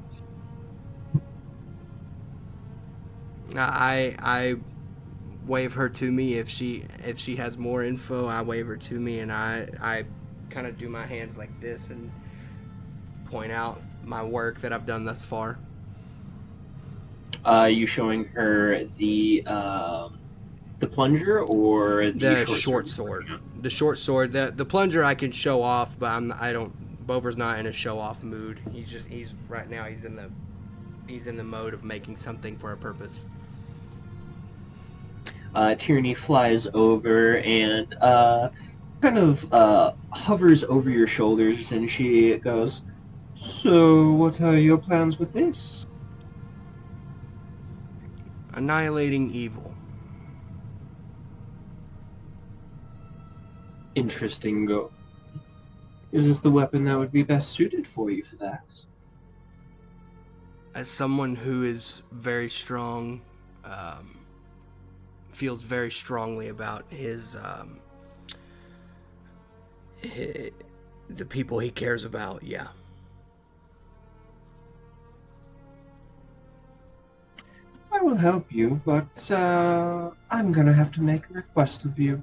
I wave her to me if she has more info. I wave her to me, and I kind of do my hands like this and point out my work that I've done thus far. You showing her the plunger or The short sword. The short sword. The plunger I can show off, but Bover's not in a show off mood. He's right now he's in the mode of making something for a purpose. Tyranny flies over and kind of hovers over your shoulders, and she goes, "So, what are your plans with this?" Annihilating evil. Interesting goal. Is this the weapon that would be best suited for you for that? As someone who is very strong, feels very strongly about the people he cares about, yeah. I will help you, but I'm gonna have to make a request of you.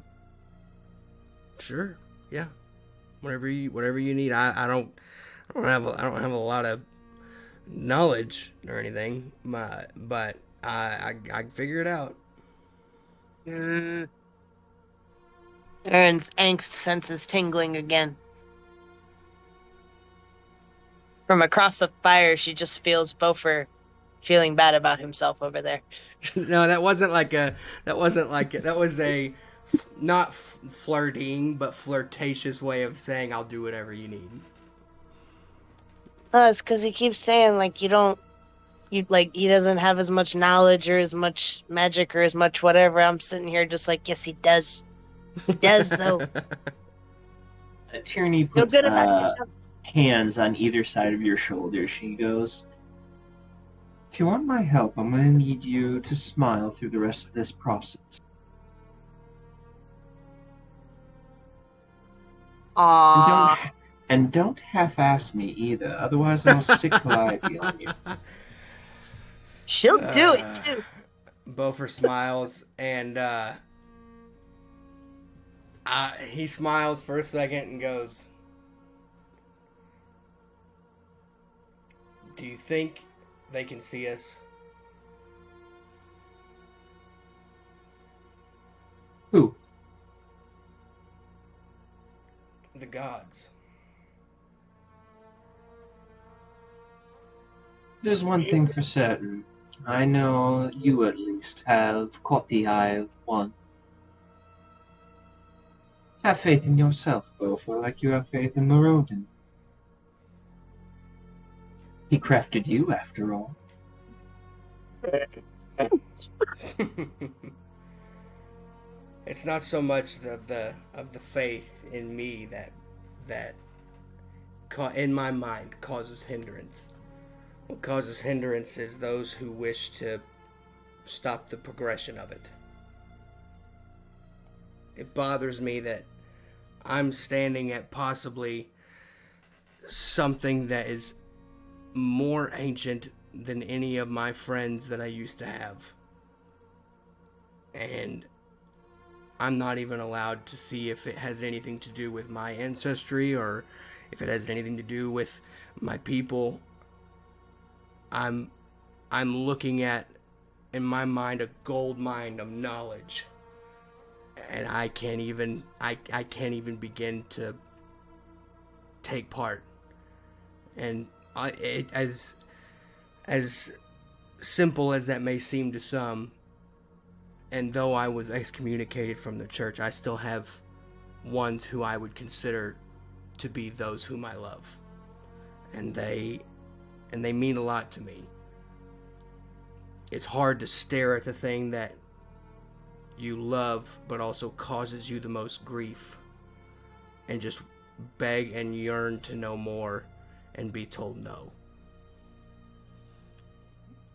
Sure, yeah. Whatever you need. I don't have a lot of knowledge or anything, but I figure it out. Erin's angst senses tingling again. From across the fire, she just feels Bofer feeling bad about himself over there. No, that was a not flirting, but flirtatious way of saying I'll do whatever you need. Oh, it's because he keeps saying he doesn't have as much knowledge or as much magic or as much whatever. I'm sitting here just like, yes, he does. He does, though. Tyranny Feel puts good about yourself. hands on either side of your shoulders. She goes, "If you want my help, I'm going to need you to smile through the rest of this process." Aww. And don't half-ass me either, otherwise I'll sick Calliope on you. She'll do it, too. Bofer smiles, and he smiles for a second and goes, "Do you think they can see us?" Who? The gods. There's one thing for certain. I know you at least have caught the eye of one. Have faith in yourself, Bofa, like you have faith in Morodin. He crafted you, after all. It's not so much of the faith in me that in my mind causes hindrance. What causes hindrance is those who wish to stop the progression of it. It bothers me that I'm standing at possibly something that is more ancient than any of my friends that I used to have. And I'm not even allowed to see if it has anything to do with my ancestry or if it has anything to do with my people. I'm looking at, in my mind, a gold mine of knowledge, and I can't even begin to take part. And as simple as that may seem to some, and though I was excommunicated from the church, I still have ones who I would consider to be those whom I love, and they mean a lot to me. It's hard to stare at the thing that you love but also causes you the most grief, and just beg and yearn to know more and be told no.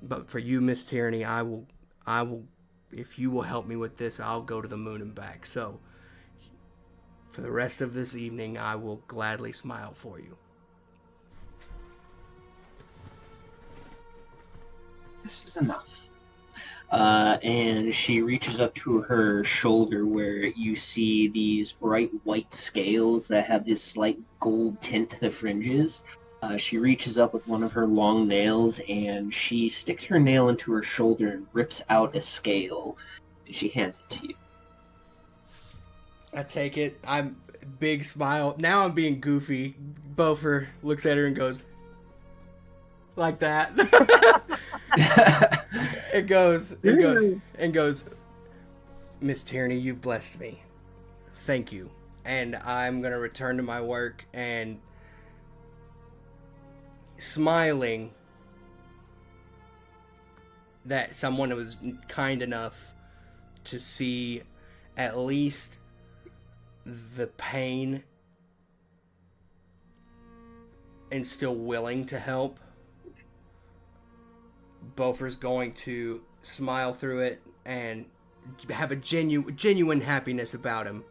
But for you, Miss Tyranny, I will, if you will help me with this, I'll go to the moon and back. So, for the rest of this evening, I will gladly smile for you. This is enough. And she reaches up to her shoulder where you see these bright white scales that have this slight gold tint to the fringes. She reaches up with one of her long nails and she sticks her nail into her shoulder and rips out a scale. And she hands it to you. I take it. I'm big smile. Now I'm being goofy. Bofer looks at her and goes like that. It goes, Miss Tyranny, you've blessed me. Thank you. And I'm gonna return to my work, and smiling that someone was kind enough to see at least the pain and still willing to help. Bofer's going to smile through it and have a genuine happiness about him,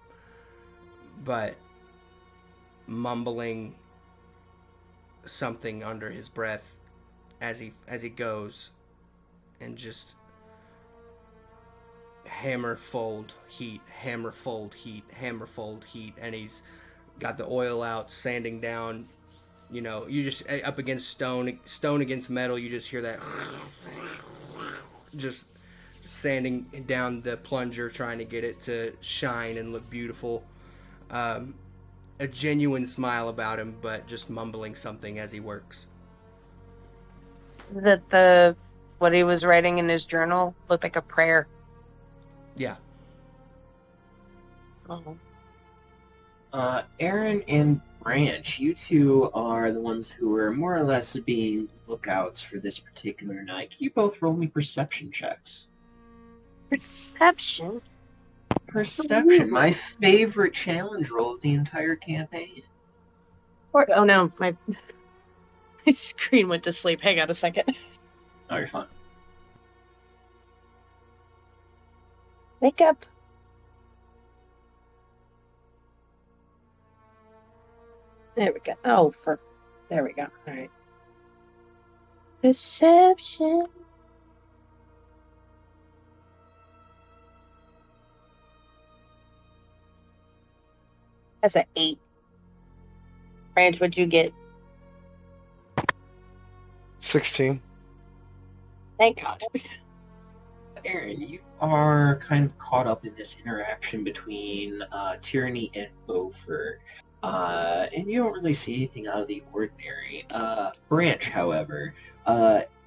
but mumbling something under his breath as he goes, and just hammer fold heat, and he's got the oil out, sanding down. You know, you just up against stone against metal, you just hear that just sanding down the plunger, trying to get it to shine and look beautiful. A genuine smile about him, but just mumbling something as he works. That what he was writing in his journal looked like a prayer. Yeah. Oh. Aaron and Branch, you two are the ones who are more or less being lookouts for this particular night. Can you both roll me perception checks? Perception? Perception, my favorite challenge roll of the entire campaign. Oh no, my screen went to sleep. Hang on a second. Oh, you're fine. Wake up. There we go. Oh, there we go. All right. Perception. That's an 8. Branch, what'd you get? 16. Thank God. Aaron, you are kind of caught up in this interaction between Tyranny and Bofer. And you don't really see anything out of the ordinary. Branch, however,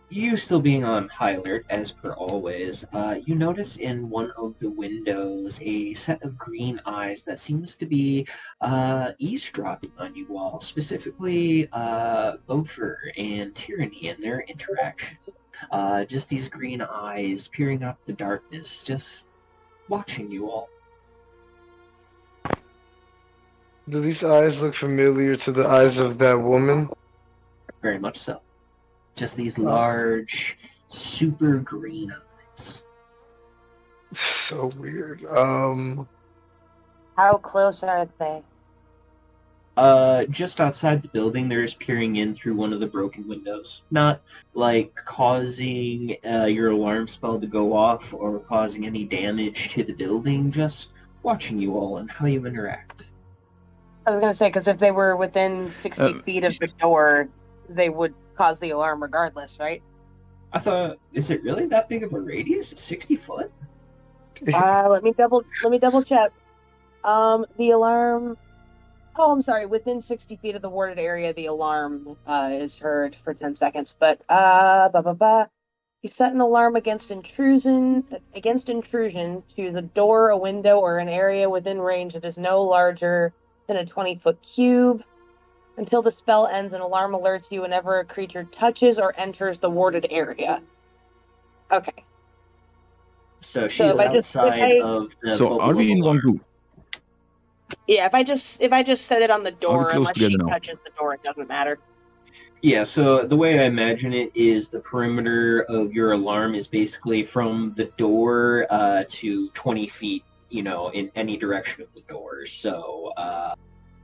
you still being on high alert as per always, you notice in one of the windows a set of green eyes that seems to be eavesdropping on you all, specifically Bofer and Tyranny and their interaction. Just these green eyes peering up the darkness, just watching you all. Do these eyes look familiar to the eyes of that woman? Very much so. Just these large, super green eyes. So weird. How close are they? Just outside the building, they're just peering in through one of the broken windows. Not, like, causing your alarm spell to go off or causing any damage to the building, just watching you all and how you interact. I was gonna say, because if they were within 60 feet of the door, they would cause the alarm regardless, right? I thought, is it really that big of a radius? 60 foot? Let me double check. The alarm. Oh, I'm sorry. Within 60 feet of the warded area, the alarm is heard for 10 seconds. But you set an alarm against intrusion to the door, a window, or an area within range that is no larger than a 20-foot cube. Until the spell ends, an alarm alerts you whenever a creature touches or enters the warded area. Okay. So she's outside of the So are we in one group? Yeah, if I just set it on the door, close unless she together now? touches the door, it doesn't matter. Yeah, so the way I imagine it is the perimeter of your alarm is basically from the door to 20 feet, in any direction of the door. So,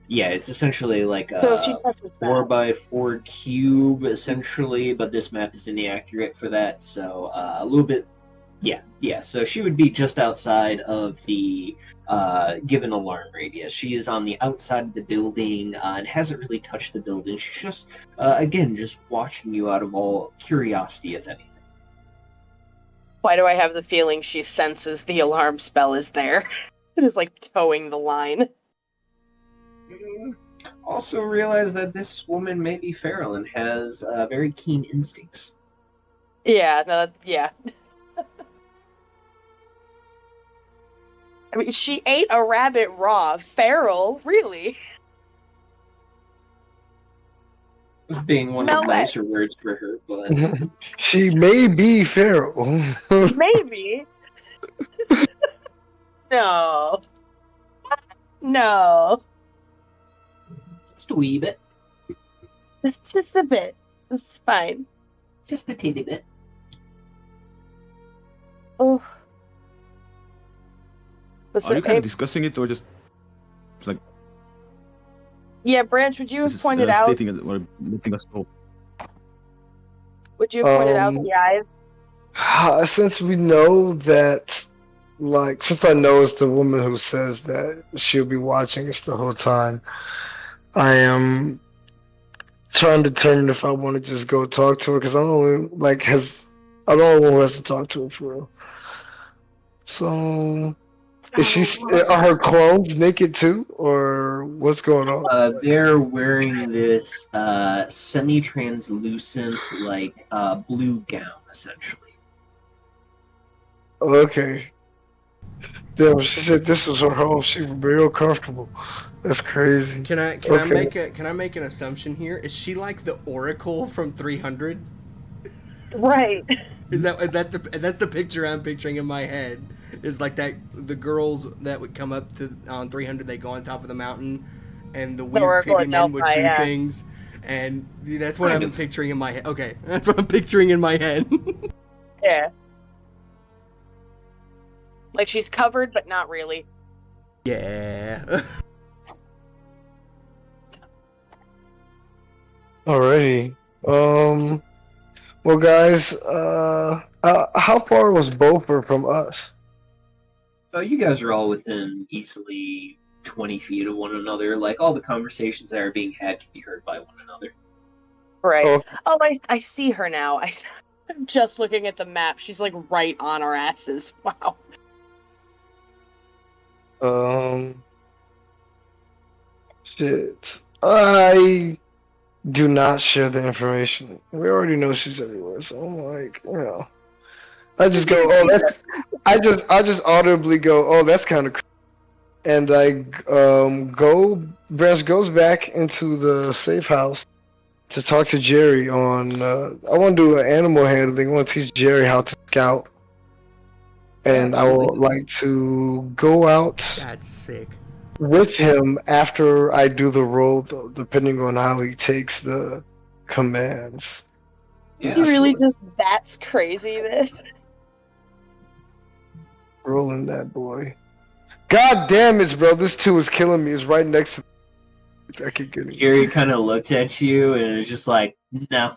yeah, it's essentially like So if she a touches that, 4x4 cube, essentially, but this map is inaccurate for that, so a little bit. Yeah, so she would be just outside of the given alarm radius. She is on the outside of the building and hasn't really touched the building. She's just, again, just watching you out of all curiosity, if anything. why do I have the feeling she senses the alarm spell is there? It is like towing the line. Also realize that this woman may be feral and has very keen instincts. Yeah, no, yeah. I mean, she ate a rabbit raw. Feral, really? Being one No of the way. nicer words for her, but She may be feral. Maybe. No. No. just a wee bit. It's just a bit. It's fine. Just a teeny bit. Oh. Are you kind of discussing it or just like Yeah, Branch, would you have pointed out? stating it or letting us know? Would you have pointed out the eyes? Since we know that, since I know it's the woman who says that she'll be watching us the whole time, I am trying to determine if I want to just go talk to her because I'm the only I'm the only one who has to talk to her for real. So, are her clones naked too, or what's going on? They're wearing this semi-translucent, blue gown, essentially. Okay. Damn, she said this was her home. She was real comfortable. That's crazy. Can I make an assumption here? Is she like the Oracle from 300? Right. That's the picture I'm picturing in my head? Is like that the girls that would come up to on 300, they go on top of the mountain, and the weird piggy men would do things, and that's what I'm picturing in my head. Okay, that's what I'm picturing in my head. Yeah. Like she's covered, but not really. Yeah. Alrighty. Well, guys, how far was Beaufort from us? You guys are all within easily 20 feet of one another. Like, all the conversations that are being had can be heard by one another. Right. Oh, I see her now. I'm just looking at the map. She's like right on our asses. Wow. Shit. I do not share the information. We already know she's everywhere, so I'm like, I just go, I just audibly go, oh, that's kind of, and I Branch goes back into the safe house to talk to Jerry on. I want to do an animal handling. I want to teach Jerry how to scout, and I would like to go out. That's sick. With him after I do the roll, though, depending on how he takes the commands. Yeah, You really just that's crazy this? Rolling that boy. God damn it, bro. This 2 is killing me. It's right next to me. I keep getting Gary kind of looked at you and was just like, no,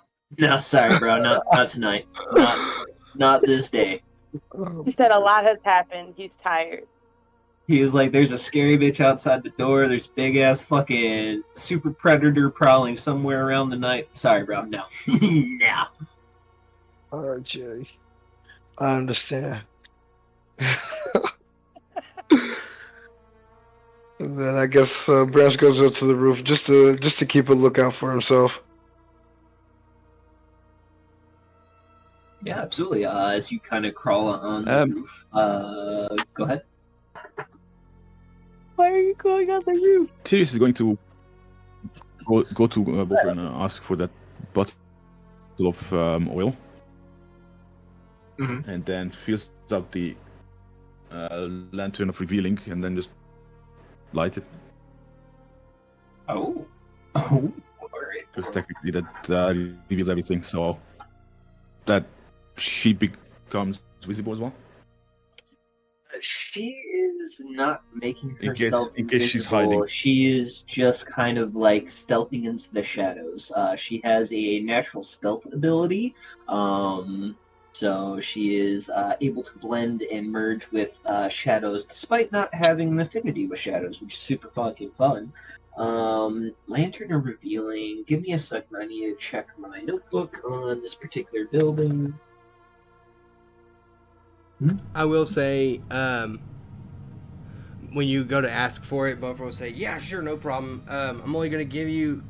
sorry, bro, not tonight. Not this day. He said a lot has happened. He's tired. He was like, "There's a scary bitch outside the door. There's big ass fucking super predator prowling somewhere around the night." Sorry, bro. No, no. All right, Jerry. I understand. And then I guess Branch goes up to the roof just to keep a lookout for himself. Yeah, absolutely. As you kind of crawl on the roof, go ahead. Why are you going on the roof? Tyrius is going to go to Buffer and ask for that bottle of oil. Mhm. And then fills up the lantern of revealing and then just light it. Oh. Oh. Alright. Because technically that reveals everything, so that she becomes visible as well. She is not making In case- herself in case she's invisible. hiding. She is just kind of like stealthing into the shadows. She has a natural stealth ability, so she is able to blend and merge with shadows, despite not having an affinity with shadows, which is super fucking fun. Lantern or revealing? Give me a second. I need to check my notebook on this particular building. I will say, when you go to ask for it, Buffer will say, "Yeah, sure, no problem. I'm only gonna give you,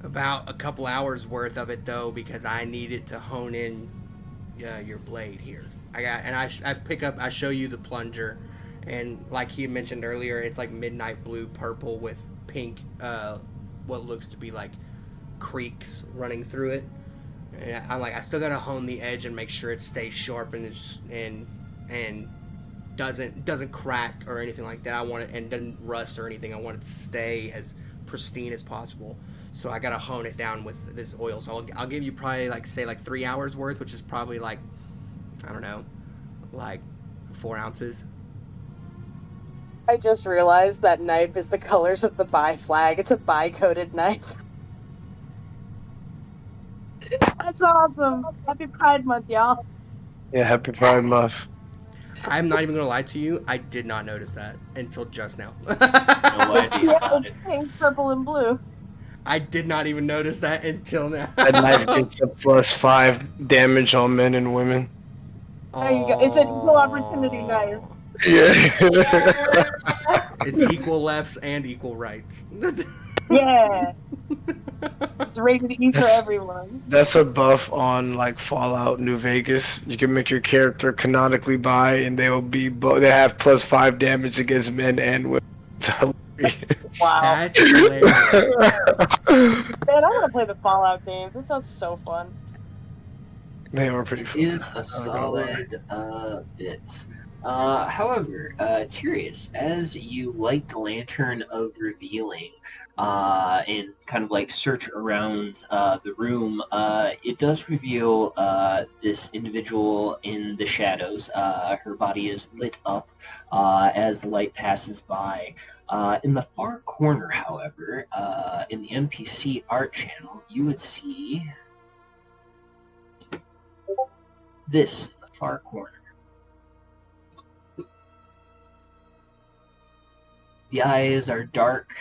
about a couple hours worth of it though, because I need it to hone in your blade here. I show you the plunger, and like he mentioned earlier, it's like midnight blue purple with pink, what looks to be like creeks running through it. And I'm like, I still gotta hone the edge and make sure it stays sharp and doesn't crack or anything like that. I want it, and doesn't rust or anything. I want it to stay as pristine as possible. So I gotta hone it down with this oil. So I'll give you probably like 3 hours worth, which is probably like, I don't know, like 4 ounces. I just realized that knife is the colors of the bi flag. It's a bi-coated knife. That's awesome. Happy Pride Month, y'all. Yeah, happy Pride Month. I'm not even gonna lie to you. I did not notice that until just now. No idea Yeah, about it's it. pink, purple, and blue. I did not even notice that until now. That knife gets a +5 damage on men and women. There you go. It's an equal opportunity knife. Yeah. It's equal lefts and equal rights. Yeah. It's rated E for everyone. That's a buff on like Fallout New Vegas. You can make your character canonically bi, and they will be they have +5 damage against men and women. It's hilarious. Wow. That's hilarious. Man, I want to play the Fallout games. This sounds so fun. They are pretty It fun. is a solid bit. However, Tyrius, as you light the lantern of revealing and kind of like search around the room, it does reveal this individual in the shadows. Her body is lit up as the light passes by. In the far corner, however, in the NPC art channel, you would see this in the far corner. The eyes are dark,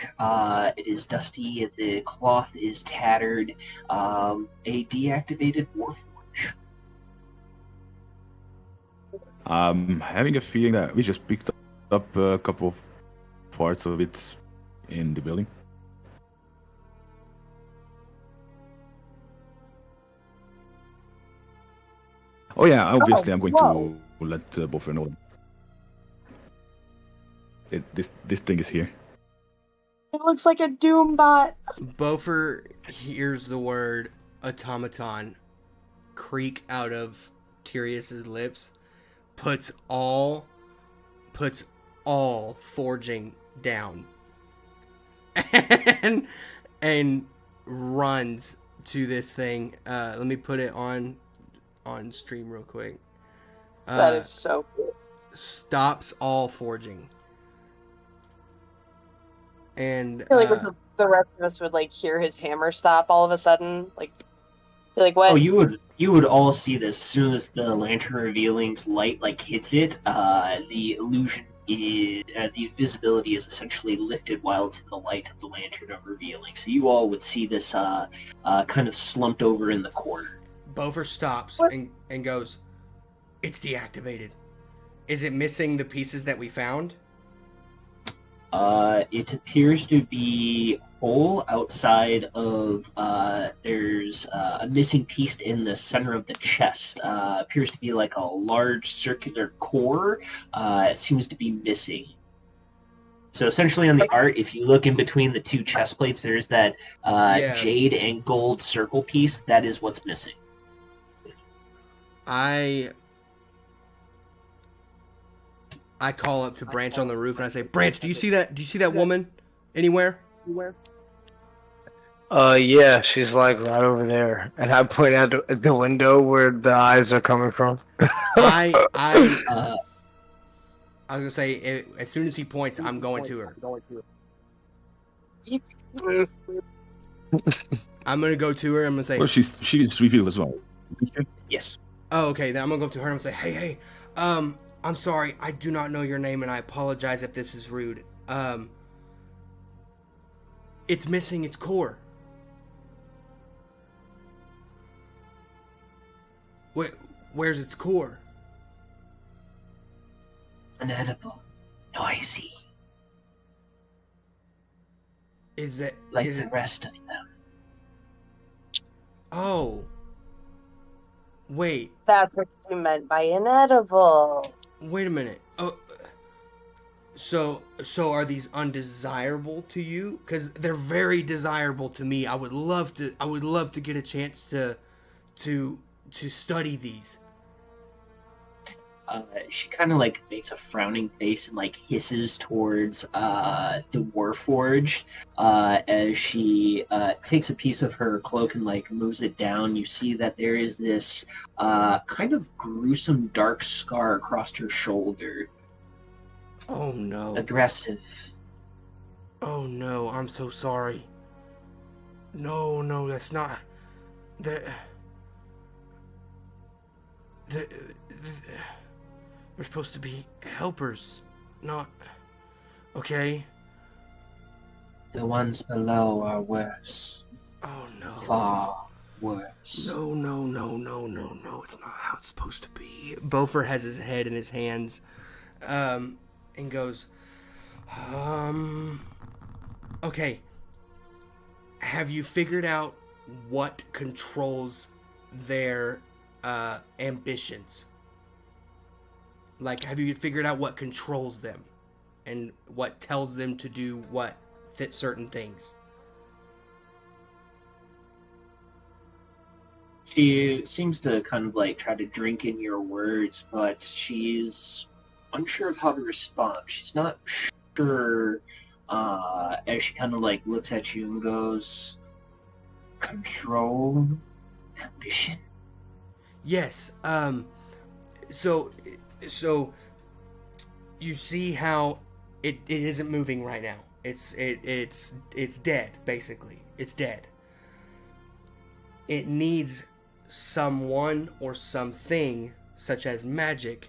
it is dusty, the cloth is tattered, a deactivated warforge. I'm having a feeling that we just picked up a couple of parts of it in the building. Oh yeah, obviously I'm going to let Buffer know. This thing is here. It looks like a Doom bot. Bofer hears the word automaton creak out of Tyrius's lips, puts all forging down, and runs to this thing. Let me put it on stream real quick. That is so cool. Stops all forging. And I feel like the rest of us would like hear his hammer stop all of a sudden. Like, Like what? Oh, you would all see this as soon as the lantern revealing's light like hits it. The illusion is the invisibility is essentially lifted while it's in the light of the lantern of revealing. So you all would see this kind of slumped over in the corner. Bover stops and goes, "It's deactivated. Is it missing the pieces that we found?" It appears to be whole outside of, there's a missing piece in the center of the chest. Appears to be like a large circular core. It seems to be missing. So essentially on the art, if you look in between the two chest plates, there's that Yeah. jade and gold circle piece. That is what's missing. I call up to Branch on the roof and I say, "Branch, do you see that? Do you see that woman anywhere?" Yeah, she's like right over there, and I point out the window where the eyes are coming from. I was gonna say, as soon as he points, I'm going to her. I'm gonna go to her. I'm gonna say, Well, she is revealed as well. Yes. "Oh, okay." Then I'm gonna go up to her and I'm gonna say, "Hey, I'm sorry. I do not know your name, and I apologize if this is rude. It's missing its core. Where's its core?" Inedible. Noisy. Is it Like is the it? rest of them. Oh, wait. That's what you meant by inedible. Wait a minute. Oh, so are these undesirable to you? Because they're very desirable to me. I would love to get a chance to study these. She kind of like makes a frowning face and like hisses towards the Warforged as she takes a piece of her cloak and like moves it down. You see that there is this kind of gruesome dark scar across her shoulder. Oh no. Aggressive. Oh no, I'm so sorry. No, that's not. We're supposed to be helpers, not. Okay. The ones below are worse. Oh no. Far worse. No. It's not how it's supposed to be. Beaufort has his head in his hands, and goes, okay. Have you figured out what controls their ambitions? Like, have you figured out what controls them and what tells them to do what fit certain things? She seems to kind of like try to drink in your words, but she's unsure of how to respond. She's not sure as she kind of like looks at you and goes, control, ambition. Yes. So you see how it isn't moving right now. It's dead, basically. It's dead. It needs someone or something, such as magic,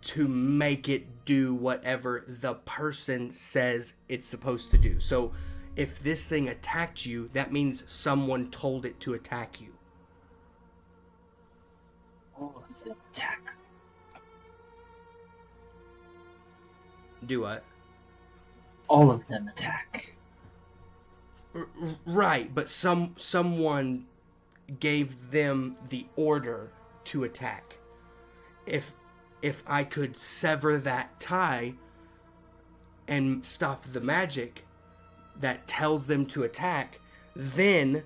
to make it do whatever the person says it's supposed to do. So if this thing attacked you, that means someone told it to attack you. All of them attack. Do what? All of them attack. Right, but someone gave them the order to attack. If I could sever that tie and stop the magic that tells them to attack, then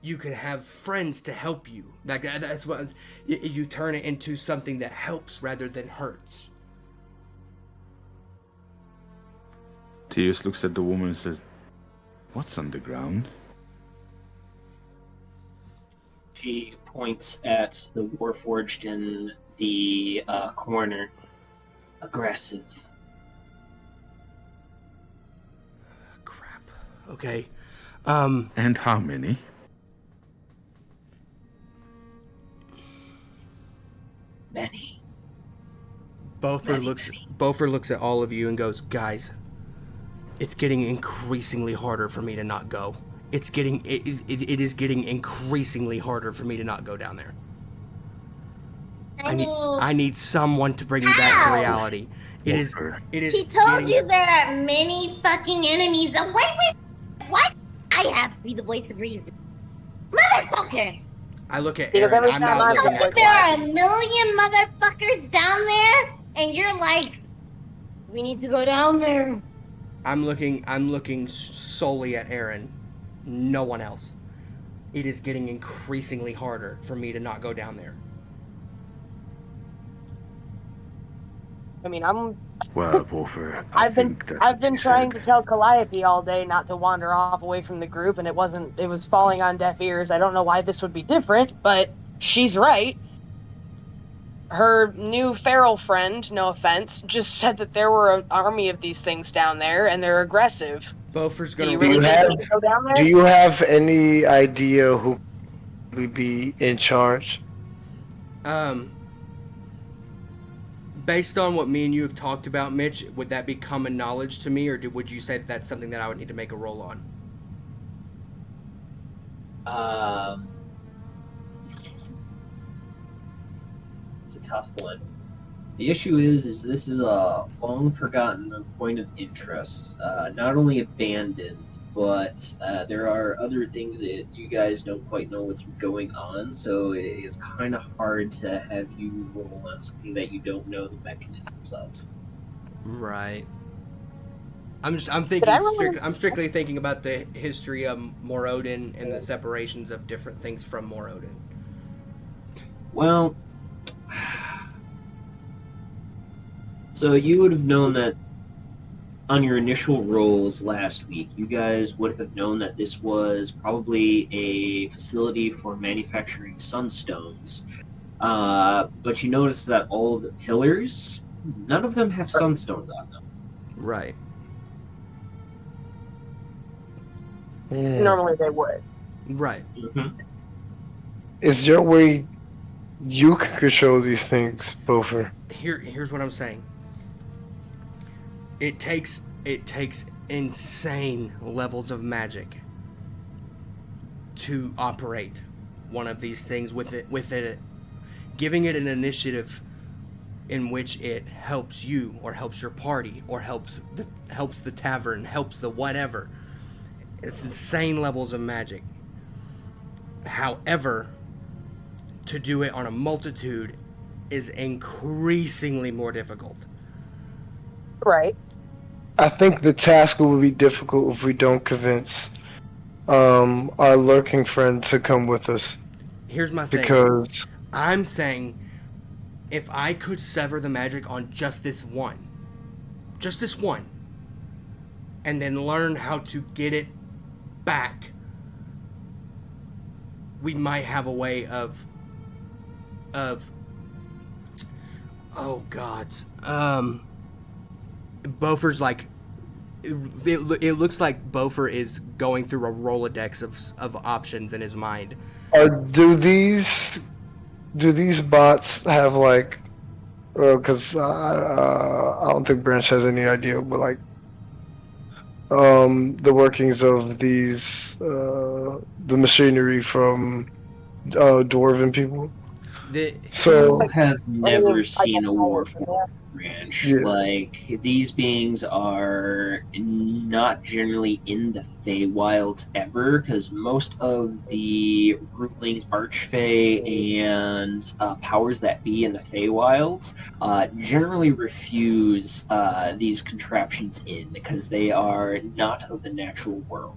you could have friends to help you. That's what you turn it into, something that helps rather than hurts. Tears looks at the woman and says, "What's on the ground?" She points at the Warforged in the corner. Aggressive. Crap. Okay. And how many? Many. Beaufort looks at all of you and goes, "Guys, it's getting increasingly harder for me to not go. It is getting increasingly harder for me to not go down there. I need someone to bring me back to reality. It is. He told you there are many fucking enemies. Oh, wait, what? I have to be the voice of reason. Motherfucker! I look at Because Aaron. every I'm time not I'm looking Know at that there are a Clyde. million motherfuckers down there, and you're like, we need to go down there. I'm looking solely at Aaron. No one else. It is getting increasingly harder for me to not go down there. I mean, Well, Wolfer, I've been trying to tell Calliope all day not to wander off away from the group, and it was falling on deaf ears. I don't know why this would be different, but she's right. Her new feral friend, no offense, just said that there were an army of these things down there, and they're aggressive. Beaufort's Do gonna. you really think we need to go down there? Do you have any idea who would be in charge? Based on what me and you have talked about, Mitch, would that be common knowledge to me, or would you say that's something that I would need to make a roll on? It's a tough one. The issue is this is a long forgotten point of interest. Not only abandoned, but there are other things that you guys don't quite know what's going on, so it is kind of hard to have you roll on something that you don't know the mechanisms of. Right. I'm thinking. I'm strictly thinking about the history of Morodin and the separations of different things from Morodin. Well, so you would have known that on your initial rolls last week, you guys would have known that this was probably a facility for manufacturing sunstones. But you notice that all the pillars, none of them have sunstones on them. Right. Normally they would. Right. Mm-hmm. Is there a way you can control these things, Beaufort? Here's what I'm saying. It takes insane levels of magic to operate one of these things with it giving it an initiative in which it helps you or helps your party or helps the tavern, helps the whatever. It's insane levels of magic. However, to do it on a multitude is increasingly more difficult. Right. I think the task will be difficult if we don't convince our lurking friend to come with us. Here's my thing. Because I'm saying if I could sever the magic on just this one, and then learn how to get it back, we might have a way of oh gods. Beaufort's like, it looks like Beaufort is going through a Rolodex of options in his mind. do these bots have like? Because I don't think Branch has any idea, but like the workings of these the machinery from dwarven people. So I have never seen a war branch. Yeah. Like, these beings are not generally in the Feywild ever, because most of the ruling Archfey and powers that be in the Feywild generally refuse these contraptions in, because they are not of the natural world.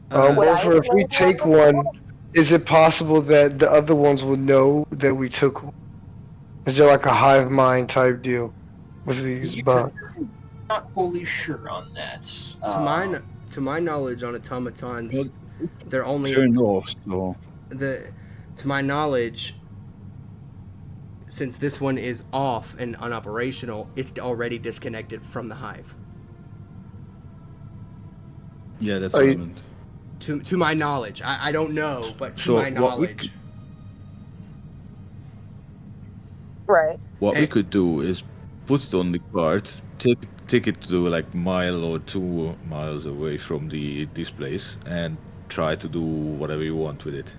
Beaufort, if we take one, is it possible that the other ones will know that we took one? Is there like a hive mind type deal with these bots? Not wholly sure on that. To my knowledge, on automatons, they're only Turned off, so to my knowledge, since this one is off and unoperational, it's already disconnected from the hive. yeah, that's what I meant. To my knowledge, I don't know, but to So my what we knowledge. Right. What we Hey. could do is put it on the cart, take it to like mile or 2 miles away from this place, and try to do whatever you want with it,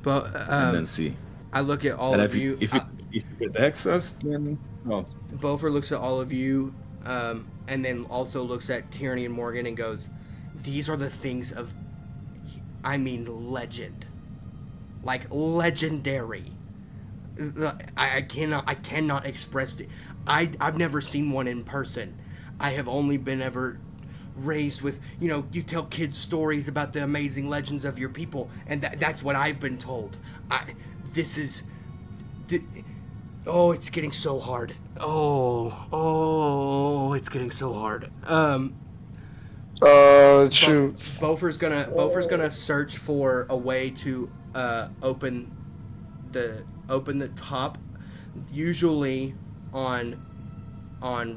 But and then see. I look at all And of you. if it attacks us, then no. Bofer looks at all of you, and then also looks at Tyranny and Morgan and goes, "These are the things of, I mean, legend, like legendary. I cannot express it. I've never seen one in person. I have only been ever raised with, you tell kids stories about the amazing legends of your people, and that's what I've been told. This is, oh, it's getting so hard. Oh, it's getting so hard. Shoot. Bofer's gonna search for a way to open the top. Usually on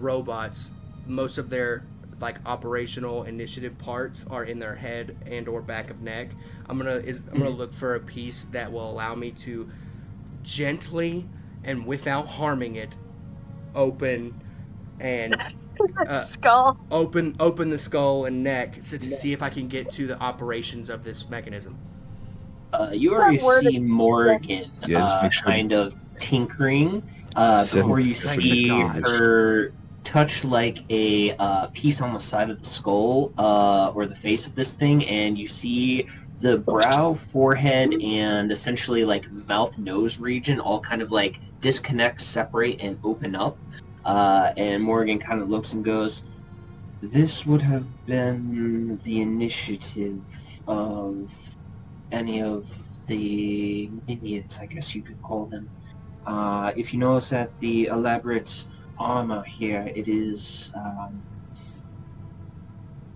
robots, most of their like operational initiative parts are in their head and or back of neck. I'm gonna look for a piece that will allow me to gently and without harming it open and Skull. open the skull and neck to see if I can get to the operations of this mechanism. You Is already that word- see Morgan Yeah, just make sure- kind of tinkering Seven- before you Thank see God. her touch like a piece on the side of the skull or the face of this thing, and you see the brow, forehead, and essentially like mouth, nose region all kind of like disconnect, separate, and open up. And Morgan kind of looks and goes, "This would have been the initiative of any of the minions, I guess you could call them. If you notice at the elaborate armor here, it is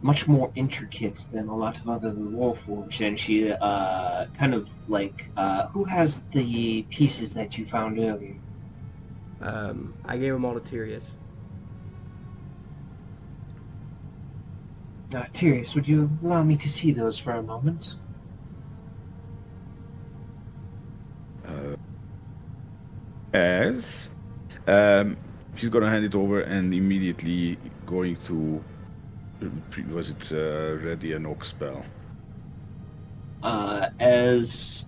much more intricate than a lot of other Warforged." And she kind of like, who has the pieces that you found earlier? I gave them all to Tyrius. Tyrius, would you allow me to see those for a moment? As she's gonna hand it over and immediately going to ready an ox spell. As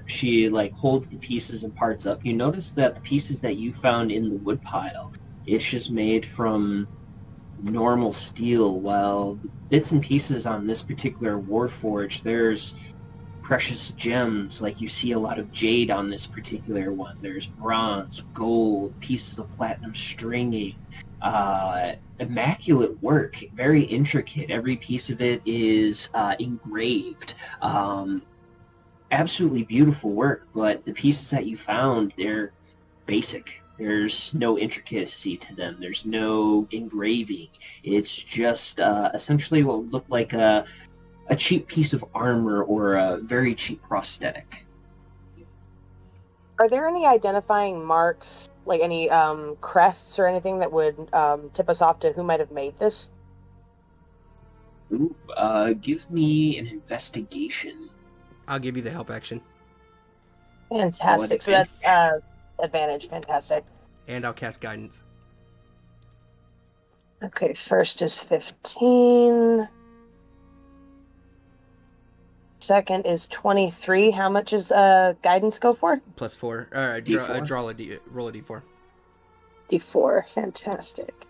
she like holds the pieces and parts up, you notice that the pieces that you found in the woodpile, it's just made from normal steel, while the bits and pieces on this particular Warforge, there's precious gems, like you see a lot of jade on this particular one. There's bronze, gold, pieces of platinum stringing, immaculate work, very intricate. Every piece of it is engraved. Absolutely beautiful work, but the pieces that you found, they're basic. There's no intricacy to them. There's no engraving. It's just essentially what would look like a cheap piece of armor or a very cheap prosthetic. Are there any identifying marks, like any crests or anything that would tip us off to who might have made this? Ooh, give me an investigation. I'll give you the help action, Fantastic. So that's advantage. Fantastic. and I'll cast guidance. Okay, first is 15. Second is 23. How much is guidance go for? +4. D4? Roll a d4. D4. Fantastic.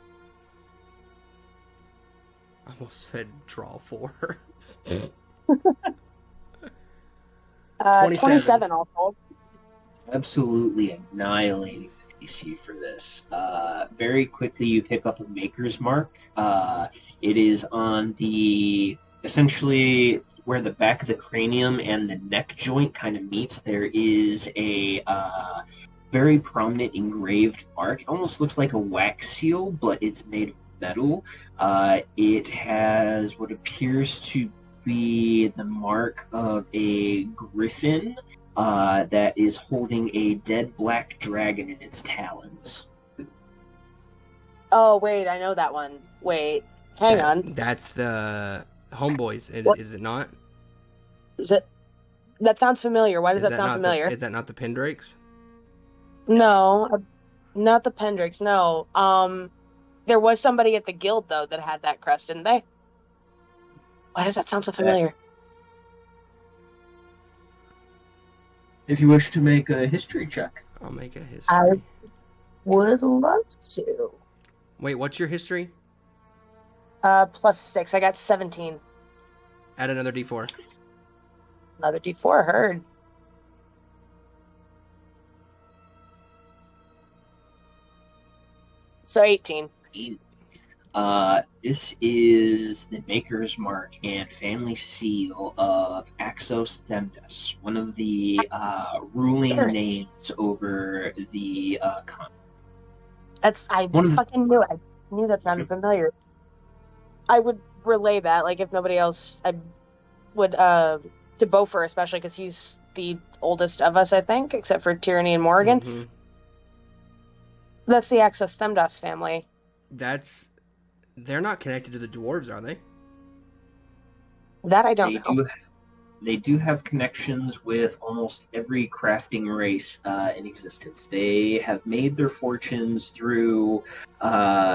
I almost said draw 4. 27 all told. Absolutely annihilating the DC for this. Very quickly, you pick up a maker's mark. It is on the essentially where the back of the cranium and the neck joint kind of meets. There is a very prominent engraved mark. It almost looks like a wax seal, but it's made of metal. It has what appears to be the mark of a griffin that is holding a dead black dragon in its talons. Oh, wait, I know that one. Wait, hang on. That's the homeboys, What? is it not? Is it? That sounds familiar. Why does that sound not familiar? Is that not the Pendrakes? No, not the Pendricks. No. There was somebody at the guild though that had that crest, didn't they? Why does that sound so familiar? If you wish to make a history check. I'll make a history. I would love to. Wait, what's your history? +6. I got 17. Add another D4. Another D4. Heard. So 18. This is the Maker's Mark and family seal of ssrazetheidolss, one of the ruling Sure. names over the continent. I One of the- fucking knew it. I knew that sounded familiar. I would relay that, like, if nobody else, I would, to Beaufort especially, because he's the oldest of us, I think, except for Tyranny and Morgan. Mhm. That's the ssrazetheidolss family. They're not connected to the dwarves, are they? That I don't know. They do have connections with almost every crafting race in existence. They have made their fortunes through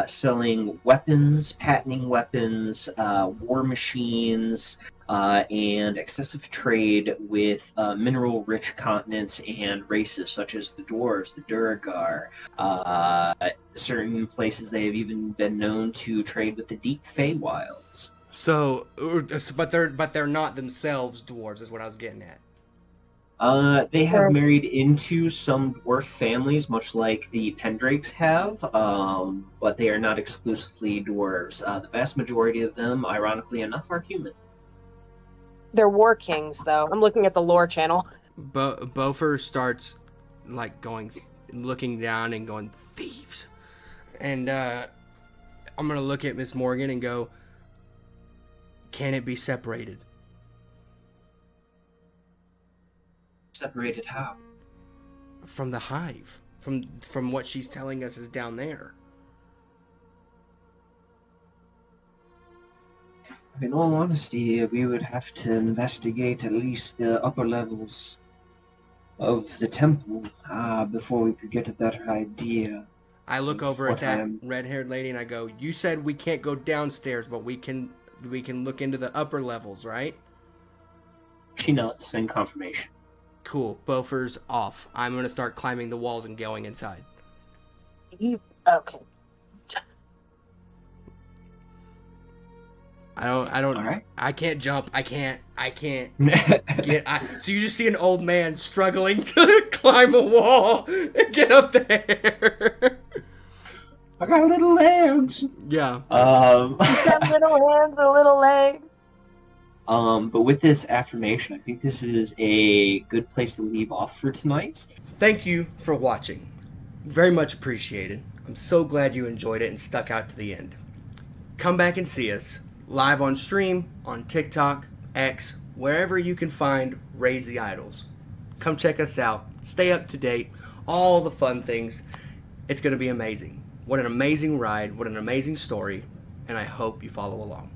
selling weapons, patenting weapons, war machines, and excessive trade with mineral-rich continents and races such as the dwarves, the Duragar. Certain places they have even been known to trade with the deep Feywilds. So, but they're not themselves dwarves, is what I was getting at. They have Sure. married into some dwarf families, much like the Pendrakes have, but they are not exclusively dwarves. The vast majority of them, ironically enough, are human. They're war kings, though. I'm looking at the lore channel. Beaufort starts like looking down and going thieves, and I'm gonna look at Miss Morgan and go, can it be separated? Separated how? From the hive, from what she's telling us is down there. In all honesty, we would have to investigate at least the upper levels of the temple before we could get a better idea. I look over at What that I'm- red-haired lady and I go, you said we can't go downstairs, but we can look into the upper levels, right? She nods in confirmation. Cool. Beaufort's off. I'm gonna start climbing the walls and going inside. Okay. I don't. All right. I can't jump. I can't get. So you just see an old man struggling to climb a wall and get up there. I got little legs. Yeah. Got little hands and little legs. But with this affirmation, I think this is a good place to leave off for tonight. Thank you for watching. Very much appreciated. I'm so glad you enjoyed it and stuck out to the end. Come back and see us live on stream, on TikTok, X, wherever you can find Raise the Idols. Come check us out. Stay up to date. All the fun things. It's going to be amazing. What an amazing ride. What an amazing story. And I hope you follow along.